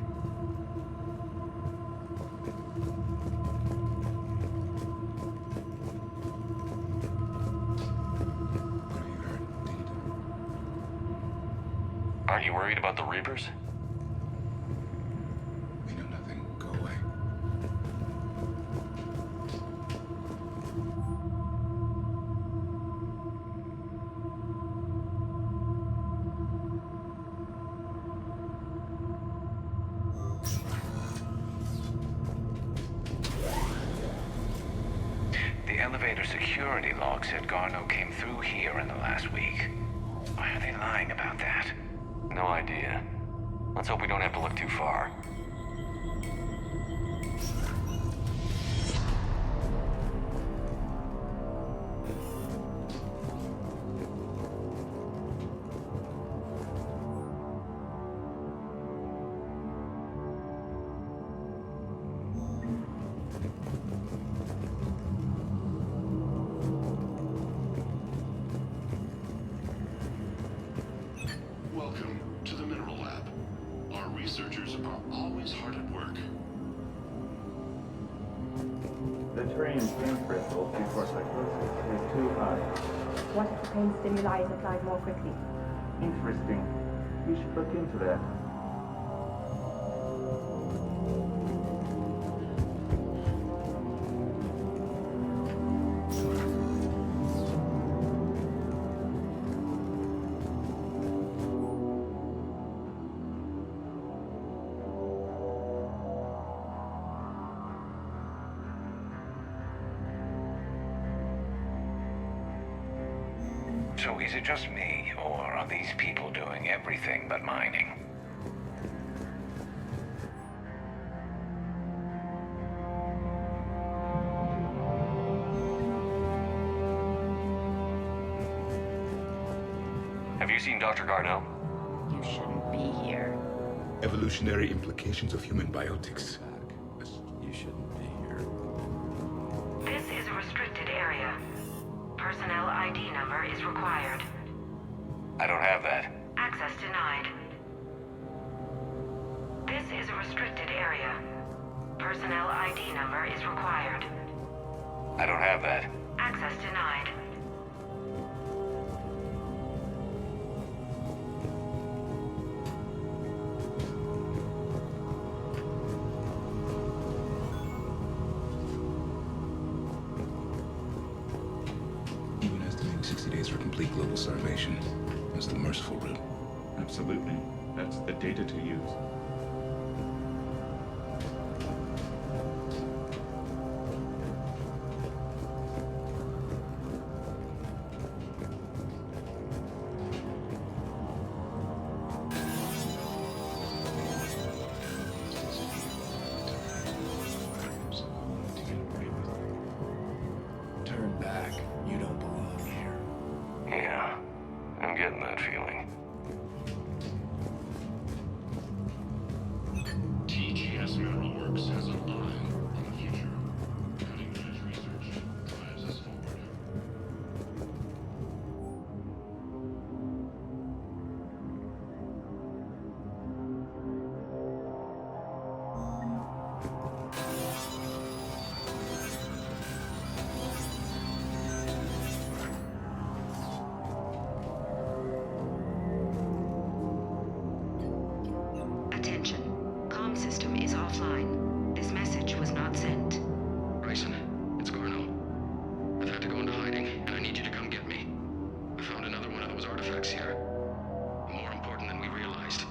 Aren't you worried about the Reapers? We know nothing. Go away. The elevator security log said Garneau came through here in the last week. Why are they lying about that? No idea. Let's hope we don't have to look too far. Welcome to the Mineral Lab. Our researchers are always hard at work. The trained pain threshold before psychosis is too high. What if the pain stimuli is applied more quickly? Interesting. We should look into that. So is it just me, or are these people doing everything but mining? Have you seen Dr. Garneau? You shouldn't be here. Evolutionary implications of human biotics. You shouldn't be here. This is a restricted area. Personnel ID number is required. I don't have that. Access denied. This is a restricted area. Personnel ID number is required. I don't have that. Access denied. Even estimating 60 days for complete global starvation is the merciful route. Absolutely. That's the data to use. Turn back. You don't belong here. Yeah, I'm getting that feeling. TGS Mineral Works has an eye on the future. Cutting-edge research drives us forward. Attention. Comm system is offline. This message was not sent. Bryson, it's Garneau. I've had to go into hiding, and I need you to come get me. I found another one of those artifacts here. More important than we realized.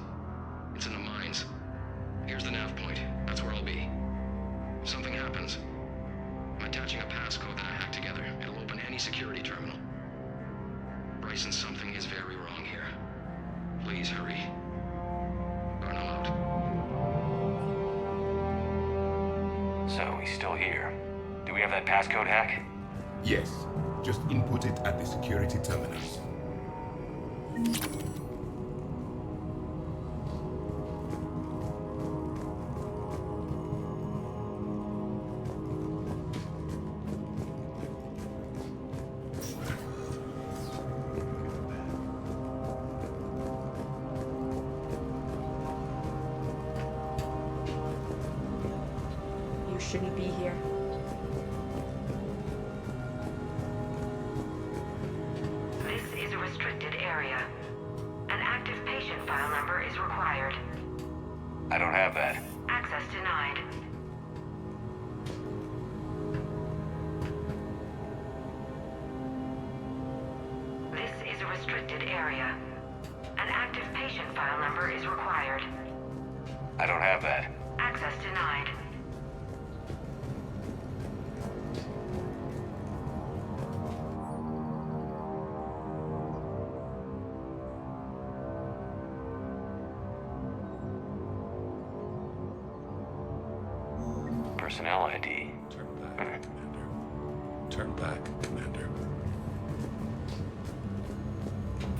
It's in the mines. Here's the nav point. That's where I'll be. If something happens, I'm attaching a passcode that I hacked together. It'll open any security terminal. Bryson, something is very wrong here. Please hurry. Garneau out. So he's still here. Do we have that passcode hack? Yes. Just input it at the security terminals. You shouldn't be here. This is a restricted area. An active patient file number is required. I don't have that. Access denied. This is a restricted area. An active patient file number is required. I don't have that. Access denied. Personnel ID. Turn back, Commander. Turn back, Commander.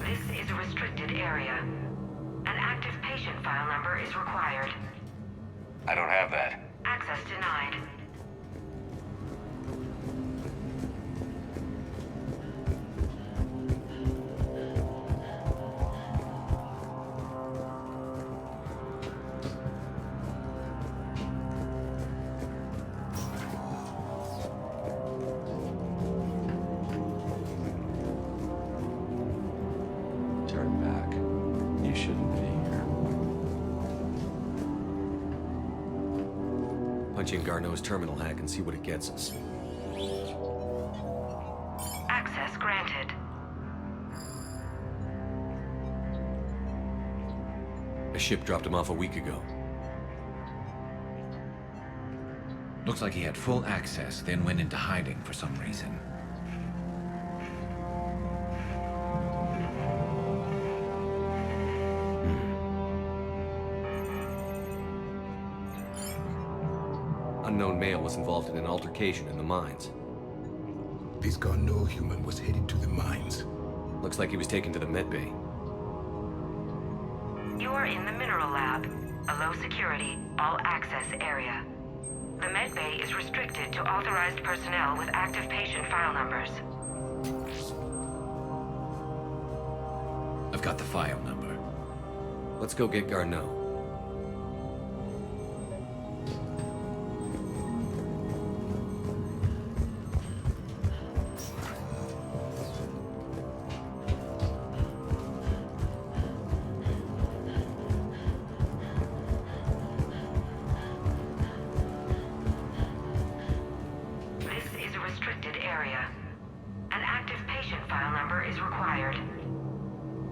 This is a restricted area. An active patient file number is required. I don't have that. Access denied. Turn back. You shouldn't be here. Punch in Garneau's terminal hack and see what it gets us. Access granted. A ship dropped him off a week ago. Looks like he had full access, then went into hiding for some reason. Unknown male was involved in an altercation in the mines. This Garneau human was headed to the mines. Looks like he was taken to the medbay. You are in the mineral lab, a low security, all access area. The medbay is restricted to authorized personnel with active patient file numbers. I've got the file number. Let's go get Garneau.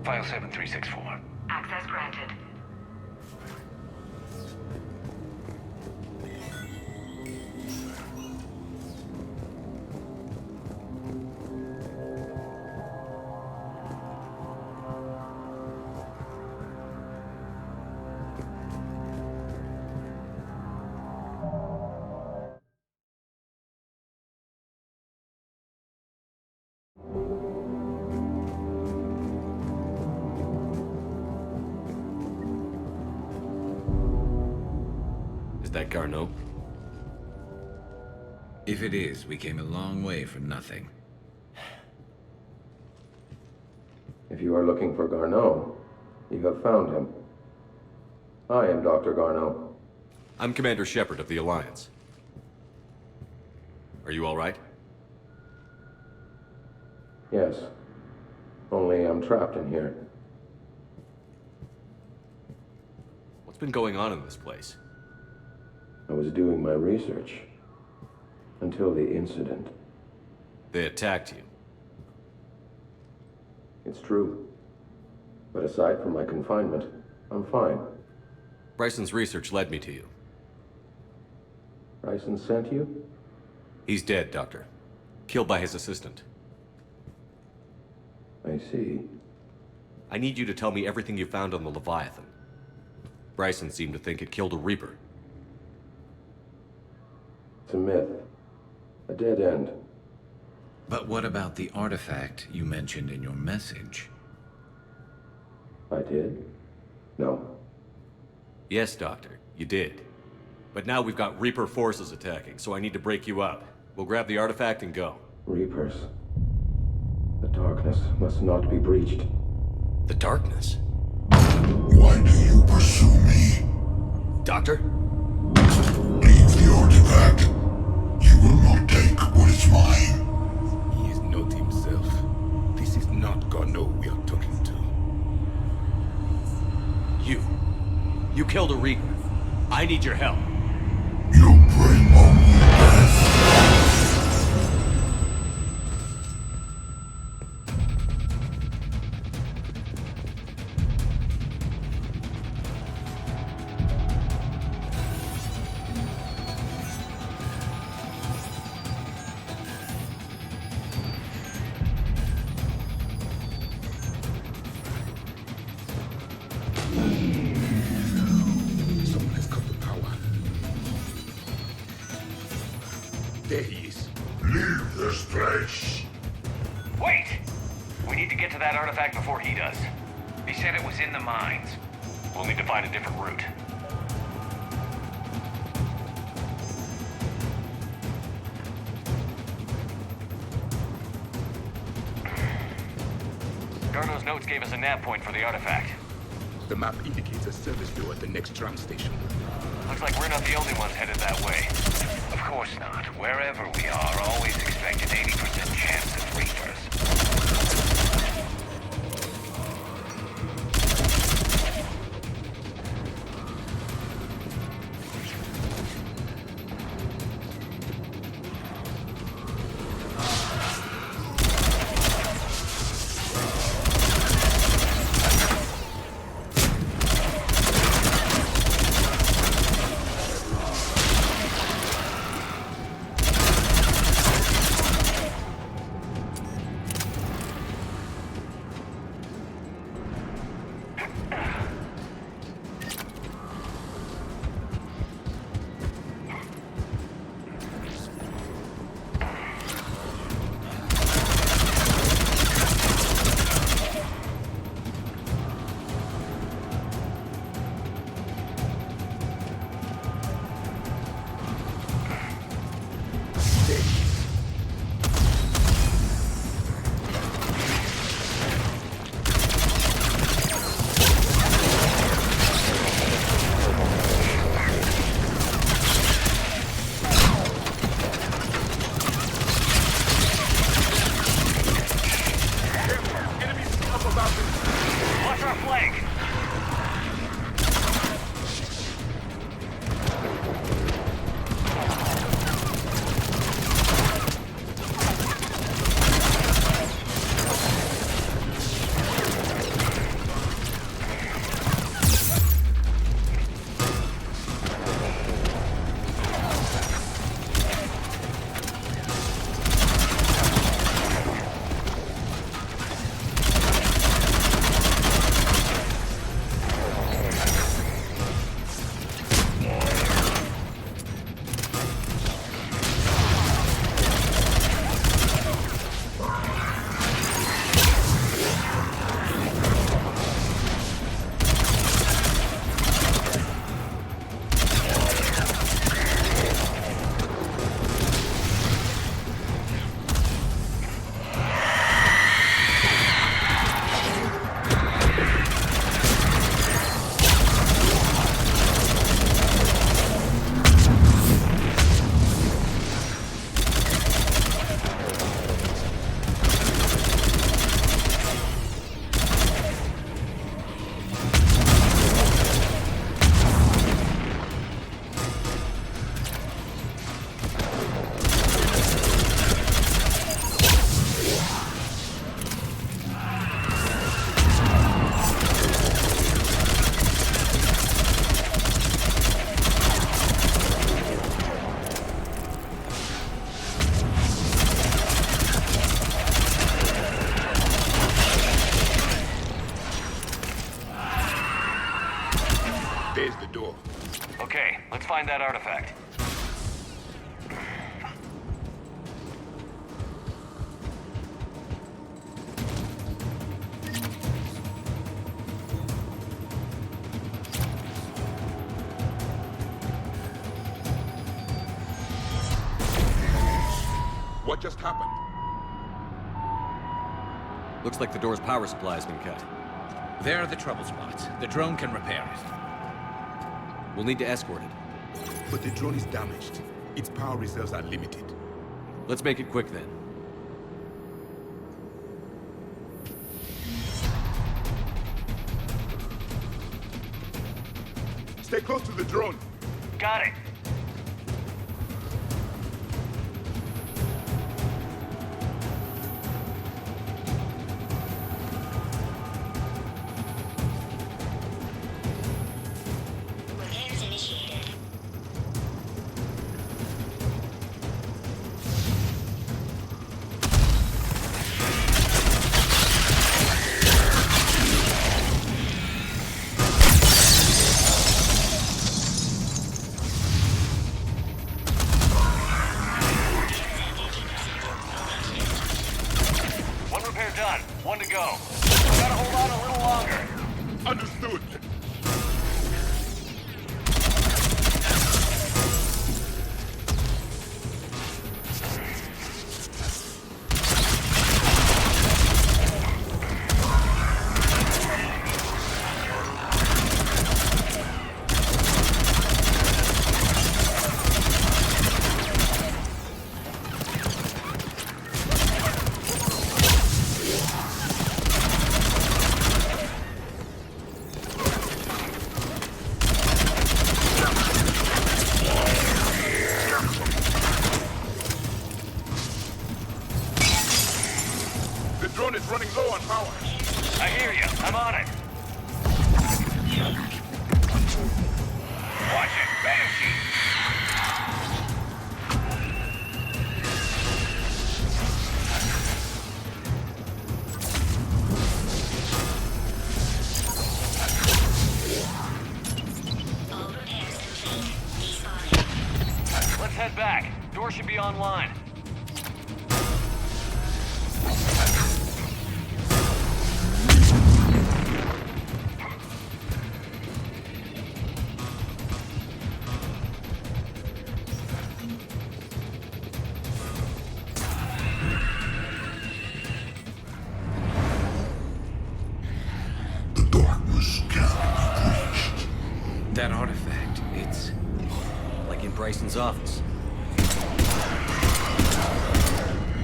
File 7364. Access granted. That Garneau? If it is, we came a long way from nothing. If you are looking for Garneau, you have found him. I am Dr. Garneau. I'm Commander Shepard of the Alliance. Are you all right? Yes. Only I'm trapped in here. What's been going on in this place? I was doing my research. Until the incident. They attacked you. It's true. But aside from my confinement, I'm fine. Bryson's research led me to you. Bryson sent you? He's dead, Doctor. Killed by his assistant. I see. I need you to tell me everything you found on the Leviathan. Bryson seemed to think it killed a Reaper. It's a myth. A dead end. But what about the artifact you mentioned in your message? I did? No. Yes, Doctor, you did. But now we've got Reaper forces attacking, so I need to break you up. We'll grab the artifact and go. Reapers. The darkness must not be breached. The darkness? Why do you pursue me? Doctor? Leave the artifact. You will not take what is mine. He is not himself. This is not Garneau we are talking to. You killed a Reaper. I need your help. You bring only death. Someone has cut the power. There he is. Leave this place. Wait! We need to get to that artifact before he does. He said it was in the mines. We'll need to find a different route. Garneau's notes gave us a nav point for the artifact. The map indicates a service door at the next tram station. Looks like we're not the only ones headed that way. Of course not. Wherever we are, always expect an 80% chance of Reapers. flank! There's the door. Okay, let's find that artifact. What just happened? Looks like the door's power supply has been cut. There are the trouble spots. The drone can repair it. We'll need to escort it. But the drone is damaged. Its power reserves are limited. Let's make it quick then. Stay close to the drone. Got it. Done. One to go. Gotta hold on a little longer. Understood. Drone is running low on power. I hear you. I'm on it. Watch it. Banshee. Let's head back. Door should be online. That artifact, it's... like in Bryson's office.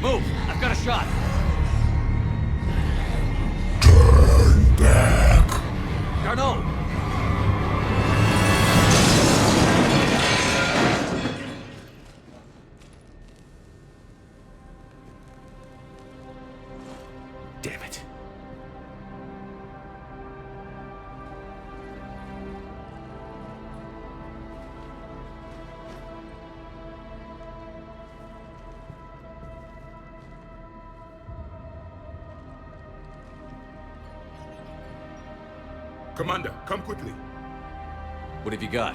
Move! I've got a shot! Turn back! Commander, come quickly. What have you got?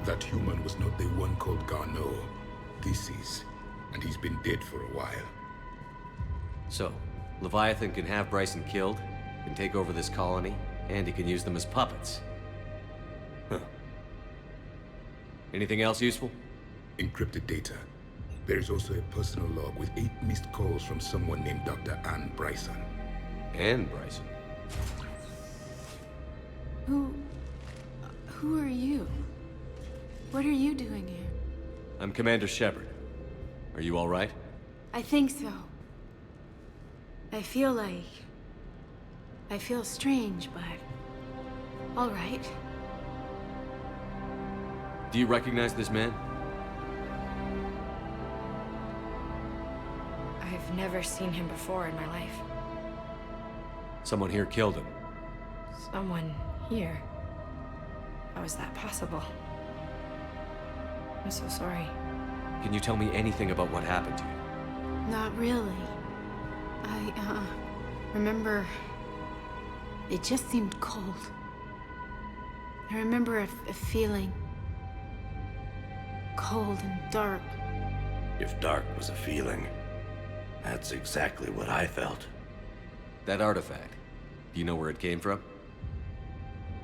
That human was not the one called Garneau. This is. And he's been dead for a while. So, Leviathan can have Bryson killed, can take over this colony, and he can use them as puppets. Huh. Anything else useful? Encrypted data. There's also a personal log with 8 missed calls from someone named Dr. Anne Bryson. Anne Bryson? Who are you? What are you doing here? I'm Commander Shepard. Are you all right? I think so. I feel strange, but all right. Do you recognize this man? I've never seen him before in my life. Someone here killed him. Someone here? How is that possible? I'm so sorry. Can you tell me anything about what happened to you? Not really. I remember it just seemed cold. I remember a feeling cold and dark. If dark was a feeling, that's exactly what I felt. That artifact, do you know where it came from?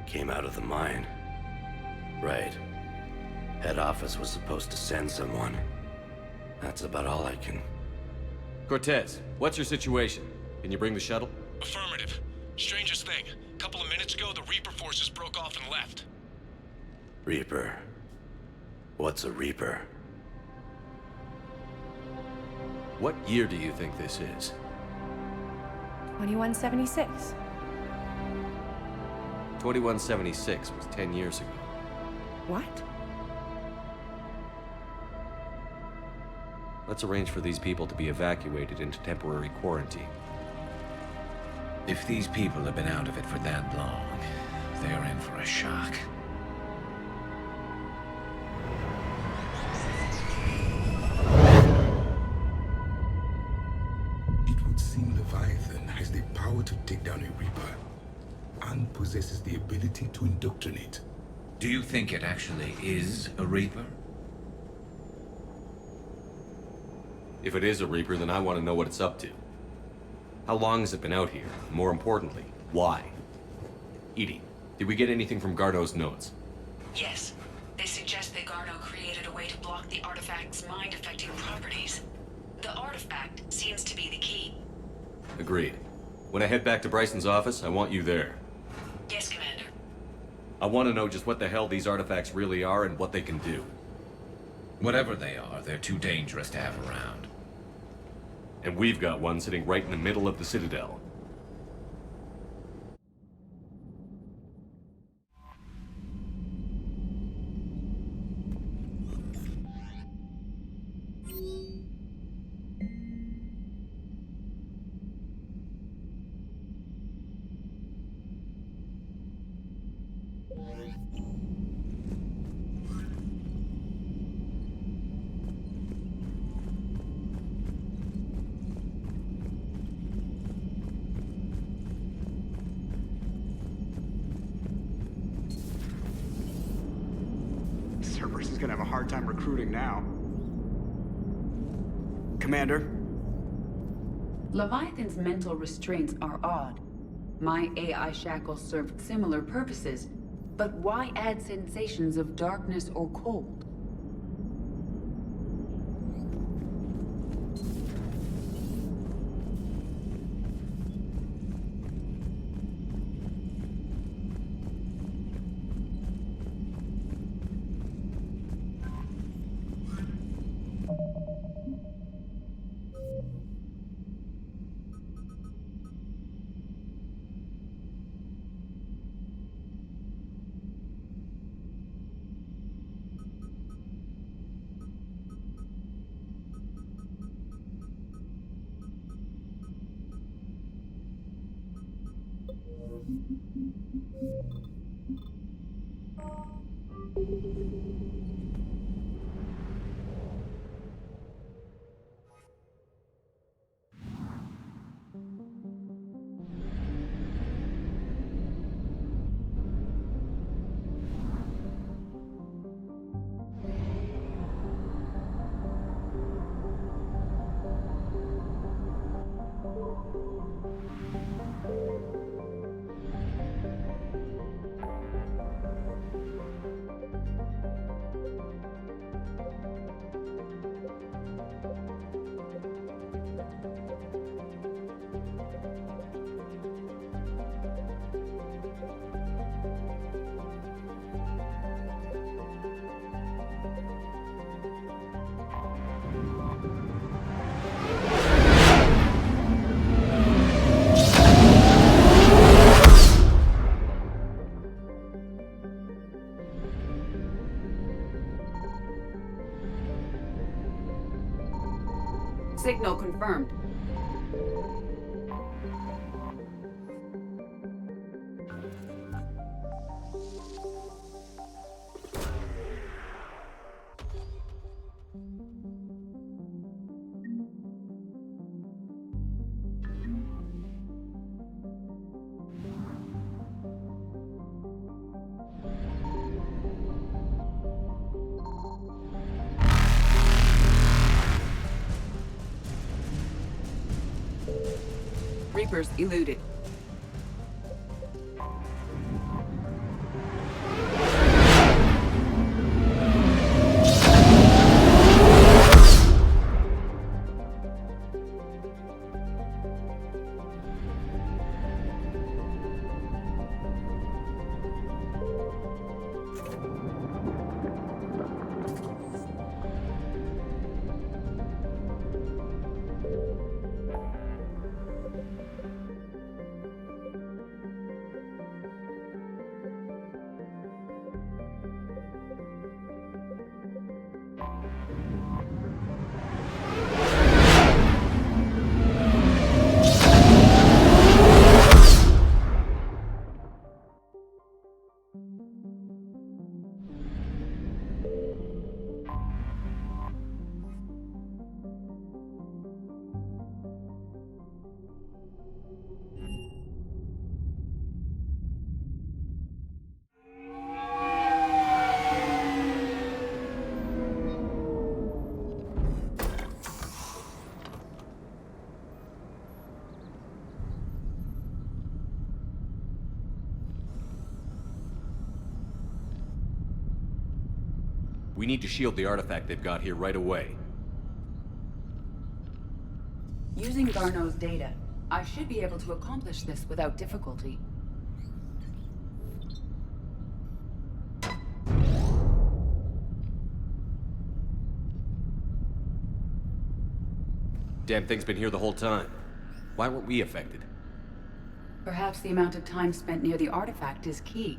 Came out of the mine. Right. Head office was supposed to send someone. That's about all I can... Cortez, what's your situation? Can you bring the shuttle? Affirmative. Strangest thing. A couple of minutes ago, the Reaper forces broke off and left. Reaper. What's a Reaper? What year do you think this is? 2176. 2176 was 10 years ago. What? Let's arrange for these people to be evacuated into temporary quarantine. If these people have been out of it for that long, they're in for a shock. It would seem Leviathan has the power to take down a Reaper, and possesses the ability to indoctrinate. Do you think it actually is a Reaper? If it is a Reaper, then I want to know what it's up to. How long has it been out here? More importantly, why? Edie, did we get anything from Garneau's notes? Yes. They suggest that Garneau created a way to block the artifact's mind-affecting properties. The artifact seems to be the key. Agreed. When I head back to Bryson's office, I want you there. Yes, Commander. I want to know just what the hell these artifacts really are and what they can do. Whatever they are, they're too dangerous to have around. And we've got one sitting right in the middle of the Citadel. Cerberus is gonna have a hard time recruiting now. Commander? Leviathan's mental restraints are odd. My AI shackles served similar purposes, but why add sensations of darkness or cold? confirmed. Reapers eluded. We need to shield the artifact they've got here right away. Using Garneau's data, I should be able to accomplish this without difficulty. Damn thing's been here the whole time. Why weren't we affected? Perhaps the amount of time spent near the artifact is key.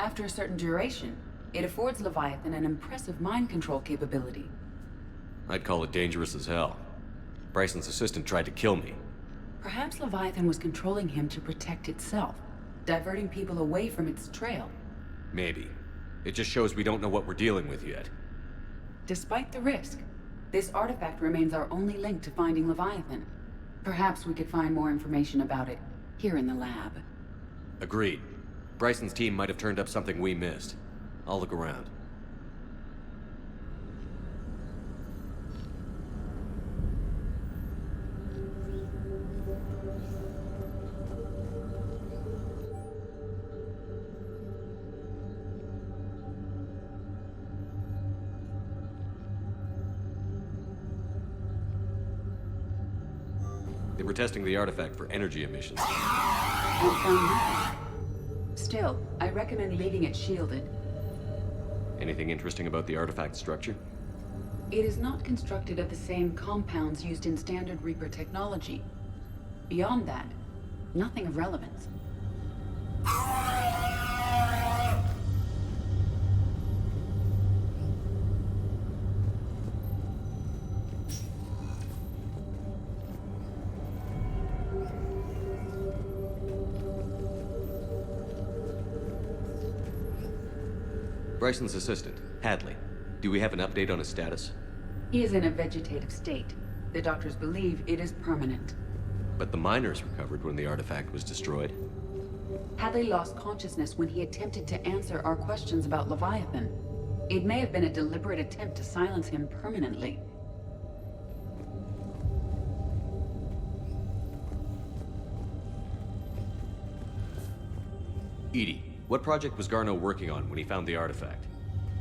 After a certain duration, it affords Leviathan an impressive mind control capability. I'd call it dangerous as hell. Bryson's assistant tried to kill me. Perhaps Leviathan was controlling him to protect itself, diverting people away from its trail. Maybe. It just shows we don't know what we're dealing with yet. Despite the risk, this artifact remains our only link to finding Leviathan. Perhaps we could find more information about it here in the lab. Agreed. Bryson's team might have turned up something we missed. I'll look around. They were testing the artifact for energy emissions. Still, I recommend leaving it shielded. Anything interesting about the artifact structure? It is not constructed of the same compounds used in standard Reaper technology. Beyond that, nothing of relevance. Bryson's assistant, Hadley. Do we have an update on his status? He is in a vegetative state. The doctors believe it is permanent. But the miners recovered when the artifact was destroyed. Hadley lost consciousness when he attempted to answer our questions about Leviathan. It may have been a deliberate attempt to silence him permanently. EDI, what project was Garneau working on when he found the artifact?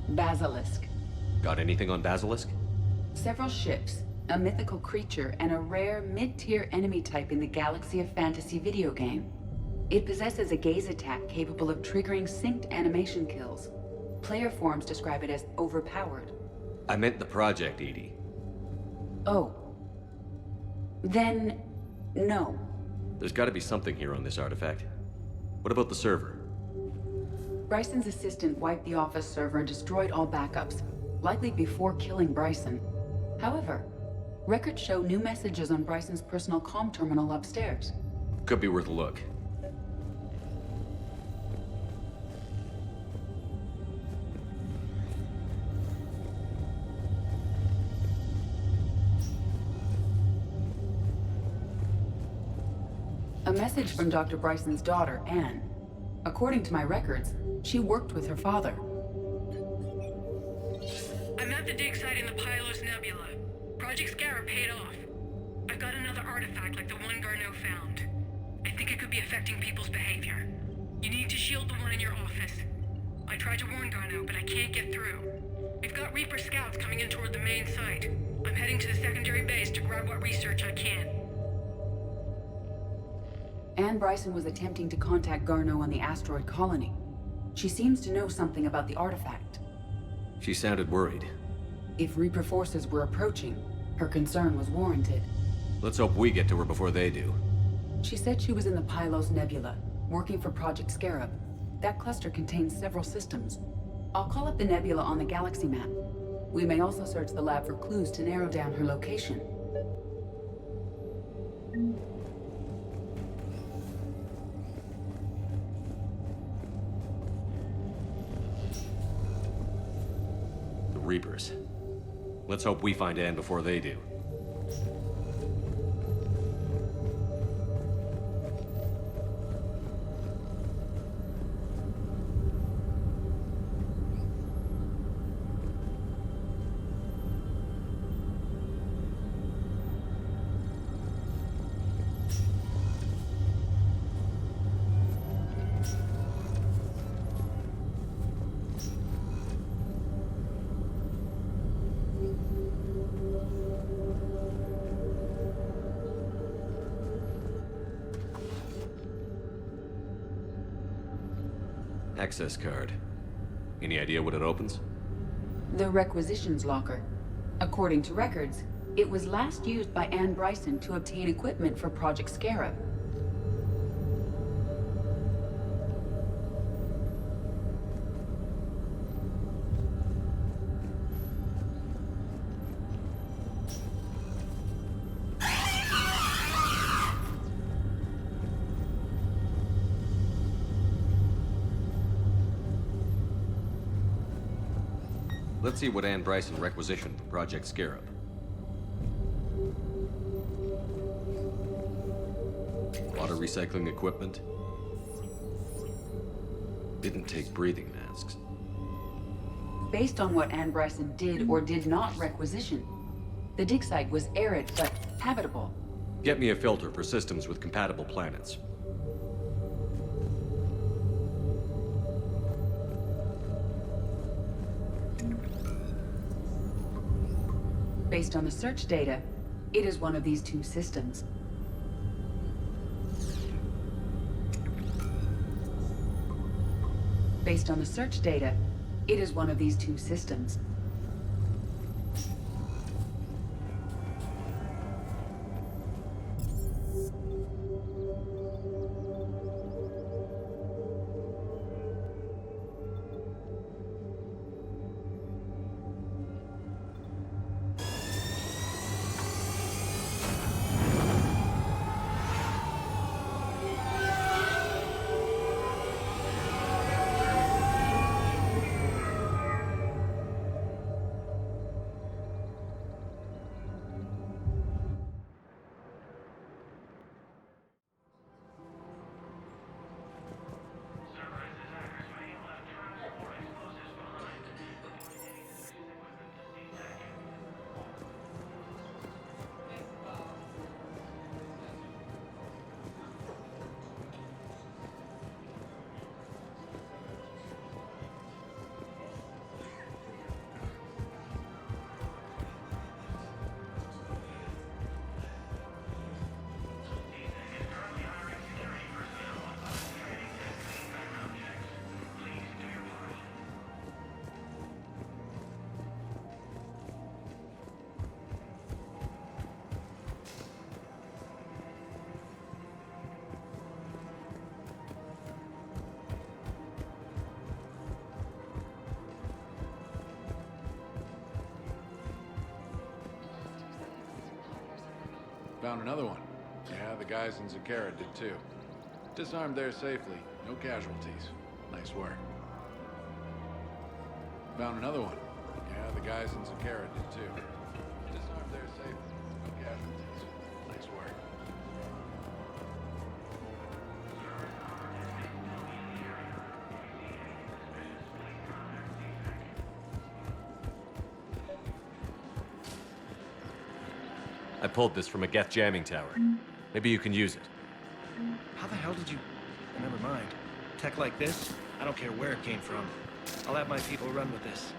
Basilisk. Got anything on Basilisk? Several ships, a mythical creature, and a rare mid-tier enemy type in the Galaxy of Fantasy video game. It possesses a gaze attack capable of triggering synced animation kills. Player forums describe it as overpowered. I meant the project, EDI. Oh. Then, no. There's gotta be something here on this artifact. What about the server? Bryson's assistant wiped the office server and destroyed all backups, likely before killing Bryson. However, Records show new messages on Bryson's personal comm terminal upstairs. Could be worth a look. A message from Dr. Bryson's daughter, Anne. According to my records, she worked with her father. I'm at the dig site in the Pylos Nebula. Project Scarab paid off. I've got another artifact like the one Garneau found. I think it could be affecting people's behavior. You need to shield the one in your office. I tried to warn Garneau, but I can't get through. We've got Reaper scouts coming in toward the main site. I'm heading to the secondary base to grab what research I can. Anne Bryson was attempting to contact Garneau on the asteroid colony. She seems to know something about the artifact. She sounded worried. If Reaper forces were approaching, her concern was warranted. Let's hope we get to her before they do. She said she was in the Pylos Nebula, working for Project Scarab. That cluster contains several systems. I'll call up the nebula on the galaxy map. We may also search the lab for clues to narrow down her location. The Reapers. Let's hope we find Anne before they do. Access card. Any idea what it opens? The requisitions locker. According to records, it was last used by Anne Bryson to obtain equipment for Project Scarab. Let's see what Anne Bryson requisitioned for Project Scarab. Water recycling equipment. Didn't take breathing masks. Based on what Anne Bryson did or did not requisition, the dig site was arid but habitable. Get me a filter for systems with compatible planets. Based on the search data, it is one of these two systems. Based on the search data, it is one of these two systems. Found another one. Yeah, the guys in Zakara did too. Disarmed there safely. No casualties. Nice work. Found another one. Yeah, the guys in Zakara did too. Disarmed there safely. No casualties. Nice work. I pulled this from a Geth jamming tower. Maybe you can use it. How the hell did you... Never mind. Tech like this, I don't care where it came from. I'll have my people run with this.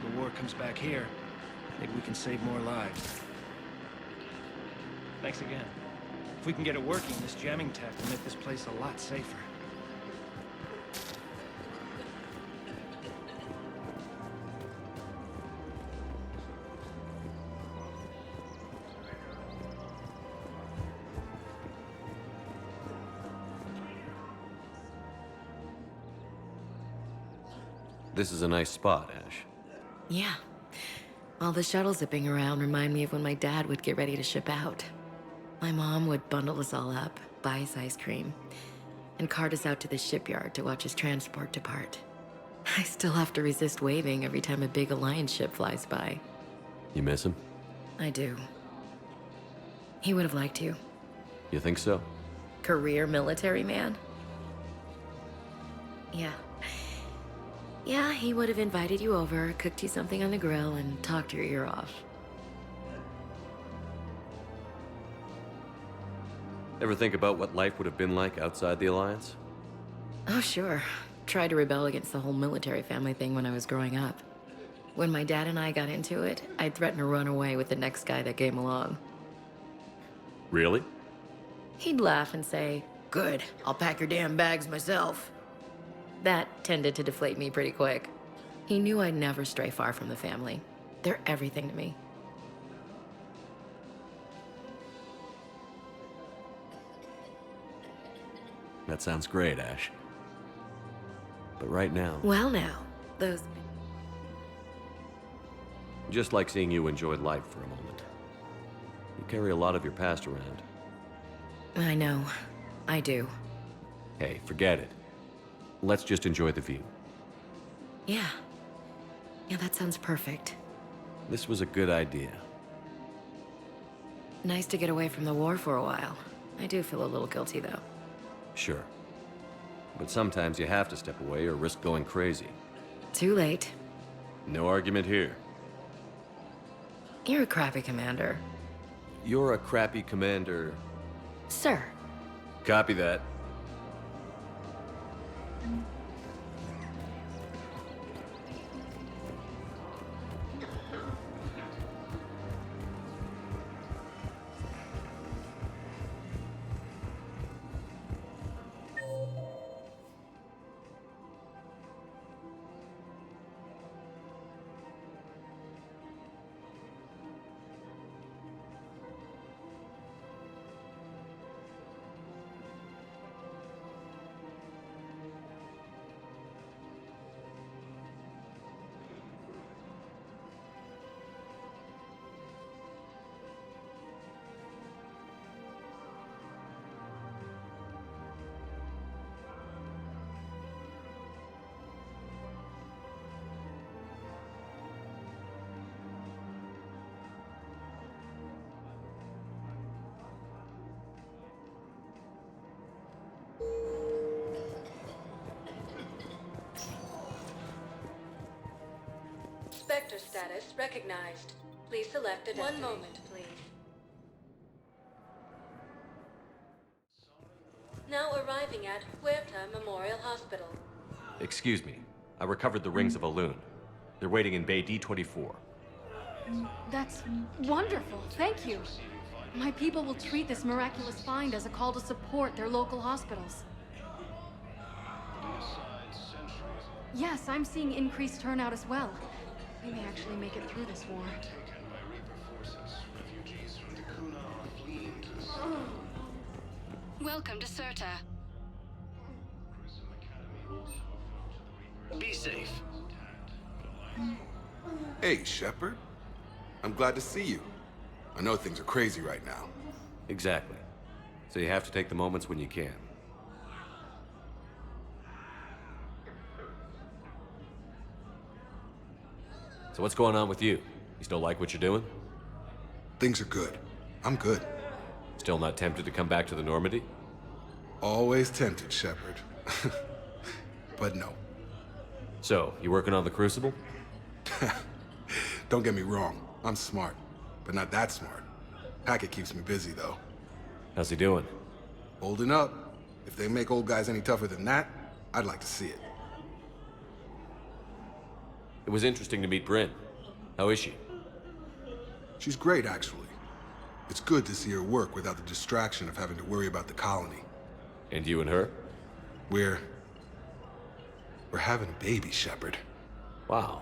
When the war comes back here, maybe we can save more lives. Thanks again. If we can get it working, this jamming tech will make this place a lot safer. This is a nice spot, Ash. Yeah. All the shuttles zipping around remind me of when my dad would get ready to ship out. My mom would bundle us all up, buy us ice cream, and cart us out to the shipyard to watch his transport depart. I still have to resist waving every time a big Alliance ship flies by. You miss him? I do. He would have liked you. You think so? Career military man? Yeah. Yeah, he would have invited you over, cooked you something on the grill, and talked your ear off. Ever think about what life would have been like outside the Alliance? Oh, sure. Tried to rebel against the whole military family thing when I was growing up. When my dad and I got into it, I'd threaten to run away with the next guy that came along. Really? He'd laugh and say, "Good, I'll pack your damn bags myself." That tended to deflate me pretty quick. He knew I'd never stray far from the family. They're everything to me. That sounds great, Ash. But right now... Well now, those... Just like seeing you enjoy life for a moment. You carry a lot of your past around. I know. I do. Hey, forget it. Let's just enjoy the view. Yeah. Yeah, that sounds perfect. This was a good idea. Nice to get away from the war for a while. I do feel a little guilty, though. Sure. But sometimes you have to step away or risk going crazy. Too late. No argument here. You're a crappy commander. You're a crappy commander. Sir. Copy that. Spectre status recognized. Please select a destination. 1 moment, please. Now arriving at Huerta Memorial Hospital. Excuse me. I recovered the rings of Elune. They're waiting in Bay D-24. That's wonderful. Thank you. My people will treat this miraculous find as a call to support their local hospitals. Yes, I'm seeing increased turnout as well. We may actually make it through this war. Welcome to Serta. Be safe. Hey, Shepard. I'm glad to see you. I know things are crazy right now. Exactly. So you have to take the moments when you can. So what's going on with you? You still like what you're doing? Things are good. I'm good. Still not tempted to come back to the Normandy? Always tempted, Shepard. But no. So, you working on the Crucible? Don't get me wrong. I'm smart, but not that smart. Hackett keeps me busy, though. How's he doing? Holding up. If they make old guys any tougher than that, I'd like to see it. It was interesting to meet Bryn. How is she? She's great, actually. It's good to see her work without the distraction of having to worry about the colony. And you and her? We're having a baby, Shepard. Wow.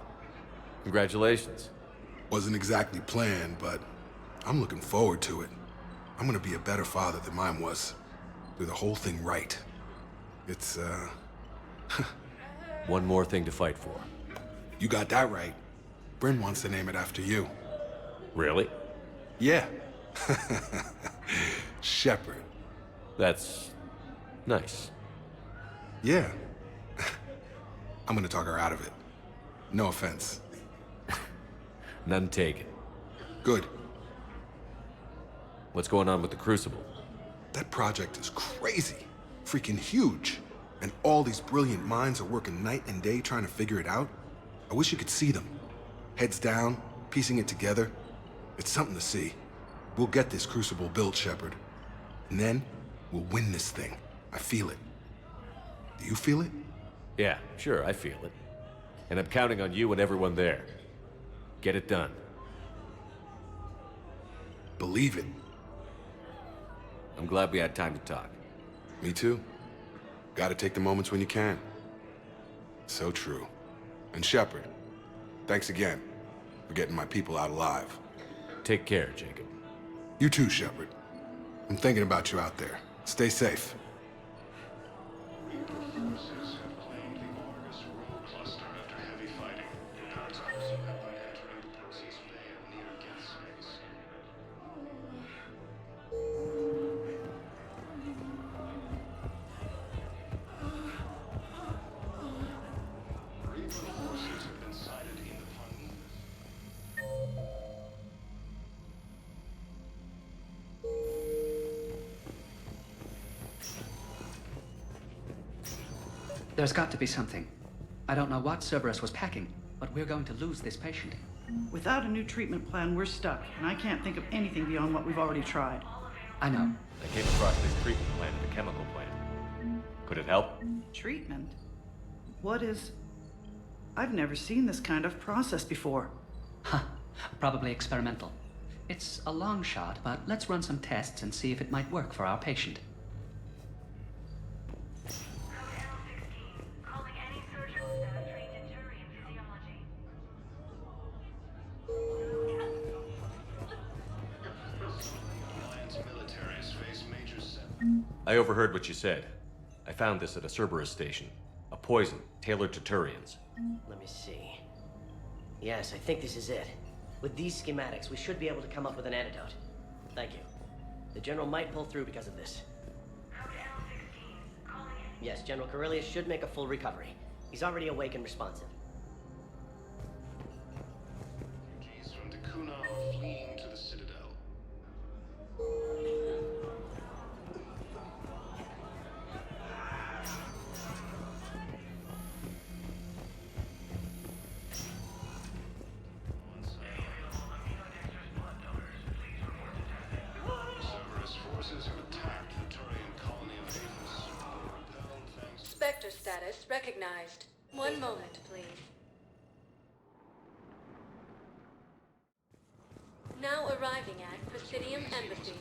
Congratulations. Wasn't exactly planned, but I'm looking forward to it. I'm gonna be a better father than mine was. Do the whole thing right. It's, One more thing to fight for. You got that right. Bryn wants to name it after you. Really? Yeah. Shepard. That's nice. Yeah. I'm gonna talk her out of it. No offense. None taken. Good. What's going on with the Crucible? That project is crazy. Freaking huge. And all these brilliant minds are working night and day trying to figure it out. I wish you could see them. Heads down, piecing it together. It's something to see. We'll get this Crucible built, Shepard. And then, we'll win this thing. I feel it. Do you feel it? Yeah, sure, I feel it. And I'm counting on you and everyone there. Get it done. Believe it. I'm glad we had time to talk. Me too. Gotta take the moments when you can. So true. And Shepard, thanks again for getting my people out alive. Take care, Jacob. You too, Shepard. I'm thinking about you out there. Stay safe. Forces have claimed the Argus Rogue Cluster after heavy fighting. Guards also have been entering Percy's Vale near Geth Space. Reaper forces have been sighted in the Pun. There's got to be something. I don't know what Cerberus was packing, but we're going to lose this patient. Without a new treatment plan, we're stuck, and I can't think of anything beyond what we've already tried. I know. I came across this treatment plant at the chemical plant. Could it help? Treatment? What is... I've never seen this kind of process before. Huh. Probably experimental. It's a long shot, but let's run some tests and see if it might work for our patient. I overheard what you said. I found this at a Cerberus station. A poison tailored to Turians. Let me see. Yes, I think this is it. With these schematics, we should be able to come up with an antidote. Thank you. The General might pull through because of this. Yes, General Corellius should make a full recovery. He's already awake and responsive. Keys from Dakuna are fleeing to the Citadel. Cerberus forces have attacked the Turian colony of Aphis. Repelled thanks to Spectre status recognized. One moment, please. Now arriving at Presidium Embassy.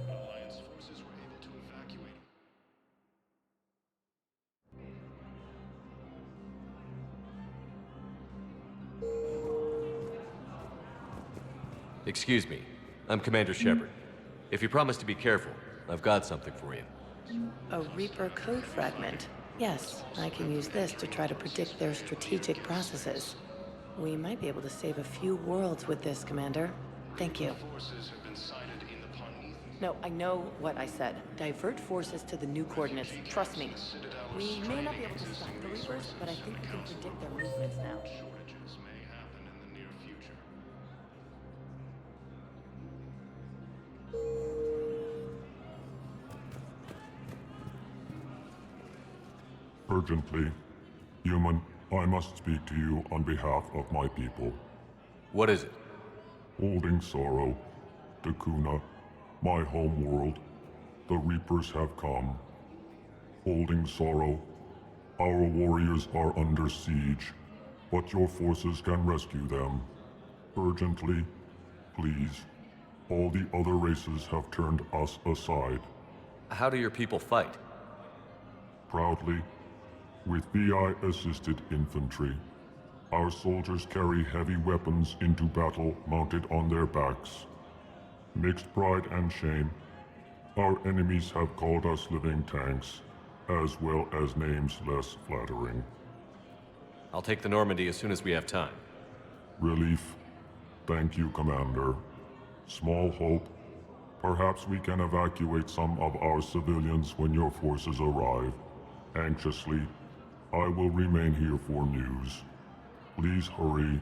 Alliance forces were able to evacuate. Excuse me. I'm Commander Shepard. If you promise to be careful, I've got something for you. A Reaper code fragment. Yes, I can use this to try to predict their strategic processes. We might be able to save a few worlds with this, Commander. Thank you. Forces have been sighted in the Pun. No, I know what I said. Divert forces to the new coordinates. Trust me. We may not be able to stop the Reapers, but I think we can predict their movements now. Shortages may happen in the near future. Urgently. Human, I must speak to you on behalf of my people. What is it? Holding Sorrow, Dakuna, my home world, the Reapers have come. Holding Sorrow, our warriors are under siege, but your forces can rescue them. Urgently, please. All the other races have turned us aside. How do your people fight? Proudly, with VI-assisted infantry. Our soldiers carry heavy weapons into battle mounted on their backs. Mixed pride and shame, our enemies have called us living tanks, as well as names less flattering. I'll take the Normandy as soon as we have time. Relief. Thank you, Commander. Small hope. Perhaps we can evacuate some of our civilians when your forces arrive. Anxiously, I will remain here for news. Please hurry.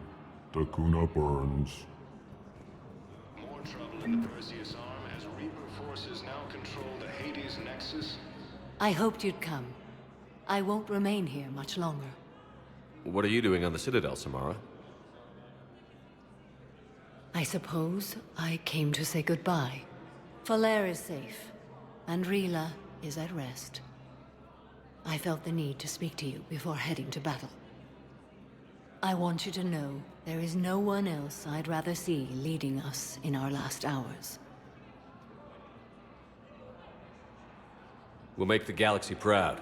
Dakuna burns. More trouble in the Perseus Arm as Reaper forces now control the Hades Nexus. I hoped you'd come. I won't remain here much longer. What are you doing on the Citadel, Samara? I suppose I came to say goodbye. Falere is safe, and Rila is at rest. I felt the need to speak to you before heading to battle. I want you to know there is no one else I'd rather see leading us in our last hours. We'll make the galaxy proud.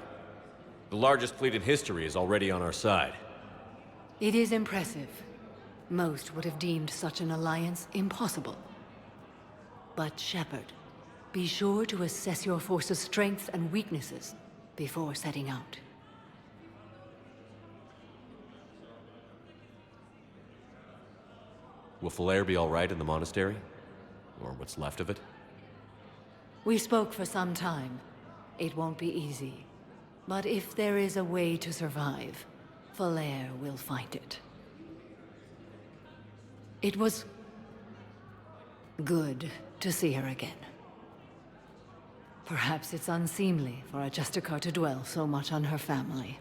The largest fleet in history is already on our side. It is impressive. Most would have deemed such an alliance impossible. But Shepard, be sure to assess your force's strengths and weaknesses before setting out. Will Falere be all right in the monastery? Or what's left of it? We spoke for some time. It won't be easy. But if there is a way to survive, Falere will find it. It was good to see her again. Perhaps it's unseemly for a Justicar to dwell so much on her family.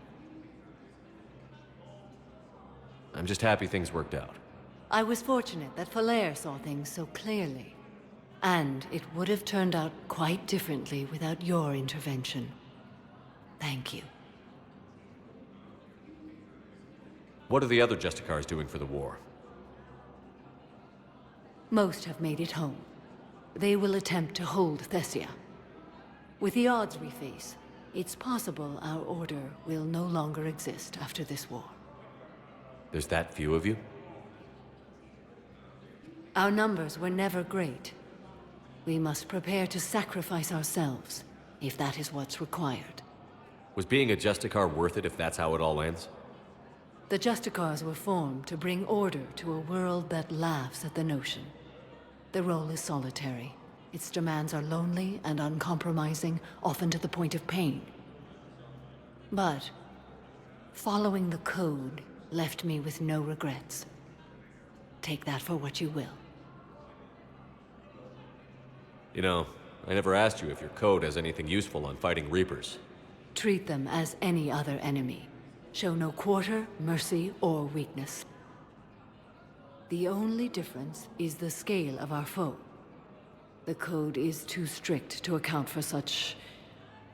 I'm just happy things worked out. I was fortunate that Falere saw things so clearly. And it would have turned out quite differently without your intervention. Thank you. What are the other Justicars doing for the war? Most have made it home. They will attempt to hold Thessia. With the odds we face, it's possible our order will no longer exist after this war. There's that few of you? Our numbers were never great. We must prepare to sacrifice ourselves, if that is what's required. Was being a Justicar worth it if that's how it all ends? The Justicars were formed to bring order to a world that laughs at the notion. The role is solitary. Its demands are lonely and uncompromising, often to the point of pain. But following the code left me with no regrets. Take that for what you will. You know, I never asked you if your code has anything useful on fighting Reapers. Treat them as any other enemy. Show no quarter, mercy, or weakness. The only difference is the scale of our foe. The code is too strict to account for such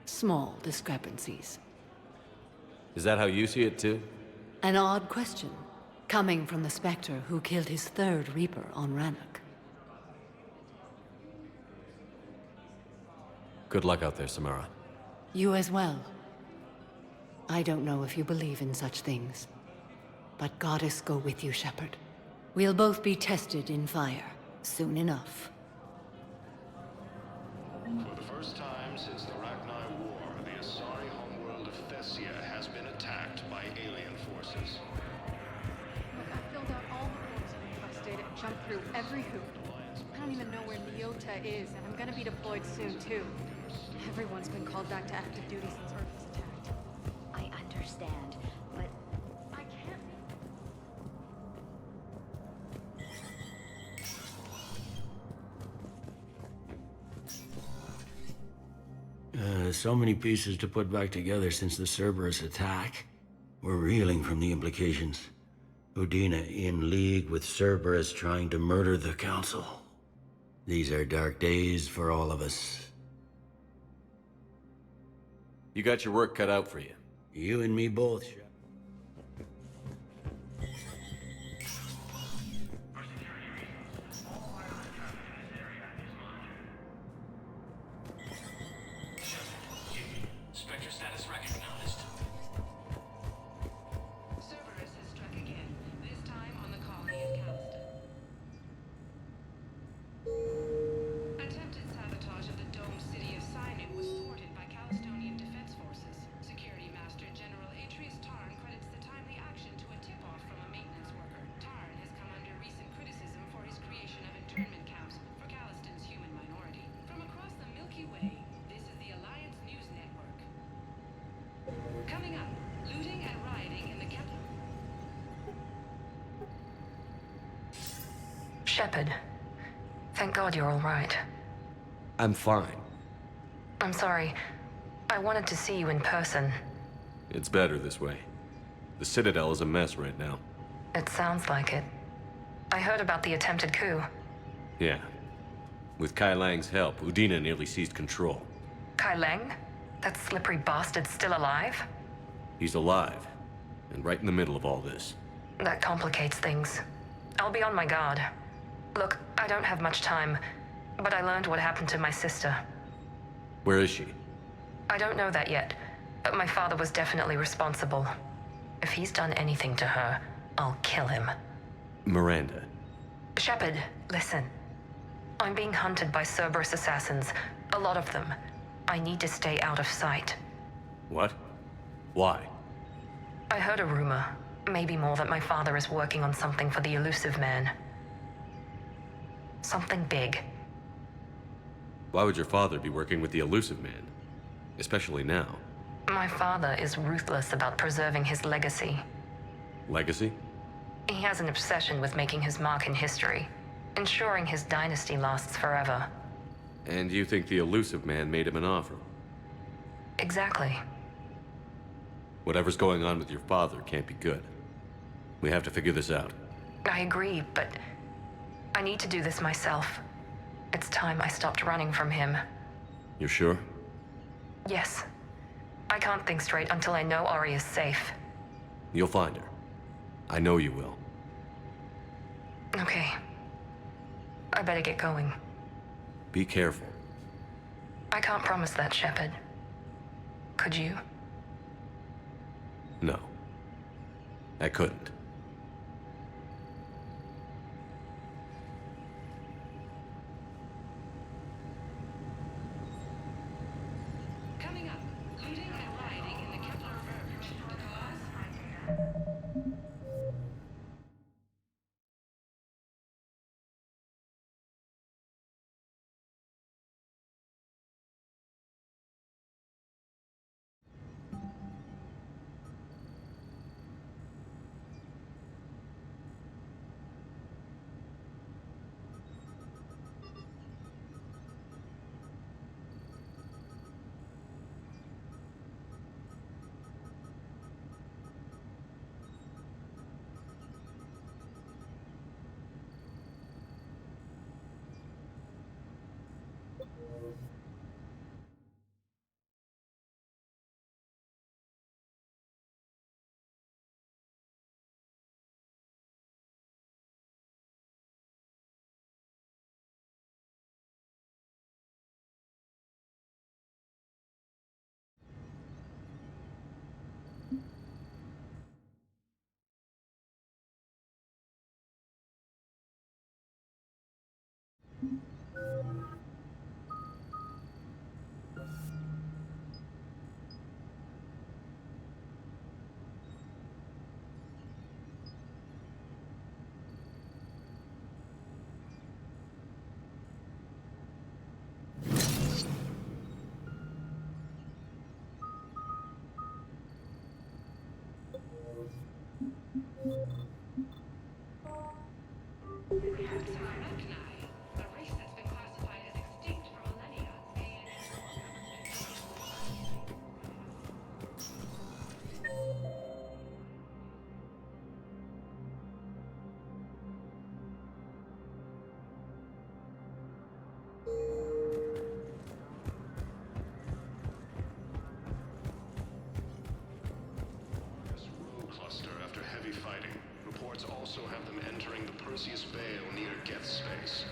small discrepancies. Is that how you see it too? An odd question, coming from the Spectre who killed his third Reaper on Rannoch. Good luck out there, Samara. You as well. I don't know if you believe in such things, but Goddess go with you, Shepard. We'll both be tested in fire, soon enough. For the first time since the Rachni War, the Asari homeworld of Thessia has been attacked by alien forces. Look, I filled out all the forms you requested and jumped through every hoop. And I'm don't even know where Leota is, and I'm gonna be deployed soon, too. Everyone's been called back to active duty since Earth was attacked. I understand, but I can't... So many pieces to put back together since the Cerberus attack. We're reeling from the implications. Udina in league with Cerberus trying to murder the Council. These are dark days for all of us. You got your work cut out for you. You and me both, Spectre status recognized. Cerberus has struck again, this time on the colony of Calliston. Attempted sabotage of the domed city of Sinuk was thwarted by Callistonian Defense Forces. Security Master General Atreus Tarn credits the timely action to a tip-off from a maintenance worker. Tarn has come under recent criticism for his creation of internment camps for Calliston's human minority. From across the Milky Way, this is the Alliance News Network. Coming up, looting and rioting in the Kepler. Shepard. Thank God you're all right. I'm fine. I'm sorry. I wanted to see you in person. It's better this way. The Citadel is a mess right now. It sounds like it. I heard about the attempted coup. Yeah. With Kai Lang's help, Udina nearly seized control. Kai Leng? That slippery bastard's still alive? He's alive, and right in the middle of all this. That complicates things. I'll be on my guard. Look, I don't have much time, but I learned what happened to my sister. Where is she? I don't know that yet, but my father was definitely responsible. If he's done anything to her, I'll kill him. Miranda. Shepard, listen. I'm being hunted by Cerberus assassins. A lot of them. I need to stay out of sight. What? Why? I heard a rumor, maybe more, that my father is working on something for the Elusive Man. Something big. Why would your father be working with the Elusive Man? Especially now. My father is ruthless about preserving his legacy. Legacy? He has an obsession with making his mark in history, ensuring his dynasty lasts forever. And you think the Elusive Man made him an offer? Exactly. Whatever's going on with your father can't be good. We have to figure this out. I agree, but I need to do this myself. It's time I stopped running from him. You're sure? Yes. I can't think straight until I know Ori is safe. You'll find her. I know you will. Okay. I better get going. Be careful. I can't promise that, Shepard. Could you? No. I couldn't. Coming up, looting and rioting in the Kepler Verge. The cause? Cluster after heavy fighting. Reports also have them entering the Perseus Vale near Geth Space.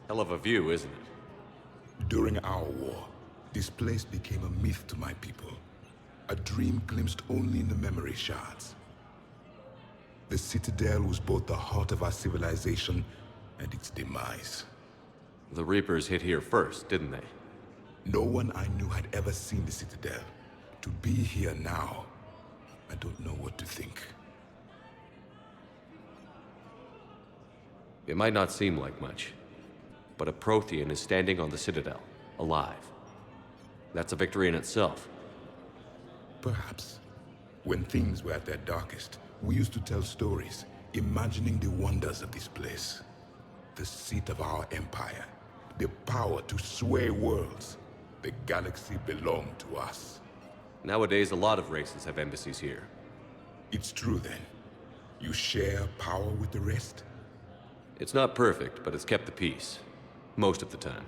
Hell of a view, isn't it? During our war, this place became a myth to my people. A dream glimpsed only in the memory shards. The Citadel was both the heart of our civilization and its demise. The Reapers hit here first, didn't they? No one I knew had ever seen the Citadel. To be here now, I don't know what to think. It might not seem like much, but a Prothean is standing on the Citadel, alive. That's a victory in itself. Perhaps. When things were at their darkest, we used to tell stories, imagining the wonders of this place. The seat of our empire, the power to sway worlds. The galaxy belonged to us. Nowadays, a lot of races have embassies here. It's true then. You share power with the rest? It's not perfect, but it's kept the peace. Most of the time.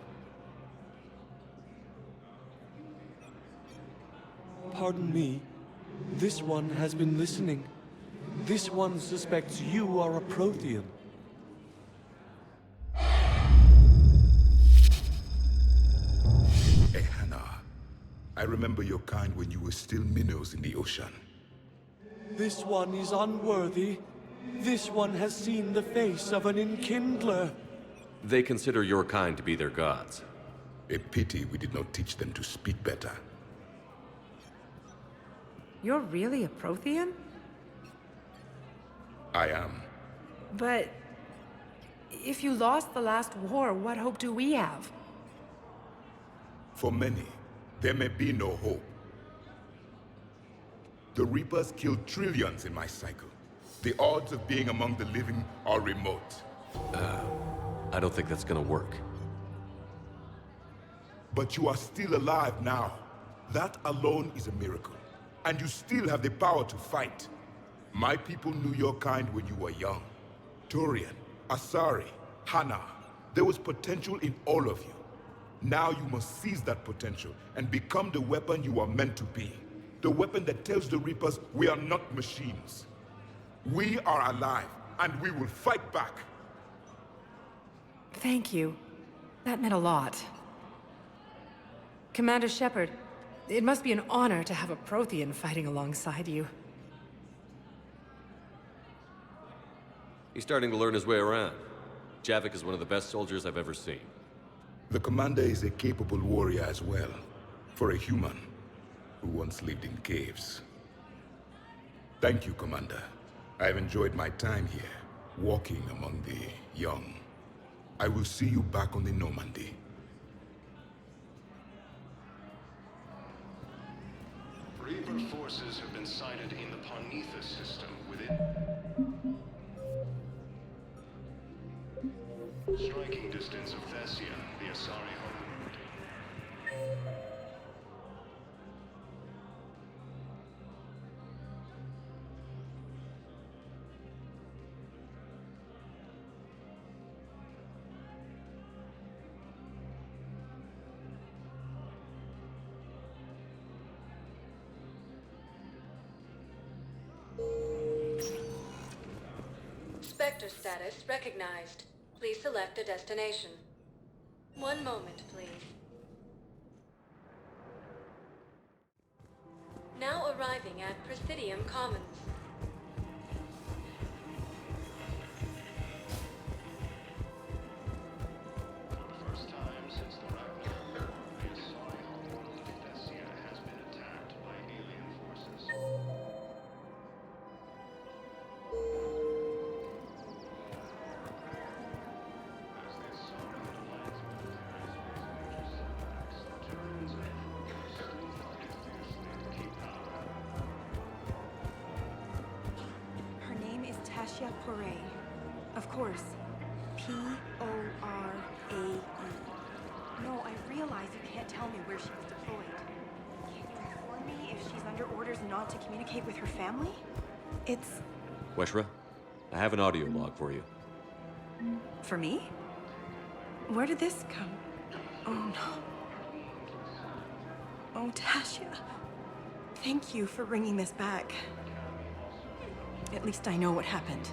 Pardon me. This one has been listening. This one suspects you are a Prothean. Ehana, I remember your kind when you were still minnows in the ocean. This one is unworthy. This one has seen the face of an enkindler. They consider your kind to be their gods. A pity we did not teach them to speak better. You're really a Prothean? I am. But if you lost the last war, what hope do we have? For many, there may be no hope. The Reapers killed trillions in my cycle. The odds of being among the living are remote. I don't think that's gonna work. But you are still alive now. That alone is a miracle. And you still have the power to fight. My people knew your kind when you were young. Turian, Asari, Hana. There was potential in all of you. Now you must seize that potential and become the weapon you are meant to be. The weapon that tells the Reapers we are not machines. We are alive, and we will fight back. Thank you. That meant a lot. Commander Shepard, it must be an honor to have a Prothean fighting alongside you. He's starting to learn his way around. Javik is one of the best soldiers I've ever seen. The commander is a capable warrior as well, for a human who once lived in caves. Thank you, Commander. I've enjoyed my time here, walking among the young. I will see you back on the Normandy. Reaper forces have been sighted in the Parnithus system within striking distance of Thessia, the Asari homeworld. Spectre status recognized. Please select a destination. One moment, please. Now arriving at Presidium Commons. For the first time since the Ragnarok, the Asari homeworld of Thessia has been attacked. Natasha Poray. Of course. P-O-R-A-E. No, I realize you can't tell me where she was deployed. Can you inform me if she's under orders not to communicate with her family? It's... Weshra, I have an audio log for you. For me? Where did this come? Oh, no. Oh, Tasha. Thank you for bringing this back. At least I know what happened.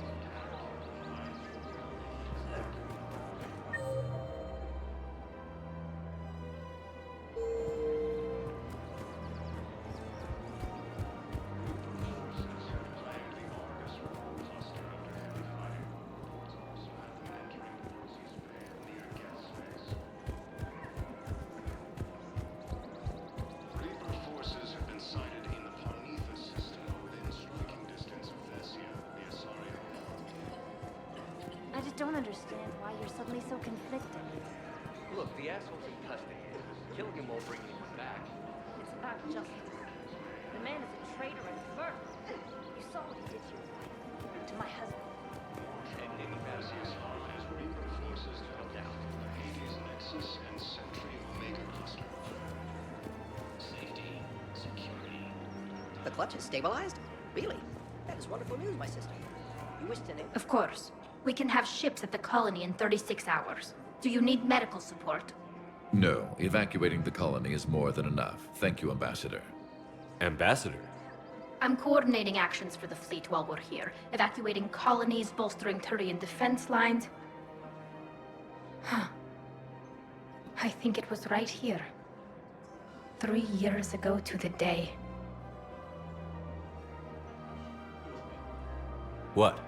I just don't understand why you're suddenly so conflicted. Look, the asshole's in custody. Killing him won't bring anyone back. It's about justice. The man is a traitor and a murderer. You saw what he did to your wife, to my husband. And any Bassius As Reaper forces held down the Hades Nexus and Sentry Omega cluster. Safety, security. The clutch is stabilized? Really? That is wonderful news, my sister. You wish to name... Of course. We can have ships at the colony in 36 hours. Do you need medical support? No, evacuating the colony is more than enough. Thank you, Ambassador. Ambassador? I'm coordinating actions for the fleet while we're here. Evacuating colonies, bolstering Turian defense lines. Huh. I think it was right here. 3 years ago to the day. What?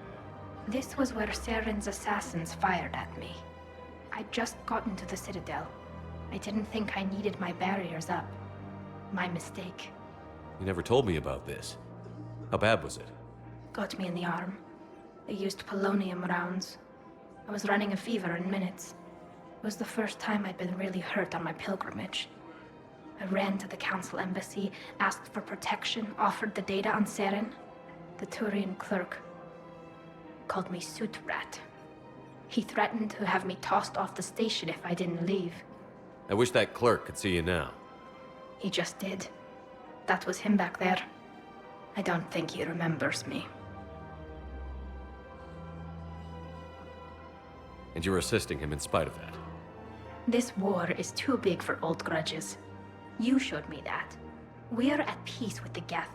This was where Saren's assassins fired at me. I'd just gotten to the Citadel. I didn't think I needed my barriers up. My mistake. You never told me about this. How bad was it? Got me in the arm. They used polonium rounds. I was running a fever in minutes. It was the first time I'd been really hurt on my pilgrimage. I ran to the Council Embassy, asked for protection, offered the data on Saren. The Turian clerk called me Soot Rat. He threatened to have me tossed off the station if I didn't leave. I wish that clerk could see you now. He just did. That was him back there. I don't think he remembers me. And you're assisting him in spite of that. This war is too big for old grudges. You showed me that. We're at peace with the Geth.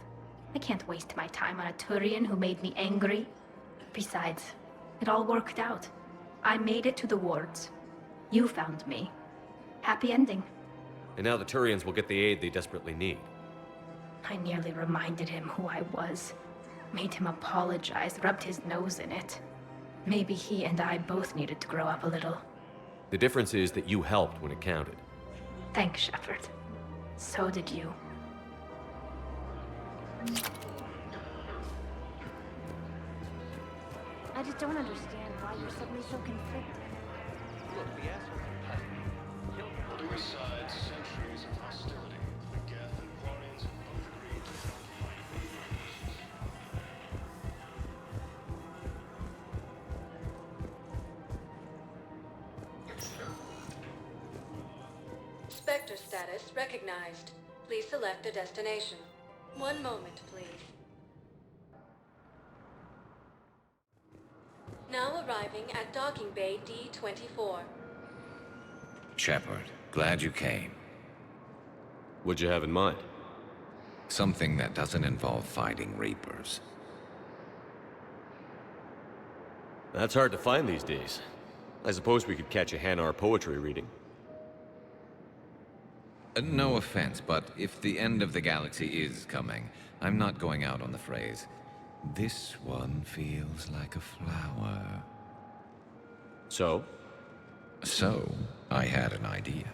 I can't waste my time on a Turian who made me angry. Besides, it all worked out. I made it to the wards. You found me. Happy ending. And now the Turians will get the aid they desperately need. I nearly reminded him who I was. Made him apologize, rubbed his nose in it. Maybe he and I both needed to grow up a little. The difference is that you helped when it counted. Thanks, Shepard. So did you. I just don't understand why you're suddenly so conflicted. Look, the asshole's in custody. Holding aside centuries of hostility, the Geth and Quarians have both agreed to help fight Spectre status recognized. Please select a destination. One moment, please. Now arriving at Docking Bay D-24. Shepard, glad you came. What'd you have in mind? Something that doesn't involve fighting Reapers. That's hard to find these days. I suppose we could catch a Hanar poetry reading. No offense, but if the end of the galaxy is coming, I'm not going out on the phrase, "This one feels like a flower." So? So, I had an idea.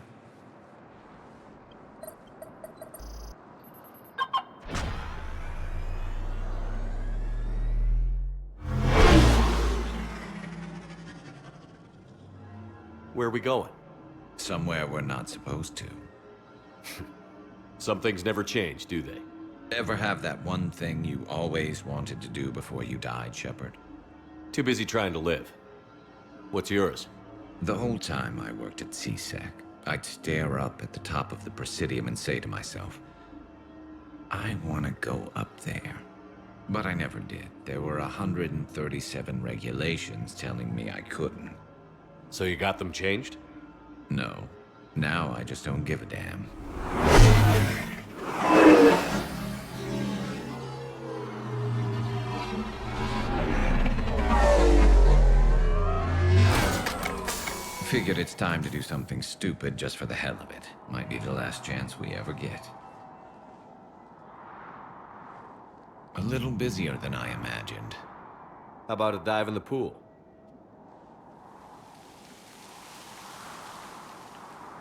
Where are we going? Somewhere we're not supposed to. Some things never change, do they? Ever have that one thing you always wanted to do before you died, Shepard? Too busy trying to live. What's yours? The whole time I worked at CSEC, I'd stare up at the top of the Presidium and say to myself, I want to go up there. But I never did. There were 137 regulations telling me I couldn't. So you got them changed? No. Now I just don't give a damn. Figured it's time to do something stupid just for the hell of it. Might be the last chance we ever get. A little busier than I imagined. How about a dive in the pool?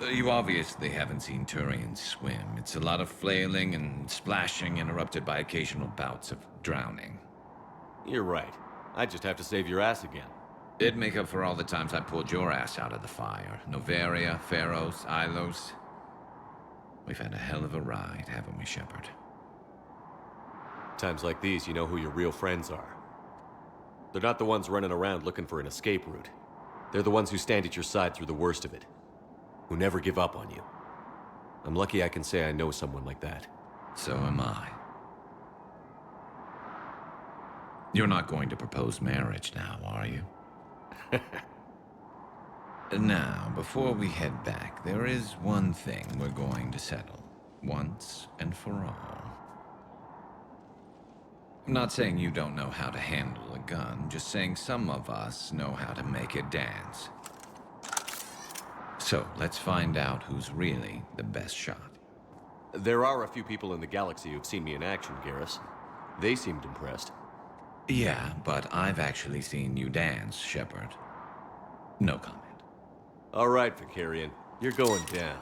You obviously haven't seen Turians swim. It's a lot of flailing and splashing, interrupted by occasional bouts of drowning. You're right. I just have to save your ass again. It'd make up for all the times I pulled your ass out of the fire. Noveria, Pharos, Ilos. We've had a hell of a ride, haven't we, Shepard? Times like these, you know who your real friends are. They're not the ones running around looking for an escape route. They're the ones who stand at your side through the worst of it. Who never give up on you. I'm lucky I can say I know someone like that. So am I. You're not going to propose marriage now, are you? Now, before we head back, there is one thing we're going to settle. Once and for all. I'm not saying you don't know how to handle a gun, just saying some of us know how to make it dance. So, let's find out who's really the best shot. There are a few people in the galaxy who've seen me in action, Garrus. They seemed impressed. Yeah, but I've actually seen you dance, Shepard. No comment. All right, Vicarian. You're going down.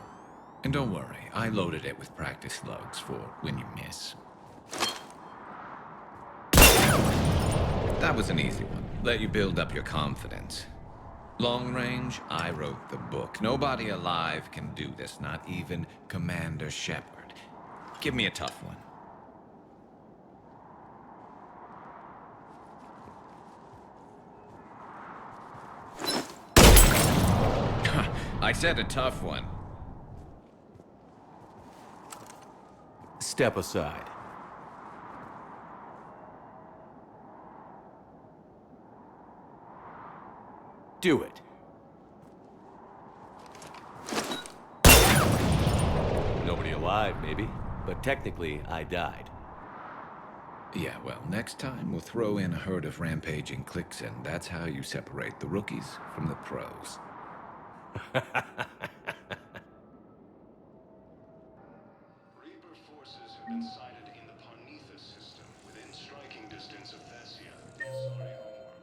And don't worry, I loaded it with practice slugs for when you miss. That was an easy one. Let you build up your confidence. Long range, I wrote the book. Nobody alive can do this, not even Commander Shepard. Give me a tough one. I said a tough one. Step aside. Do it. Nobody alive, maybe. But technically, I died. Yeah, well, next time we'll throw in a herd of rampaging cliques, and that's how you separate the rookies from the pros. Reaper forces have been sighted in the Parnithus system, within striking distance of Thessia. Sorry, homeworld.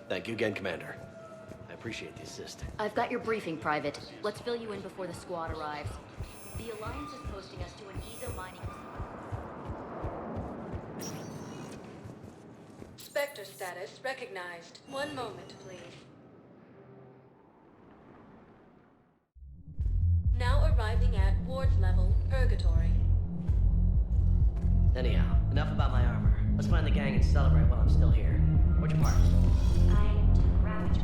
Thank you again, Commander. I appreciate the assist. I've got your briefing, Private. Let's fill you in before the squad arrives. The Alliance is posting us to an Ezo mining... Spectre status recognized. One moment, please. Now arriving at Ward's level, Purgatory. Anyhow, enough about my armor. Let's find the gang and celebrate while I'm still here. Where'd you park? I took Ravager.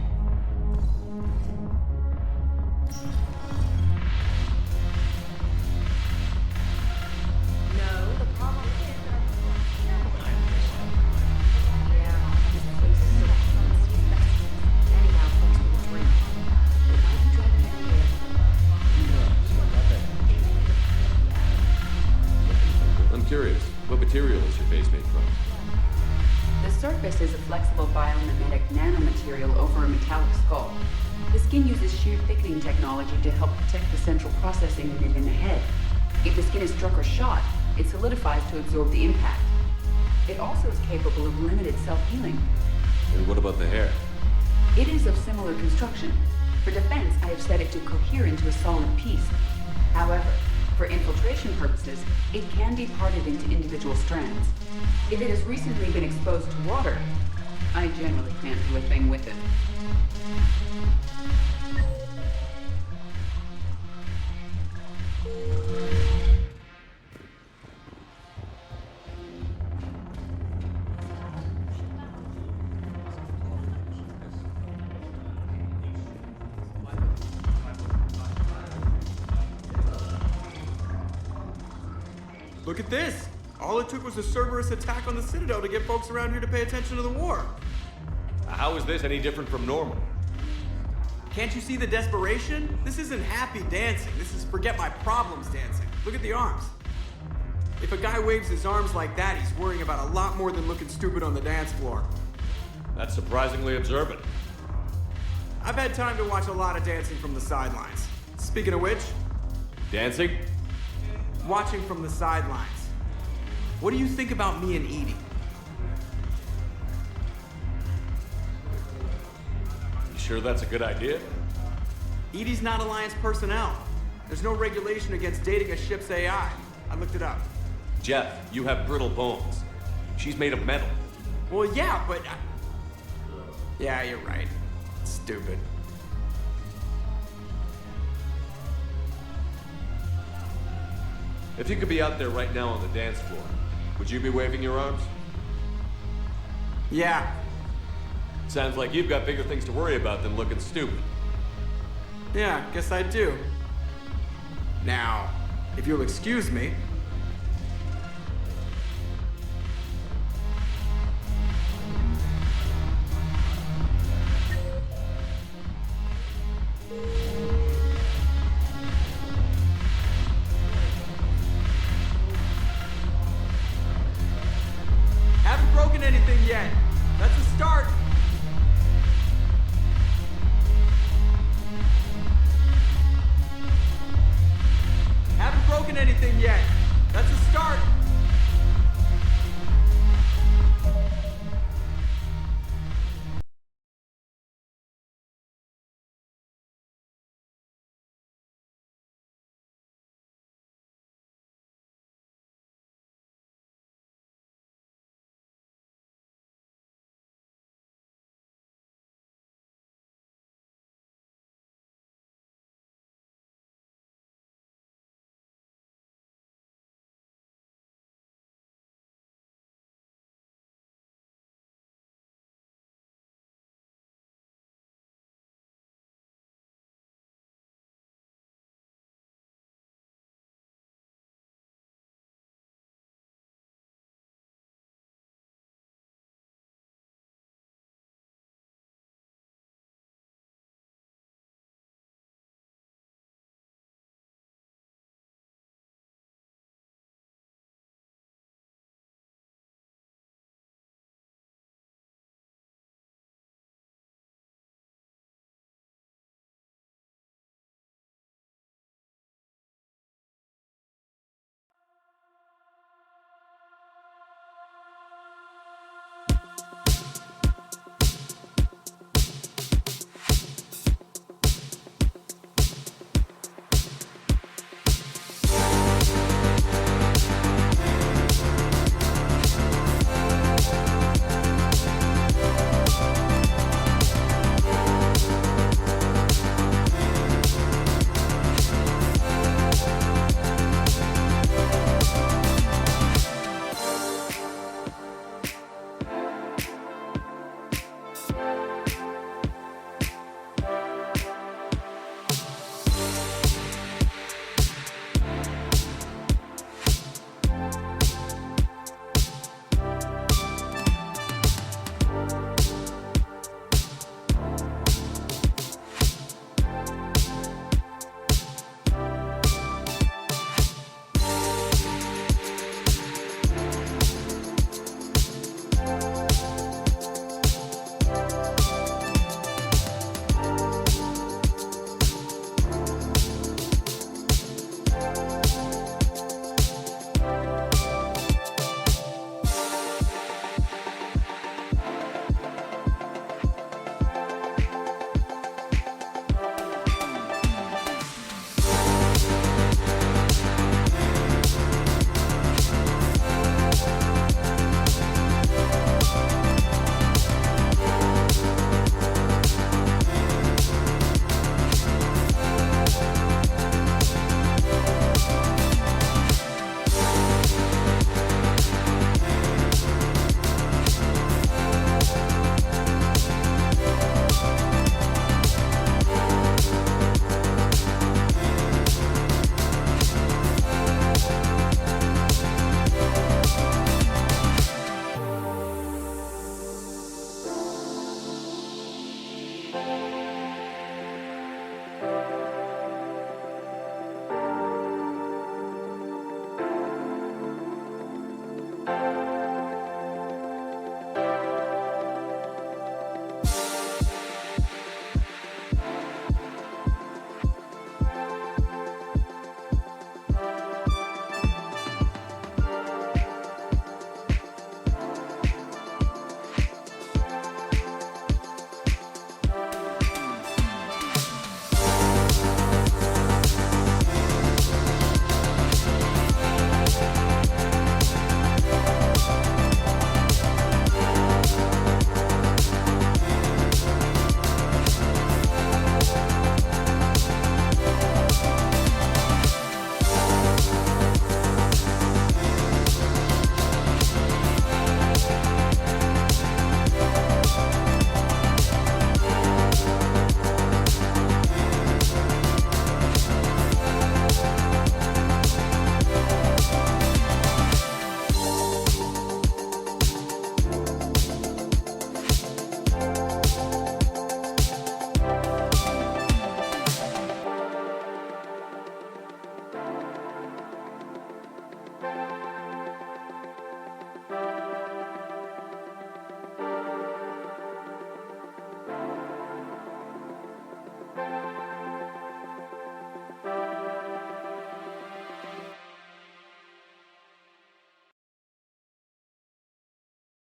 No, the problem is that anyhow, thanks for the drink. It might be dragging you here. I'm curious. What material is your base made from? The surface is a flexible biomimetic nanomaterial over a metallic skull. The skin uses shear thickening technology to help protect the central processing unit in the head. If the skin is struck or shot, it solidifies to absorb the impact. It also is capable of limited self-healing. And what about the hair? It is of similar construction. For defense, I have set it to cohere into a solid piece. However, for infiltration purposes, it can be parted into individual strands. If it has recently been exposed to water, I generally can't do a thing with it. Look at this! All it took was a Cerberus attack on the Citadel to get folks around here to pay attention to the war. How is this any different from normal? Can't you see the desperation? This isn't happy dancing. This is forget my problems dancing. Look at the arms. If a guy waves his arms like that, he's worrying about a lot more than looking stupid on the dance floor. That's surprisingly observant. I've had time to watch a lot of dancing from the sidelines. Speaking of which... Dancing? Watching from the sidelines. What do you think about me and Edie? You sure that's a good idea? Edie's not Alliance personnel. There's no regulation against dating a ship's AI. I looked it up. Jeff, you have brittle bones. She's made of metal. Well, yeah, but... Yeah, you're right. Stupid. If you could be out there right now on the dance floor, would you be waving your arms? Yeah. Sounds like you've got bigger things to worry about than looking stupid. Yeah, guess I do. Now, if you'll excuse me... Haven't broken anything yet.